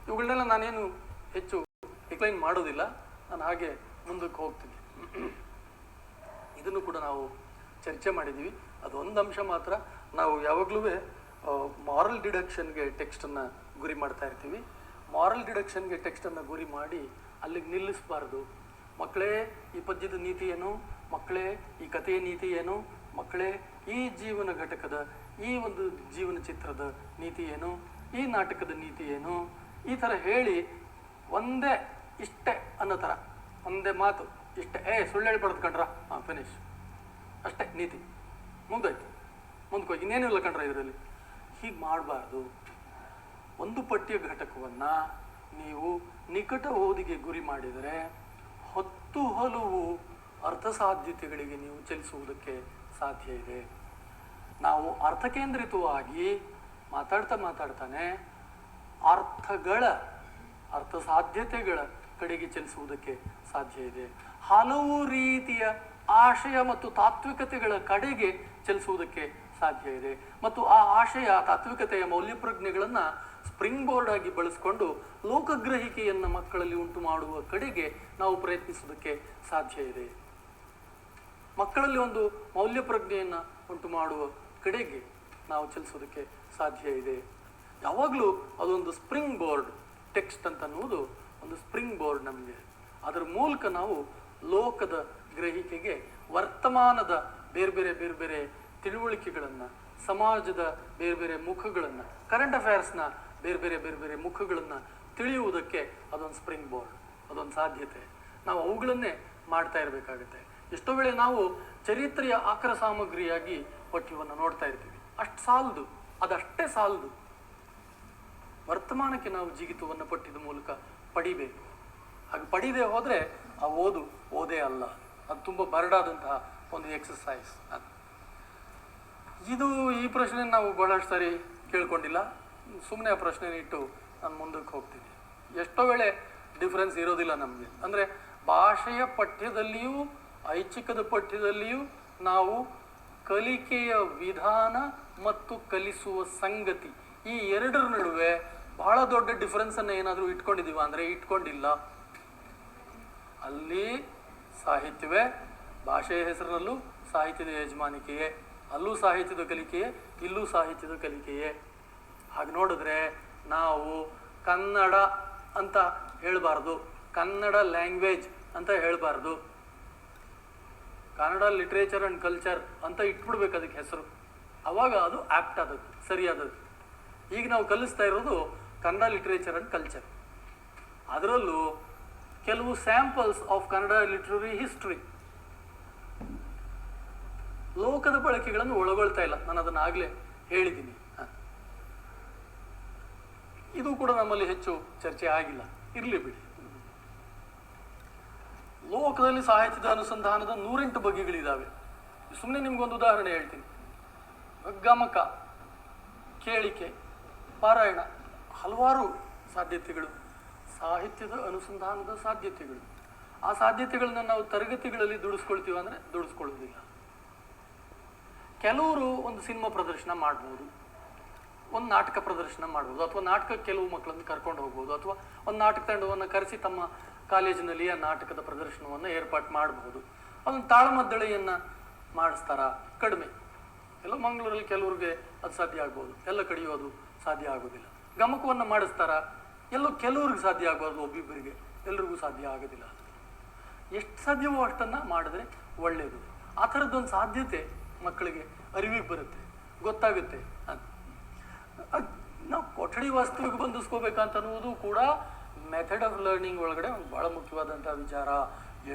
ಇವುಗಳನ್ನೆಲ್ಲ ನಾನೇನು ಹೆಚ್ಚು ಎಕ್ಸ್ಪ್ಲೈನ್ ಮಾಡೋದಿಲ್ಲ, ನಾನು ಹಾಗೆ ಮುಂದಕ್ಕೆ ಹೋಗ್ತೀನಿ. ಇದನ್ನು ಕೂಡ ನಾವು ಚರ್ಚೆ ಮಾಡಿದ್ದೀವಿ. ಅದೊಂದು ಅಂಶ ಮಾತ್ರ ನಾವು ಯಾವಾಗಲೂ ಮಾರಲ್ ಡಿಡಕ್ಷನ್ಗೆ ಟೆಕ್ಸ್ಟನ್ನು ಗುರಿ ಮಾಡ್ತಾ ಇರ್ತೀವಿ. ಮಾರಲ್ ಡಿಡಕ್ಷನ್ಗೆ ಟೆಕ್ಸ್ಟನ್ನು ಗುರಿ ಮಾಡಿ ಅಲ್ಲಿಗೆ ನಿಲ್ಲಿಸಬಾರ್ದು. ಮಕ್ಕಳೇ, ಈ ಪದ್ಯದ ನೀತಿ ಏನು, ಮಕ್ಕಳೇ ಈ ಕಥೆಯ ನೀತಿ ಏನು, ಮಕ್ಕಳೇ ಈ ಜೀವನ ಘಟಕದ, ಈ ಒಂದು ಜೀವನ ಚಿತ್ರದ ನೀತಿ ಏನು, ಈ ನಾಟಕದ ನೀತಿ ಏನು, ಈ ಥರ ಹೇಳಿ ಒಂದೇ ಇಷ್ಟೇ ಅನ್ನೋ ಥರ ಒಂದೇ ಮಾತು ಇಷ್ಟೇ, ಸುಳ್ಳು ಹೇಳಿ ಪಡೆದುಕೊಂಡ್ರ, ಫಿನಿಶ್, ಅಷ್ಟೇ ನೀತಿ, ಮುಂದಾಯ್ತು, ಮುಂದಕ್ಕೆ ಇನ್ನೇನು ಇಲ್ಲ ಕಂಡ್ರ ಇದರಲ್ಲಿ. ಹೀಗೆ ಮಾಡಬಾರ್ದು. ಒಂದು ಪಠ್ಯ ಘಟಕವನ್ನು ನೀವು ನಿಕಟ ಓದಿಗೆ ಗುರಿ ಮಾಡಿದರೆ 10 ಹಲವು ಅರ್ಥ ಸಾಧ್ಯತೆಗಳಿಗೆ ನೀವು ಚಲಿಸುವುದಕ್ಕೆ ಸಾಧ್ಯ ಇದೆ. ನಾವು ಅರ್ಥಕೇಂದ್ರಿತವಾಗಿ ಮಾತಾಡ್ತಾನೆ ಅರ್ಥ ಸಾಧ್ಯತೆಗಳ ಕಡೆಗೆ ಚಲಿಸುವುದಕ್ಕೆ ಸಾಧ್ಯ ಇದೆ. ಹಲವು ರೀತಿಯ ಆಶಯ ಮತ್ತು ತಾತ್ವಿಕತೆಗಳ ಕಡೆಗೆ ಚಲಿಸುವುದಕ್ಕೆ ಸಾಧ್ಯ ಇದೆ. ಮತ್ತು ಆ ಆಶಯ, ತಾತ್ವಿಕತೆಯ ಮೌಲ್ಯ ಪ್ರಜ್ಞೆಗಳನ್ನು ಸ್ಪ್ರಿಂಗ್ ಬೋರ್ಡ್ ಆಗಿ ಬಳಸಿಕೊಂಡು ಲೋಕಗ್ರಹಿಕೆಯನ್ನು ಮಕ್ಕಳಲ್ಲಿ ಉಂಟು ಮಾಡುವ ಕಡೆಗೆ ನಾವು ಪ್ರಯತ್ನಿಸುವುದಕ್ಕೆ ಸಾಧ್ಯ ಇದೆ. ಮಕ್ಕಳಲ್ಲಿ ಒಂದು ಮೌಲ್ಯ ಪ್ರಜ್ಞೆಯನ್ನು ಉಂಟು ಮಾಡುವ ಕಡೆಗೆ ನಾವು ಚಲಿಸೋದಕ್ಕೆ ಸಾಧ್ಯ ಇದೆ. ಯಾವಾಗಲೂ ಅದೊಂದು ಸ್ಪ್ರಿಂಗ್ ಬೋರ್ಡ್. ಟೆಕ್ಸ್ಟ್ ಅಂತ ಅನ್ನುವುದು ಒಂದು ಸ್ಪ್ರಿಂಗ್ ಬೋರ್ಡ್ ನಮಗೆ. ಅದರ ಮೂಲಕ ನಾವು ಲೋಕದ ಗ್ರಹಿಕೆಗೆ ವರ್ತಮಾನದ ಬೇರೆ ಬೇರೆ ತಿಳುವಳಿಕೆಗಳನ್ನು, ಸಮಾಜದ ಬೇರೆ ಮುಖಗಳನ್ನು, ಕರೆಂಟ್ ಅಫೇರ್ಸ್ನ ಬೇರೆ ಬೇರೆ ಬೇರೆ ಬೇರೆ ಮುಖಗಳನ್ನು ತಿಳಿಯುವುದಕ್ಕೆ ಅದೊಂದು ಸ್ಪ್ರಿಂಗ್ ಬೋರ್ಡ್, ಅದೊಂದು ಸಾಧ್ಯತೆ. ನಾವು ಅವುಗಳನ್ನೇ ಮಾಡ್ತಾ ಇರಬೇಕಾಗುತ್ತೆ. ಎಷ್ಟೋ ವೇಳೆ ನಾವು ಚರಿತ್ರೆಯ ಆಕರ ಸಾಮಗ್ರಿಯಾಗಿ ಪಠ್ಯವನ್ನು ನೋಡ್ತಾ ಇರ್ತೀವಿ. ಅಷ್ಟು ಸಾಲದು, ಅದಷ್ಟೇ ಸಾಲದು. ವರ್ತಮಾನಕ್ಕೆ ನಾವು ಜಿಗಿತವನ್ನು ಪಠ್ಯದ ಮೂಲಕ ಪಡಿಬೇಕು. ಹಾಗೆ ಪಡಿದೇ ಹೋದರೆ ಆ ಓದೇ ಅಲ್ಲ, ಅದು ತುಂಬ ಬರಡಾದಂತಹ ಒಂದು ಎಕ್ಸಸೈಸ್. ಈ ಪ್ರಶ್ನೆ ನಾವು ಬಹಳಷ್ಟು ಸಾರಿ ಕೇಳ್ಕೊಂಡಿಲ್ಲ. ಸುಮ್ಮನೆ ಆ ಪ್ರಶ್ನೆ ಇಟ್ಟು ನಾನು ಮುಂದಕ್ಕೆ ಹೋಗ್ತೀನಿ. ಎಷ್ಟೋ ವೇಳೆ ಡಿಫ್ರೆನ್ಸ್ ಇರೋದಿಲ್ಲ ನಮಗೆ. ಅಂದರೆ ಭಾಷೆಯ ಪಠ್ಯದಲ್ಲಿಯೂ ಐಚ್ಛಿಕದ ಪಠ್ಯದಲ್ಲಿಯೂ ನಾವು ಕಲಿಕೆಯ ವಿಧಾನ ಮತ್ತು ಕಲಿಸುವ ಸಂಗತಿ ಈ ಎರಡರ ನಡುವೆ ಬಹಳ ದೊಡ್ಡ ಡಿಫ್ರೆನ್ಸನ್ನು ಏನಾದರೂ ಇಟ್ಕೊಂಡಿದ್ದೀವ ಅಂದರೆ ಇಟ್ಕೊಂಡಿಲ್ಲ. ಅಲ್ಲಿ ಸಾಹಿತ್ಯವೇ, ಭಾಷೆಯ ಹೆಸರಿನಲ್ಲೂ ಸಾಹಿತ್ಯದ ಯಜಮಾನಿಕೆಯೇ, ಅಲ್ಲೂ ಸಾಹಿತ್ಯದ ಕಲಿಕೆಯೇ, ಇಲ್ಲೂ ಸಾಹಿತ್ಯದ ಕಲಿಕೆಯೇ. ಹಾಗೆ ನೋಡಿದ್ರೆ ನಾವು ಕನ್ನಡ ಅಂತ ಹೇಳಬಾರ್ದು, ಕನ್ನಡ ಲ್ಯಾಂಗ್ವೇಜ್ ಅಂತ ಹೇಳಬಾರ್ದು, ಕನ್ನಡ ಲಿಟ್ರೇಚರ್ ಆ್ಯಂಡ್ ಕಲ್ಚರ್ ಅಂತ ಇಟ್ಬಿಡ್ಬೇಕು ಅದಕ್ಕೆ ಹೆಸರು. ಅವಾಗ ಅದು ಆ್ಯಪ್ಟ್ ಆದದ್ದು, ಸರಿಯಾದದ್ದು. ಈಗ ನಾವು ಕಲಿಸ್ತಾ ಇರೋದು ಕನ್ನಡ ಲಿಟ್ರೇಚರ್ ಆ್ಯಂಡ್ ಕಲ್ಚರ್. ಅದರಲ್ಲೂ ಕೆಲವು samples of Kannada literary history, ಲೋಕದ ಬಳಕೆಗಳನ್ನು ಒಳಗೊಳ್ತಾ ಇಲ್ಲ. ನಾನು ಅದನ್ನು ಆಗಲೇ ಹೇಳಿದ್ದೀನಿ. ಇದು ಕೂಡ ನಮ್ಮಲ್ಲಿ ಹೆಚ್ಚು ಚರ್ಚೆ ಆಗಿಲ್ಲ, ಇರಲಿ ಬಿಡಿ. ಲೋಕದಲ್ಲಿ ಸಾಹಿತ್ಯದ ಅನುಸಂಧಾನದ 108 ಬಗೆಗಳಿದ್ದಾವೆ. ಸುಮ್ಮನೆ ನಿಮ್ಗೊಂದು ಉದಾಹರಣೆ ಹೇಳ್ತೀನಿ. ಗಮಕ, ಕೇಳಿಕೆ, ಪಾರಾಯಣ, ಹಲವಾರು ಸಾಧ್ಯತೆಗಳು, ಸಾಹಿತ್ಯದ ಅನುಸಂಧಾನದ ಸಾಧ್ಯತೆಗಳು. ಆ ಸಾಧ್ಯತೆಗಳನ್ನ ನಾವು ತರಗತಿಗಳಲ್ಲಿ ದುಡಿಸ್ಕೊಳ್ತೀವಿ ಅಂದರೆ ದುಡಿಸ್ಕೊಳ್ಳೋದಿಲ್ಲ. ಕೆಲವರು ಒಂದು ಸಿನಿಮಾ ಪ್ರದರ್ಶನ ಮಾಡ್ಬೋದು, ಒಂದು ನಾಟಕ ಪ್ರದರ್ಶನ ಮಾಡ್ಬೋದು, ಅಥವಾ ನಾಟಕಕ್ಕೆ ಕೆಲವು ಮಕ್ಕಳನ್ನು ಕರ್ಕೊಂಡು ಹೋಗ್ಬೋದು, ಅಥವಾ ಒಂದು ನಾಟಕ ತಂಡವನ್ನು ಕರೆಸಿ ತಮ್ಮ ಕಾಲೇಜಿನಲ್ಲಿ ಆ ನಾಟಕದ ಪ್ರದರ್ಶನವನ್ನು ಏರ್ಪಾಟ್ ಮಾಡಬಹುದು. ಅದೊಂದು ತಾಳಮದ್ದಳೆಯನ್ನು ಮಾಡಿಸ್ತಾರ, ಕಡಿಮೆ. ಎಲ್ಲ ಮಂಗಳೂರಲ್ಲಿ ಕೆಲವ್ರಿಗೆ ಅದು ಸಾಧ್ಯ ಆಗ್ಬೋದು, ಎಲ್ಲ ಕಡೆಯೂ ಸಾಧ್ಯ ಆಗೋದಿಲ್ಲ. ಗಮಕವನ್ನು ಮಾಡಿಸ್ತಾರ, ಎಲ್ಲೋ ಕೆಲವ್ರಿಗೆ ಸಾಧ್ಯ ಆಗ್ಬಾರ್ದು, ಒಬ್ಬಿಬ್ಬರಿಗೆ, ಎಲ್ರಿಗೂ ಸಾಧ್ಯ ಆಗೋದಿಲ್ಲ. ಎಷ್ಟು ಸಾಧ್ಯವೋ ಅಷ್ಟನ್ನು ಮಾಡಿದ್ರೆ ಒಳ್ಳೆಯದು. ಆ ಥರದ್ದೊಂದು ಸಾಧ್ಯತೆ ಮಕ್ಕಳಿಗೆ ಅರಿವಿಗೆ ಬರುತ್ತೆ, ಗೊತ್ತಾಗುತ್ತೆ. ನಾವು ಕೊಠಡಿ ವಾಸ್ತವಿಗೆ ಬಂಧಿಸ್ಕೋಬೇಕಂತ ಅನ್ನೋದು ಕೂಡ ಮೆಥಡ್ ಆಫ್ ಲರ್ನಿಂಗ್ ಒಳಗಡೆ ಒಂದು ಭಾಳ ಮುಖ್ಯವಾದಂಥ ವಿಚಾರ.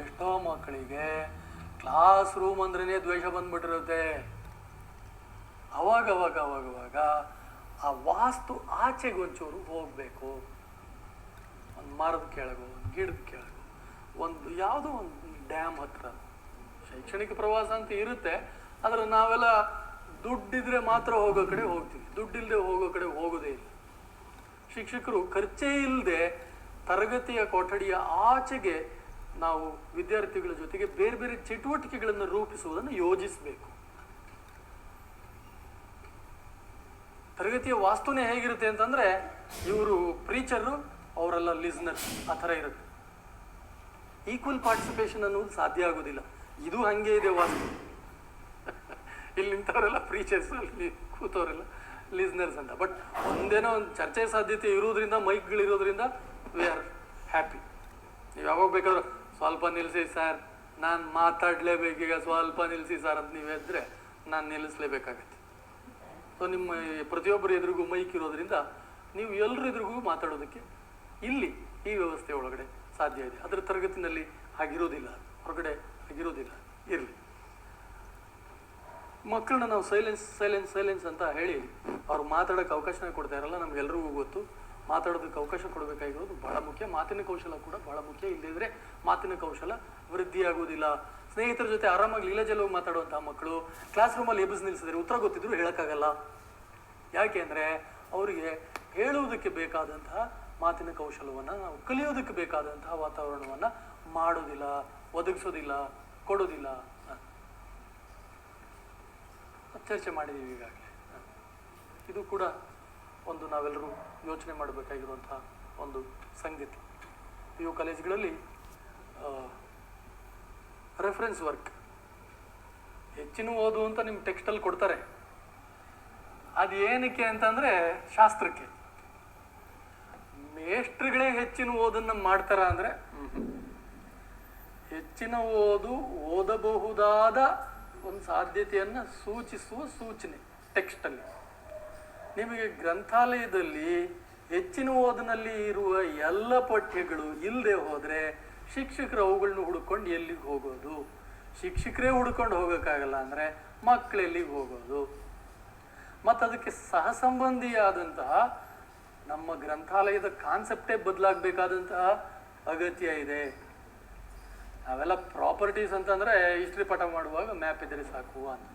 ಎಷ್ಟೋ ಮಕ್ಕಳಿಗೆ ಕ್ಲಾಸ್ ರೂಮ್ ಅಂದ್ರೇ ದ್ವೇಷ ಬಂದ್ಬಿಟ್ಟಿರುತ್ತೆ. ಅವಾಗ ಆ ವಾಸ್ತು ಆಚೆಗೆ ಒಂಚೂರು ಹೋಗಬೇಕು. ಒಂದು ಮರದ ಕೆಳಗೋ, ಒಂದು ಗಿಡದ ಕೆಳಗೋ, ಒಂದು ಯಾವುದೋ ಒಂದು ಡ್ಯಾಮ್ ಹತ್ರ ಶೈಕ್ಷಣಿಕ ಪ್ರವಾಸ ಅಂತ ಇರುತ್ತೆ. ಆದರೆ ನಾವೆಲ್ಲ ದುಡ್ಡಿದ್ರೆ ಮಾತ್ರ ಹೋಗೋ ಕಡೆ ಹೋಗ್ತೀವಿ, ದುಡ್ಡಿಲ್ಲದೆ ಹೋಗೋ ಕಡೆ ಹೋಗೋದೇ ಇಲ್ಲ. ಶಿಕ್ಷಕರು ಖರ್ಚೇ ಇಲ್ಲದೆ ತರಗತಿಯ ಕೊಠಡಿಯ ಆಚೆಗೆ ನಾವು ವಿದ್ಯಾರ್ಥಿಗಳ ಜೊತೆಗೆ ಬೇರೆ ಬೇರೆ ಚಟುವಟಿಕೆಗಳನ್ನು ರೂಪಿಸುವುದನ್ನು ಯೋಜಿಸಬೇಕು. ತರಗತಿಯ ವಾಸ್ತುನೇ ಹೇಗಿರುತ್ತೆ ಅಂತಂದರೆ, ಇವರು ಪ್ರೀಚರು, ಅವರೆಲ್ಲ ಲಿಸ್ನರ್ಸ್, ಆ ಥರ ಇರುತ್ತೆ. ಈಕ್ವಲ್ ಪಾರ್ಟಿಸಿಪೇಷನ್ ಅನ್ನೋದು ಸಾಧ್ಯ ಆಗೋದಿಲ್ಲ. ಇದು ಹಾಗೆ ಇದೆ ವಾಸ್ತು. ಇಲ್ಲಿ ನಿಂತವರೆಲ್ಲ ಪ್ರೀಚರ್ಸ್, ಅಲ್ಲಿ ಕೂತವರೆಲ್ಲ ಲಿಸ್ನರ್ಸ್ ಅಂತ. ಬಟ್ ಒಂದೇನೋ ಒಂದು ಚರ್ಚೆ ಸಾಧ್ಯತೆ ಇರೋದ್ರಿಂದ, ಮೈಕ್ಗಳಿರೋದ್ರಿಂದ ವಿ ಆರ್ ಹ್ಯಾಪಿ. ನೀವು ಯಾವಾಗ ಬೇಕಾದ್ರೂ ಸ್ವಲ್ಪ ನಿಲ್ಲಿಸಿ ಸರ್, ನಾನು ಮಾತಾಡಲೇಬೇಕೀಗ, ಸ್ವಲ್ಪ ನಿಲ್ಲಿಸಿ ಸರ್ ಅಂತ ನೀವು ಇದ್ದರೆ ನಾನು ನಿಲ್ಲಿಸಲೇಬೇಕಾಗತ್ತೆ. ಸೊ ನಿಮ್ಮ ಪ್ರತಿಯೊಬ್ಬರ ಎದುರಿಗೂ ಮೈಕ್ ಇರೋದ್ರಿಂದ ನೀವು ಎಲ್ಲರ ಎದುರಿಗೂ ಮಾತಾಡೋದಕ್ಕೆ ಇಲ್ಲಿ ಈ ವ್ಯವಸ್ಥೆ ಒಳಗಡೆ ಸಾಧ್ಯ ಇದೆ. ಅದರ ತರಗತಿನಲ್ಲಿ ಹಾಗಿರೋದಿಲ್ಲ, ಹೊರಗಡೆ ಹಾಗಿರೋದಿಲ್ಲ. ಇರಲಿ, ಮಕ್ಕಳನ್ನ ನಾವು ಸೈಲೆನ್ಸ್ ಅಂತ ಹೇಳಿ ಅವ್ರು ಮಾತಾಡೋಕ್ಕೆ ಅವಕಾಶನೇ ಕೊಡ್ತಾ ಇರಲ್ಲ. ನಮ್ಗೆಲ್ರಿಗೂ ಗೊತ್ತು, ಮಾತಾಡೋದಕ್ಕೆ ಅವಕಾಶ ಕೊಡಬೇಕಾಗಿರೋದು ಬಹಳ ಮುಖ್ಯ. ಮಾತಿನ ಕೌಶಲ ಕೂಡ ಬಹಳ ಮುಖ್ಯ. ಇಲ್ಲದಿದ್ದರೆ ಮಾತಿನ ಕೌಶಲ ವೃದ್ಧಿಯಾಗೋದಿಲ್ಲ. ಸ್ನೇಹಿತರ ಜೊತೆ ಆರಾಮಾಗಿ ಲೀಲಾಜಲವಾಗಿ ಮಾತಾಡುವಂತಹ ಮಕ್ಕಳು ಕ್ಲಾಸ್ ರೂಮಲ್ಲಿ ಎಬ್ಬಿಸಿ ನಿಲ್ಲಿಸಿದ್ರೆ ಉತ್ತರ ಗೊತ್ತಿದ್ರು ಹೇಳೋಕ್ಕಾಗಲ್ಲ. ಯಾಕೆ ಅಂದರೆ ಅವರಿಗೆ ಹೇಳುವುದಕ್ಕೆ ಬೇಕಾದಂತಹ ಮಾತಿನ ಕೌಶಲವನ್ನು ನಾವು ಕಲಿಯೋದಕ್ಕೆ ಬೇಕಾದಂತಹ ವಾತಾವರಣವನ್ನು ಮಾಡೋದಿಲ್ಲ, ಒದಗಿಸೋದಿಲ್ಲ, ಕೊಡೋದಿಲ್ಲ. ಚರ್ಚೆ ಮಾಡಿದ್ದೀವಿ ಈಗಾಗಲೇ. ಇದು ಕೂಡ ಒಂದು ನಾವೆಲ್ಲರೂ ಯೋಚನೆ ಮಾಡಬೇಕಾಗಿರುವಂತಹ ಒಂದು ಸಂಗತಿ. PU ಕಾಲೇಜುಗಳಲ್ಲಿ ರೆಫರೆನ್ಸ್ ವರ್ಕ್ ಹೆಚ್ಚಿನ ಓದು ಅಂತ ನಿಮ್ಮ ಟೆಕ್ಸ್ಟಲ್ಲಿ ಕೊಡ್ತಾರೆ. ಅದು ಏನಕ್ಕೆ ಅಂತಂದರೆ ಶಾಸ್ತ್ರಕ್ಕೆ. ಮೇಷ್ಟ್ರುಗಳೇ ಹೆಚ್ಚಿನ ಓದನ್ನು ಮಾಡ್ತಾರ ಅಂದರೆ ಹೆಚ್ಚಿನ ಓದಬಹುದಾದ ಒಂದು ಸಾಧ್ಯತೆಯನ್ನು ಸೂಚಿಸುವ ಸೂಚನೆ ಟೆಕ್ಸ್ಟಲ್ಲಿ. ನಿಮಗೆ ಗ್ರಂಥಾಲಯದಲ್ಲಿ ಹೆಚ್ಚಿನ ಓದಿನಲ್ಲಿ ಇರುವ ಎಲ್ಲ ಪಠ್ಯಗಳು ಇಲ್ಲದೆ ಹೋದರೆ ಶಿಕ್ಷಕರು ಅವುಗಳನ್ನ ಹುಡ್ಕೊಂಡು ಎಲ್ಲಿಗೆ ಹೋಗೋದು? ಶಿಕ್ಷಕರೇ ಹುಡ್ಕೊಂಡು ಹೋಗೋಕ್ಕಾಗಲ್ಲ ಅಂದರೆ ಮಕ್ಕಳು ಎಲ್ಲಿಗೆ ಹೋಗೋದು? ಮತ್ತು ಅದಕ್ಕೆ ಸಹಸಂಬಂಧಿಯಾದಂತಹ ನಮ್ಮ ಗ್ರಂಥಾಲಯದ ಕಾನ್ಸೆಪ್ಟೇ ಬದಲಾಗಬೇಕಾದಂತಹ ಅಗತ್ಯ ಇದೆ. ನಾವೆಲ್ಲ ಪ್ರಾಪರ್ಟೀಸ್ ಅಂತಂದರೆ ಹಿಸ್ಟ್ರಿ ಪಾಠ ಮಾಡುವಾಗ ಮ್ಯಾಪ್ ಇದ್ರೆ ಸಾಕು ಅಂತ.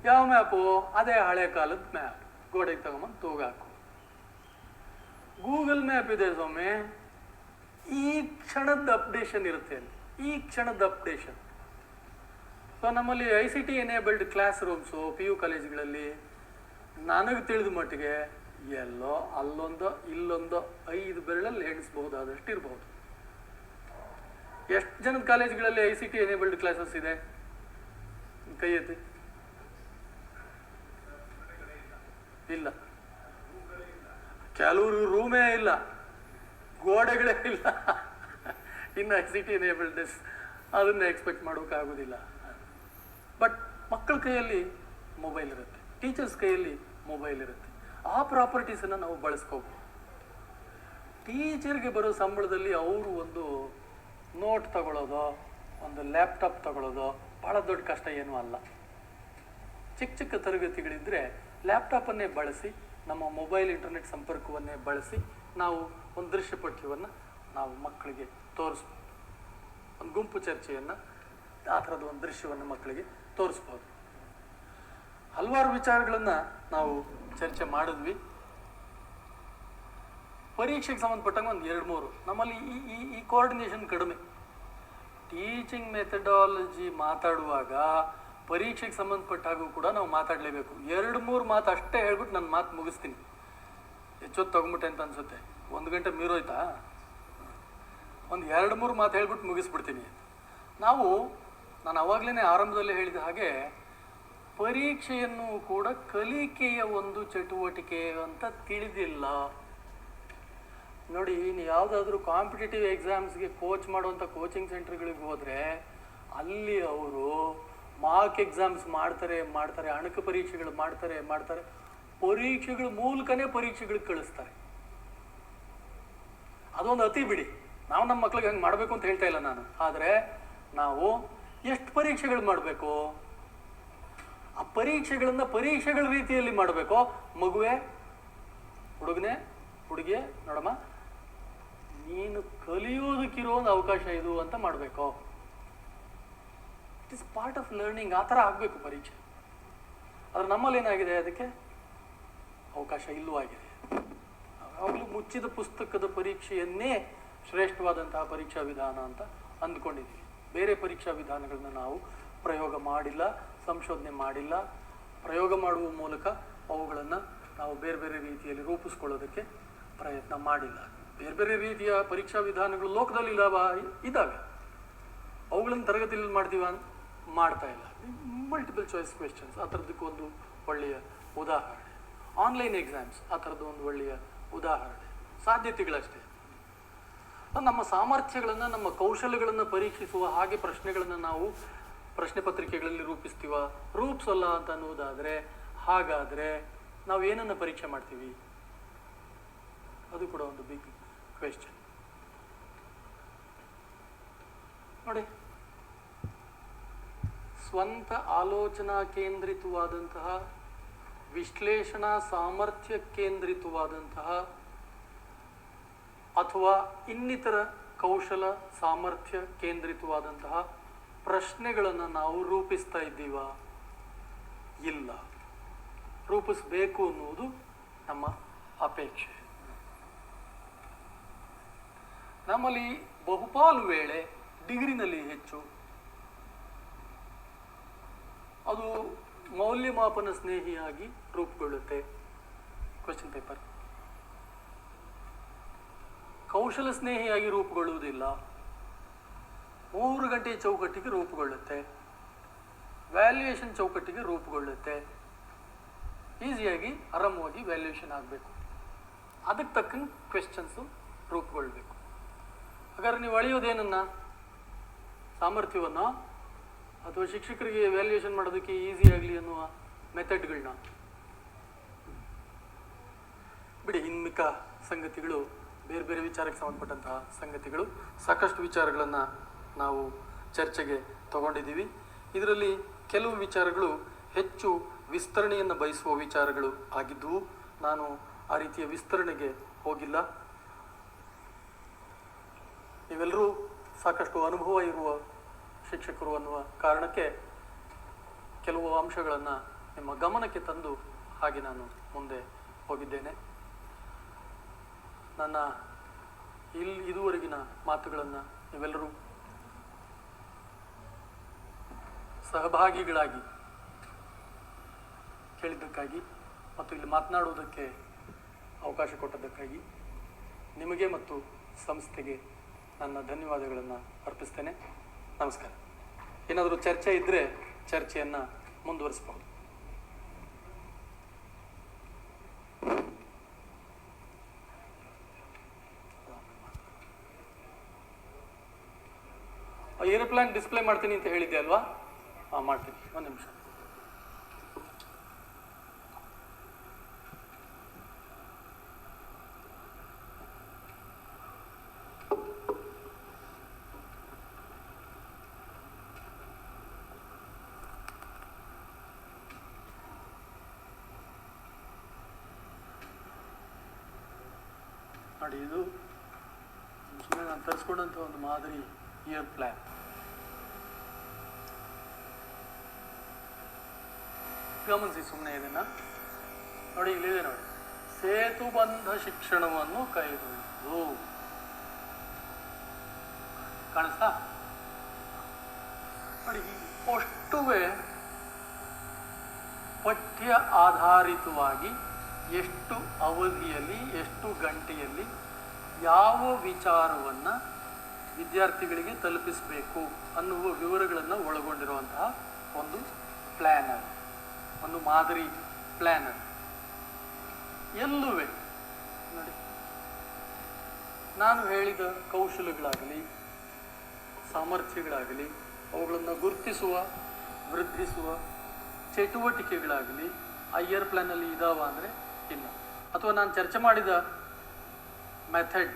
ಯಾವ ಮ್ಯಾಪು? ಅದೇ ಹಳೆ ಕಾಲದ ಮ್ಯಾಪ್, ಗೋಡೆಗೆ ತಗೊಂಬಂದು ತೂಗಾಕು. ಗೂಗಲ್ ಮ್ಯಾಪ್ ಇದೆ ಸ್ವಾಮಿ, ಈ ಕ್ಷಣದ ಅಪ್ಡೇಷನ್ ಇರುತ್ತೆ ಅಲ್ಲಿ, ಈ ಕ್ಷಣದ ಅಪ್ಡೇಷನ್. ಸೊ ನಮ್ಮಲ್ಲಿ ICT enabled class rooms PU ಕಾಲೇಜುಗಳಲ್ಲಿ ನನಗೆ ತಿಳಿದ ಮಟ್ಟಿಗೆ ಎಲ್ಲೋ ಅಲ್ಲೊಂದೋ ಇಲ್ಲೊಂದೋ 5 ಬೆರಳಲ್ಲಿ ಎಣಿಸ್ಬಹುದಾದಷ್ಟು ಇರಬಹುದು. ಎಷ್ಟು ಜನದ ಕಾಲೇಜುಗಳಲ್ಲಿ ICT ಎನೇಬಲ್ಡ್ ಕ್ಲಾಸಸ್ ಇದೆ? ಕೈ ಎತ್ತಿ. ಇಲ್ಲ, ಕೆಲವರು ರೂಮೇ ಇಲ್ಲ, ಗೋಡೆಗಳೇ ಇಲ್ಲ, ಇನ್ನು ICT ಎನೇಬಲ್ಡ್ ಅದನ್ನ ಎಕ್ಸ್ಪೆಕ್ಟ್ ಮಾಡೋಕ್ಕಾಗೋದಿಲ್ಲ. ಬಟ್ ಮಕ್ಕಳ ಕೈಯಲ್ಲಿ ಮೊಬೈಲ್ ಇರುತ್ತೆ, ಟೀಚರ್ಸ್ ಕೈಯಲ್ಲಿ ಮೊಬೈಲ್ ಇರುತ್ತೆ. ಆ ಪ್ರಾಪರ್ಟೀಸನ್ನು ನಾವು ಬಳಸ್ಕೋಬೋದು. ಟೀಚರ್ಗೆ ಬರೋ ಸಂಬಳದಲ್ಲಿ ಅವರು ಒಂದು ನೋಟ್ ತಗೊಳ್ಳೋದು, ಒಂದು ಲ್ಯಾಪ್ಟಾಪ್ ತಗೊಳ್ಳೋದು ಭಾಳ ದೊಡ್ಡ ಕಷ್ಟ ಏನೂ ಅಲ್ಲ. ಚಿಕ್ಕ ಚಿಕ್ಕ ತರಗತಿಗಳಿದ್ದರೆ ಲ್ಯಾಪ್ಟಾಪನ್ನೇ ಬಳಸಿ, ನಮ್ಮ ಮೊಬೈಲ್ ಇಂಟರ್ನೆಟ್ ಸಂಪರ್ಕವನ್ನೇ ಬಳಸಿ ನಾವು ಒಂದು ದೃಶ್ಯ ಪಠ್ಯವನ್ನು ನಾವು ಮಕ್ಕಳಿಗೆ ತೋರಿಸ್ಬೋದು. ಒಂದು ಗುಂಪು ಚರ್ಚೆಯನ್ನು, ಆ ಥರದ ಒಂದು ದೃಶ್ಯವನ್ನು ಮಕ್ಕಳಿಗೆ ತೋರಿಸ್ಬೋದು. ಹಲವಾರು ವಿಚಾರಗಳನ್ನು ನಾವು ಚರ್ಚೆ ಮಾಡಿದ್ವಿ. ಪರೀಕ್ಷೆಗೆ ಸಂಬಂಧಪಟ್ಟಂಗೆ ಒಂದು 2-3 ನಮ್ಮಲ್ಲಿ ಈ ಕೋಆರ್ಡಿನೇಷನ್ ಕಡಿಮೆ. ಟೀಚಿಂಗ್ ಮೆಥಡಾಲಜಿ ಮಾತಾಡುವಾಗ ಪರೀಕ್ಷೆಗೆ ಸಂಬಂಧಪಟ್ಟಾಗೂ ಕೂಡ ನಾವು ಮಾತಾಡಲೇಬೇಕು. 2-3 ಮಾತು ಅಷ್ಟೇ ಹೇಳ್ಬಿಟ್ಟು ನನ್ನ ಮಾತು ಮುಗಿಸ್ತೀನಿ. ಹೆಚ್ಚೊತ್ತು ತಗೊಂಬಿಟ್ಟೆ ಅಂತ ಅನ್ಸುತ್ತೆ. 1 ಗಂಟೆ ಮೀರೋಯ್ತಾ? ಒಂದು 2-3 ಮಾತು ಹೇಳ್ಬಿಟ್ಟು ಮುಗಿಸ್ಬಿಡ್ತೀನಿ. ನಾನು ಅವಾಗಲೇ ಆರಂಭದಲ್ಲೇ ಹೇಳಿದ ಹಾಗೆ ಪರೀಕ್ಷೆಯನ್ನು ಕೂಡ ಕಲಿಕೆಯ ಒಂದು ಚಟುವಟಿಕೆ ಅಂತ ತಿಳಿದಿಲ್ಲ. ನೋಡಿ, ನೀವು ಯಾವುದಾದ್ರೂ ಕಾಂಪಿಟೇಟಿವ್ ಎಕ್ಸಾಮ್ಸ್ಗೆ ಕೋಚ್ ಮಾಡುವಂಥ ಕೋಚಿಂಗ್ ಸೆಂಟರ್ಗಳಿಗೆ ಹೋದರೆ ಅಲ್ಲಿ ಅವರು ಮಾರ್ಕ್ ಎಕ್ಸಾಮ್ಸ್ ಮಾಡ್ತಾರೆ, ಅಣಕು ಪರೀಕ್ಷೆಗಳು ಮಾಡ್ತಾರೆ, ಪರೀಕ್ಷೆಗಳ ಮೂಲಕನೇ ಪರೀಕ್ಷೆಗಳಿಗೆ ಕಳಿಸ್ತಾರೆ. ಅದೊಂದು ಅತಿ ಬಿಡಿ. ನಾವು ನಮ್ಮ ಮಕ್ಳಿಗೆ ಹಂಗೆ ಮಾಡಬೇಕು ಅಂತ ಹೇಳ್ತಾ ಇಲ್ಲ ನಾನು. ಆದರೆ ನಾವು ಎಷ್ಟು ಪರೀಕ್ಷೆಗಳು ಮಾಡಬೇಕು? ಆ ಪರೀಕ್ಷೆಗಳನ್ನು ಪರೀಕ್ಷೆಗಳ ರೀತಿಯಲ್ಲಿ ಮಾಡಬೇಕು. ಮಗುವೆ, ಹುಡುಗನೇ, ಹುಡುಗಿಯೇ, ನೋಡಮ್ಮ, ನೀನು ಕಲಿಯೋದಕ್ಕಿರೋ ಒಂದು ಅವಕಾಶ ಇದು ಅಂತ ಮಾಡಬೇಕು. It is part of learning. ಆ ಥರ ಆಗಬೇಕು ಪರೀಕ್ಷೆ. ಆದರೆ ನಮ್ಮಲ್ಲಿ ಏನಾಗಿದೆ, ಅದಕ್ಕೆ ಅವಕಾಶ ಇಲ್ಲೂ ಆಗಿದೆ. ಯಾವಾಗಲೂ ಮುಚ್ಚಿದ ಪುಸ್ತಕದ ಪರೀಕ್ಷೆಯನ್ನೇ ಶ್ರೇಷ್ಠವಾದಂತಹ ಪರೀಕ್ಷಾ ವಿಧಾನ ಅಂತ ಅಂದ್ಕೊಂಡಿದ್ದೀವಿ. ಬೇರೆ ಪರೀಕ್ಷಾ ವಿಧಾನಗಳನ್ನ ನಾವು ಪ್ರಯೋಗ ಮಾಡಿಲ್ಲ, ಸಂಶೋಧನೆ ಮಾಡಿಲ್ಲ. ಪ್ರಯೋಗ ಮಾಡುವ ಮೂಲಕ ಅವುಗಳನ್ನು ನಾವು ಬೇರೆ ಬೇರೆ ರೀತಿಯಲ್ಲಿ ರೂಪಿಸ್ಕೊಳ್ಳೋದಕ್ಕೆ ಪ್ರಯತ್ನ ಮಾಡಿಲ್ಲ. ಬೇರೆ ಬೇರೆ ರೀತಿಯ ಪರೀಕ್ಷಾ ವಿಧಾನಗಳು ಲೋಕದಲ್ಲಿ ಇದ್ದಾವೆ. ಅವುಗಳನ್ನು ತರಗತಿಯಲ್ಲಿ ಮಾಡ್ತಾ ಇಲ್ಲ. ಮಲ್ಟಿಪಲ್ ಚಾಯ್ಸ್ ಕ್ವೆಶ್ಚನ್ಸ್ ಆ ಥರದಕ್ಕೊಂದು ಒಳ್ಳೆಯ ಉದಾಹರಣೆ. ಆನ್ಲೈನ್ ಎಕ್ಸಾಮ್ಸ್ ಆ ಥರದ್ದು ಒಂದು ಒಳ್ಳೆಯ ಉದಾಹರಣೆ. ಸಾಧ್ಯತೆಗಳಷ್ಟೇ. ನಮ್ಮ ಸಾಮರ್ಥ್ಯಗಳನ್ನು, ನಮ್ಮ ಕೌಶಲ್ಯಗಳನ್ನು ಪರೀಕ್ಷಿಸುವ ಹಾಗೆ ಪ್ರಶ್ನೆಗಳನ್ನು ನಾವು ಪ್ರಶ್ನೆ ಪತ್ರಿಕೆಗಳಲ್ಲಿ ರೂಪಿಸಲ್ಲ ಅಂತ ಅನ್ನೋದಾದರೆ, ಹಾಗಾದರೆ ನಾವು ಏನನ್ನು ಪರೀಕ್ಷೆ ಮಾಡ್ತೀವಿ? ಅದು ಕೂಡ ಒಂದು ಬಿಗ್ ಕ್ವೆಶ್ಚನ್. ನೋಡಿ, ಸ್ವಂತ ಆಲೋಚನಾ ಕೇಂದ್ರಿತವಾದಂತಹ, ವಿಶ್ಲೇಷಣಾ ಸಾಮರ್ಥ್ಯ ಕೇಂದ್ರಿತವಾದಂತಹ ಅಥವಾ ಇನ್ನಿತರ ಕೌಶಲ ಸಾಮರ್ಥ್ಯ ಕೇಂದ್ರಿತವಾದಂತಹ ಪ್ರಶ್ನೆಗಳನ್ನು ನಾವು ರೂಪಿಸ್ತಾ ಇದ್ದೀವ? ಇಲ್ಲ. ರೂಪಿಸಬೇಕು ಅನ್ನುವುದು ನಮ್ಮ ಅಪೇಕ್ಷೆ. ನಮ್ಮಲ್ಲಿ ಬಹುಪಾಲು ವೇಳೆ ಡಿಗ್ರಿನಲ್ಲಿ ಹೆಚ್ಚು ಅದು ಮೌಲ್ಯಮಾಪನ ಸ್ನೇಹಿಯಾಗಿ ರೂಪುಗೊಳ್ಳುತ್ತೆ. ಕ್ವೆಶ್ಚನ್ ಪೇಪರ್ ಕೌಶಲ ಸ್ನೇಹಿಯಾಗಿ ರೂಪುಗೊಳ್ಳುವುದಿಲ್ಲ. 3 ಗಂಟೆಯ ಚೌಕಟ್ಟಿಗೆ ರೂಪುಗೊಳ್ಳುತ್ತೆ, ವ್ಯಾಲ್ಯೂಯೇಷನ್ ಚೌಕಟ್ಟಿಗೆ ರೂಪುಗೊಳ್ಳುತ್ತೆ. ಈಸಿಯಾಗಿ ಆರಾಮವಾಗಿ ವ್ಯಾಲ್ಯೂಯೇಷನ್ ಆಗಬೇಕು. ಅದಕ್ಕೆ ತಕ್ಕಂಗೆ ಕ್ವೆಶ್ಚನ್ಸು ರೂಪುಗೊಳ್ಬೇಕು. ಹಾಗಾದ್ರೆ ನೀವು ಅಳೆಯೋದೇನನ್ನ? ಸಾಮರ್ಥ್ಯವನ್ನು ಅಥವಾ ಶಿಕ್ಷಕರಿಗೆ ವ್ಯಾಲ್ಯೂಯೇಷನ್ ಮಾಡೋದಕ್ಕೆ ಈಸಿ ಆಗಲಿ ಅನ್ನುವ ಮೆಥಡ್ಗಳನ್ನ ಬಿಡಿ. ಇನ್ಮಿಕ್ಕ ಸಂಗತಿಗಳು, ಬೇರೆ ಬೇರೆ ವಿಚಾರಕ್ಕೆ ಸಂಬಂಧಪಟ್ಟಂತಹ ಸಂಗತಿಗಳು, ಸಾಕಷ್ಟು ವಿಚಾರಗಳನ್ನು ನಾವು ಚರ್ಚೆಗೆ ತಗೊಂಡಿದ್ದೀವಿ. ಇದರಲ್ಲಿ ಕೆಲವು ವಿಚಾರಗಳು ಹೆಚ್ಚು ವಿಸ್ತರಣೆಯನ್ನು ಬಯಸುವ ವಿಚಾರಗಳು ಆಗಿದ್ದವು. ನಾನು ಆ ರೀತಿಯ ವಿಸ್ತರಣೆಗೆ ಹೋಗಿಲ್ಲ. ನೀವೆಲ್ಲರೂ ಸಾಕಷ್ಟು ಅನುಭವ ಇರುವ ಶಿಕ್ಷಕರು ಅನ್ನುವ ಕಾರಣಕ್ಕೆ ಕೆಲವು ಅಂಶಗಳನ್ನು ನಿಮ್ಮ ಗಮನಕ್ಕೆ ತಂದು ಹಾಗೆ ನಾನು ಮುಂದೆ ಹೋಗಿದ್ದೇನೆ. ನನ್ನ ಇದುವರೆಗಿನ ಮಾತುಗಳನ್ನು ನೀವೆಲ್ಲರೂ ಸಹಭಾಗಿಗಳಾಗಿ ಕೇಳಿದ್ದಕ್ಕಾಗಿ ಮತ್ತು ಇಲ್ಲಿ ಮಾತನಾಡುವುದಕ್ಕೆ ಅವಕಾಶ ಕೊಟ್ಟದ್ದಕ್ಕಾಗಿ ನಿಮಗೆ ಮತ್ತು ಸಂಸ್ಥೆಗೆ ನನ್ನ ಧನ್ಯವಾದಗಳನ್ನು ಅರ್ಪಿಸ್ತೇನೆ. ನಮಸ್ಕಾರ. ಏನಾದರೂ ಚರ್ಚೆ ಇದ್ದರೆ ಚರ್ಚೆಯನ್ನು ಮುಂದುವರಿಸಬಹುದು. ಏರೋಪ್ಲೇನ್ ಡಿಸ್ಪ್ಲೇ ಮಾಡ್ತೀನಿ ಅಂತ ಹೇಳಿದ್ದೆ ಅಲ್ವಾ? ಮಾಡ್ತೀನಿ. ಒಂದು ನಿಮಿಷ. ನೋಡಿ, ಇದು ಸುಮ್ಮನೆ ನಾನು ತರಿಸ್ಕೊಂಡಂಥ ಒಂದು ಮಾದರಿ ಇಯರ್ ಪ್ಲಾನ್. ಗಮನಿಸಿ ಸುಮ್ಮನೆ ಇದನ್ನ ನೋಡಿ. ಇಲ್ಲಿದೆ ನೋಡಿ, ಸೇತುಬಂಧ ಶಿಕ್ಷಣವನ್ನು ಕೈಗೊಳ್ಳುವುದು. ಕಾಣಿಸ್ತಾ ನೋಡಿ? ಅಷ್ಟುವೇ ಪಠ್ಯ ಆಧಾರಿತವಾಗಿ ಎಷ್ಟು ಅವಧಿಯಲ್ಲಿ, ಎಷ್ಟು ಗಂಟೆಯಲ್ಲಿ ಯಾವ ವಿಚಾರವನ್ನು ವಿದ್ಯಾರ್ಥಿಗಳಿಗೆ ತಲುಪಿಸಬೇಕು ಅನ್ನುವ ವಿವರಗಳನ್ನು ಒಳಗೊಂಡಿರುವಂತಹ ಒಂದು ಪ್ಲ್ಯಾನರ್, ಒಂದು ಮಾದರಿ ಪ್ಲ್ಯಾನರ್. ಎಲ್ಲುವೆ ನೋಡಿ, ನಾನು ಹೇಳಿದ ಕೌಶಲ್ಯಗಳಾಗಲಿ, ಸಾಮರ್ಥ್ಯಗಳಾಗಲಿ, ಅವುಗಳನ್ನು ಗುರುತಿಸುವ, ವೃದ್ಧಿಸುವ ಚಟುವಟಿಕೆಗಳಾಗಲಿ ಆ ಇಯರ್ ಪ್ಲ್ಯಾನಲ್ಲಿ ಇದಾವ ಅಂದರೆ ಇಲ್ಲ. ಅಥವಾ ನಾನು ಚರ್ಚೆ ಮಾಡಿದ ಮೆಥಡ್,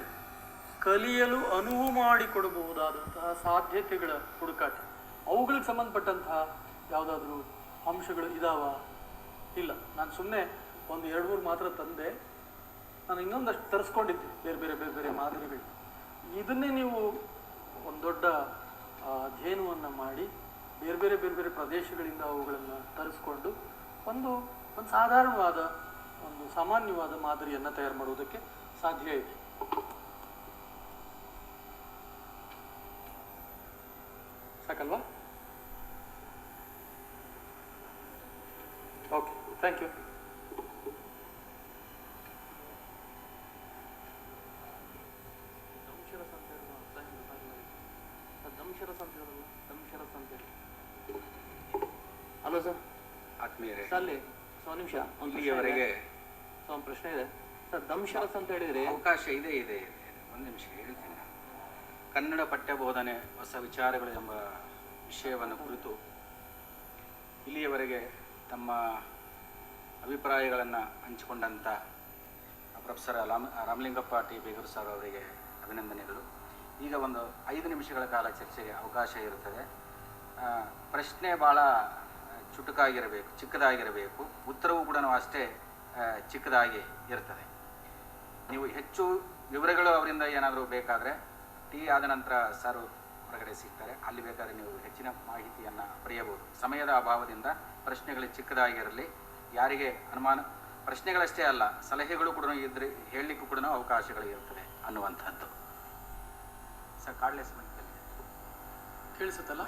ಕಲಿಯಲು ಅನುವು ಮಾಡಿಕೊಡಬಹುದಾದಂತಹ ಸಾಧ್ಯತೆಗಳ ಹುಡುಕಾಟ, ಅವುಗಳಿಗೆ ಸಂಬಂಧಪಟ್ಟಂತಹ ಯಾವುದಾದ್ರೂ ಅಂಶಗಳು ಇದಾವ? ಇಲ್ಲ. ನಾನು ಸುಮ್ಮನೆ ಒಂದು 2-3 ಮಾತ್ರ ತಂದೆ. ನಾನು ಇನ್ನೊಂದಷ್ಟು ತರಿಸ್ಕೊಂಡಿದ್ದೆ ಬೇರೆ ಬೇರೆ ಬೇರೆ ಬೇರೆ ಮಾದರಿಗಳು. ಇದನ್ನೇ ನೀವು ಒಂದು ದೊಡ್ಡ ಅಧ್ಯಯನವನ್ನು ಮಾಡಿ ಬೇರೆ ಬೇರೆ ಬೇರೆ ಬೇರೆ ಪ್ರದೇಶಗಳಿಂದ ಅವುಗಳನ್ನು ತರಿಸ್ಕೊಂಡು ಒಂದು ಸಾಧಾರಣವಾದ, ಒಂದು ಸಾಮಾನ್ಯವಾದ ಮಾದರಿಯನ್ನು ತಯಾರು ಮಾಡುವುದಕ್ಕೆ ಸಾಧ್ಯ ಇದೆ. ಸಾಕಲ್ವಾ? Okay, thank you. Hello sir. ಆತ್ಮೀಯರೇ, ಅಲ್ಲಿ ಒಂದು ನಿಮಿಷ, ಇಲ್ಲಿಯವರೆಗೆ ಒಂದು ಪ್ರಶ್ನೆ ಇದೆ ಸರ್. ದಂಶರಸ್ ಅಂತ ಹೇಳಿದ್ರೆ ಅವಕಾಶ ಇದೆ ಇದೆ ಇದೆ. ಒಂದು ನಿಮಿಷ ಹೇಳ್ತೀನಿ. ಕನ್ನಡ ಪಠ್ಯ ಬೋಧನೆ ಹೊಸ ವಿಚಾರಗಳು ಎಂಬ ವಿಷಯವನ್ನು ಕುರಿತು ಇಲ್ಲಿಯವರೆಗೆ ತಮ್ಮ ಅಭಿಪ್ರಾಯಗಳನ್ನು ಹಂಚಿಕೊಂಡಂಥ professor Ramalingappa T Begur sir ಅವರಿಗೆ ಅಭಿನಂದನೆಗಳು. ಈಗ ಒಂದು 5 ನಿಮಿಷಗಳ ಕಾಲ ಚರ್ಚೆಗೆ ಅವಕಾಶ ಇರುತ್ತದೆ. ಪ್ರಶ್ನೆ ಭಾಳ ಚುಟುಕಾಗಿರಬೇಕು, ಚಿಕ್ಕದಾಗಿರಬೇಕು. ಉತ್ತರವೂ ಕೂಡ ಅಷ್ಟೇ ಚಿಕ್ಕದಾಗಿ ಇರ್ತದೆ. ನೀವು ಹೆಚ್ಚು ವಿವರಗಳು ಅವರಿಂದ ಏನಾದರೂ ಬೇಕಾದರೆ ಟೀ ಆದ ನಂತರ ಸರ್ ಹೊರಗಡೆ ಸಿಗ್ತಾರೆ, ಅಲ್ಲಿ ಬೇಕಾದರೆ ನೀವು ಹೆಚ್ಚಿನ ಮಾಹಿತಿಯನ್ನು ಪಡೆಯಬಹುದು. ಸಮಯದ ಅಭಾವದಿಂದ ಪ್ರಶ್ನೆಗಳು ಚಿಕ್ಕದಾಗಿರಲಿ. ಯಾರಿಗೆ ಅನುಮಾನ, ಪ್ರಶ್ನೆಗಳಷ್ಟೇ ಅಲ್ಲ, ಸಲಹೆಗಳು ಕೂಡ ಇದ್ರೆ ಹೇಳಲಿಕ್ಕೂ ಕೂಡ ಅವಕಾಶಗಳು ಇರ್ತದೆ ಅನ್ನುವಂಥದ್ದು. ಸರ್, ಕಾಡ್ಲೆಸ್ ಕೇಳಿಸುತ್ತಲ್ಲ?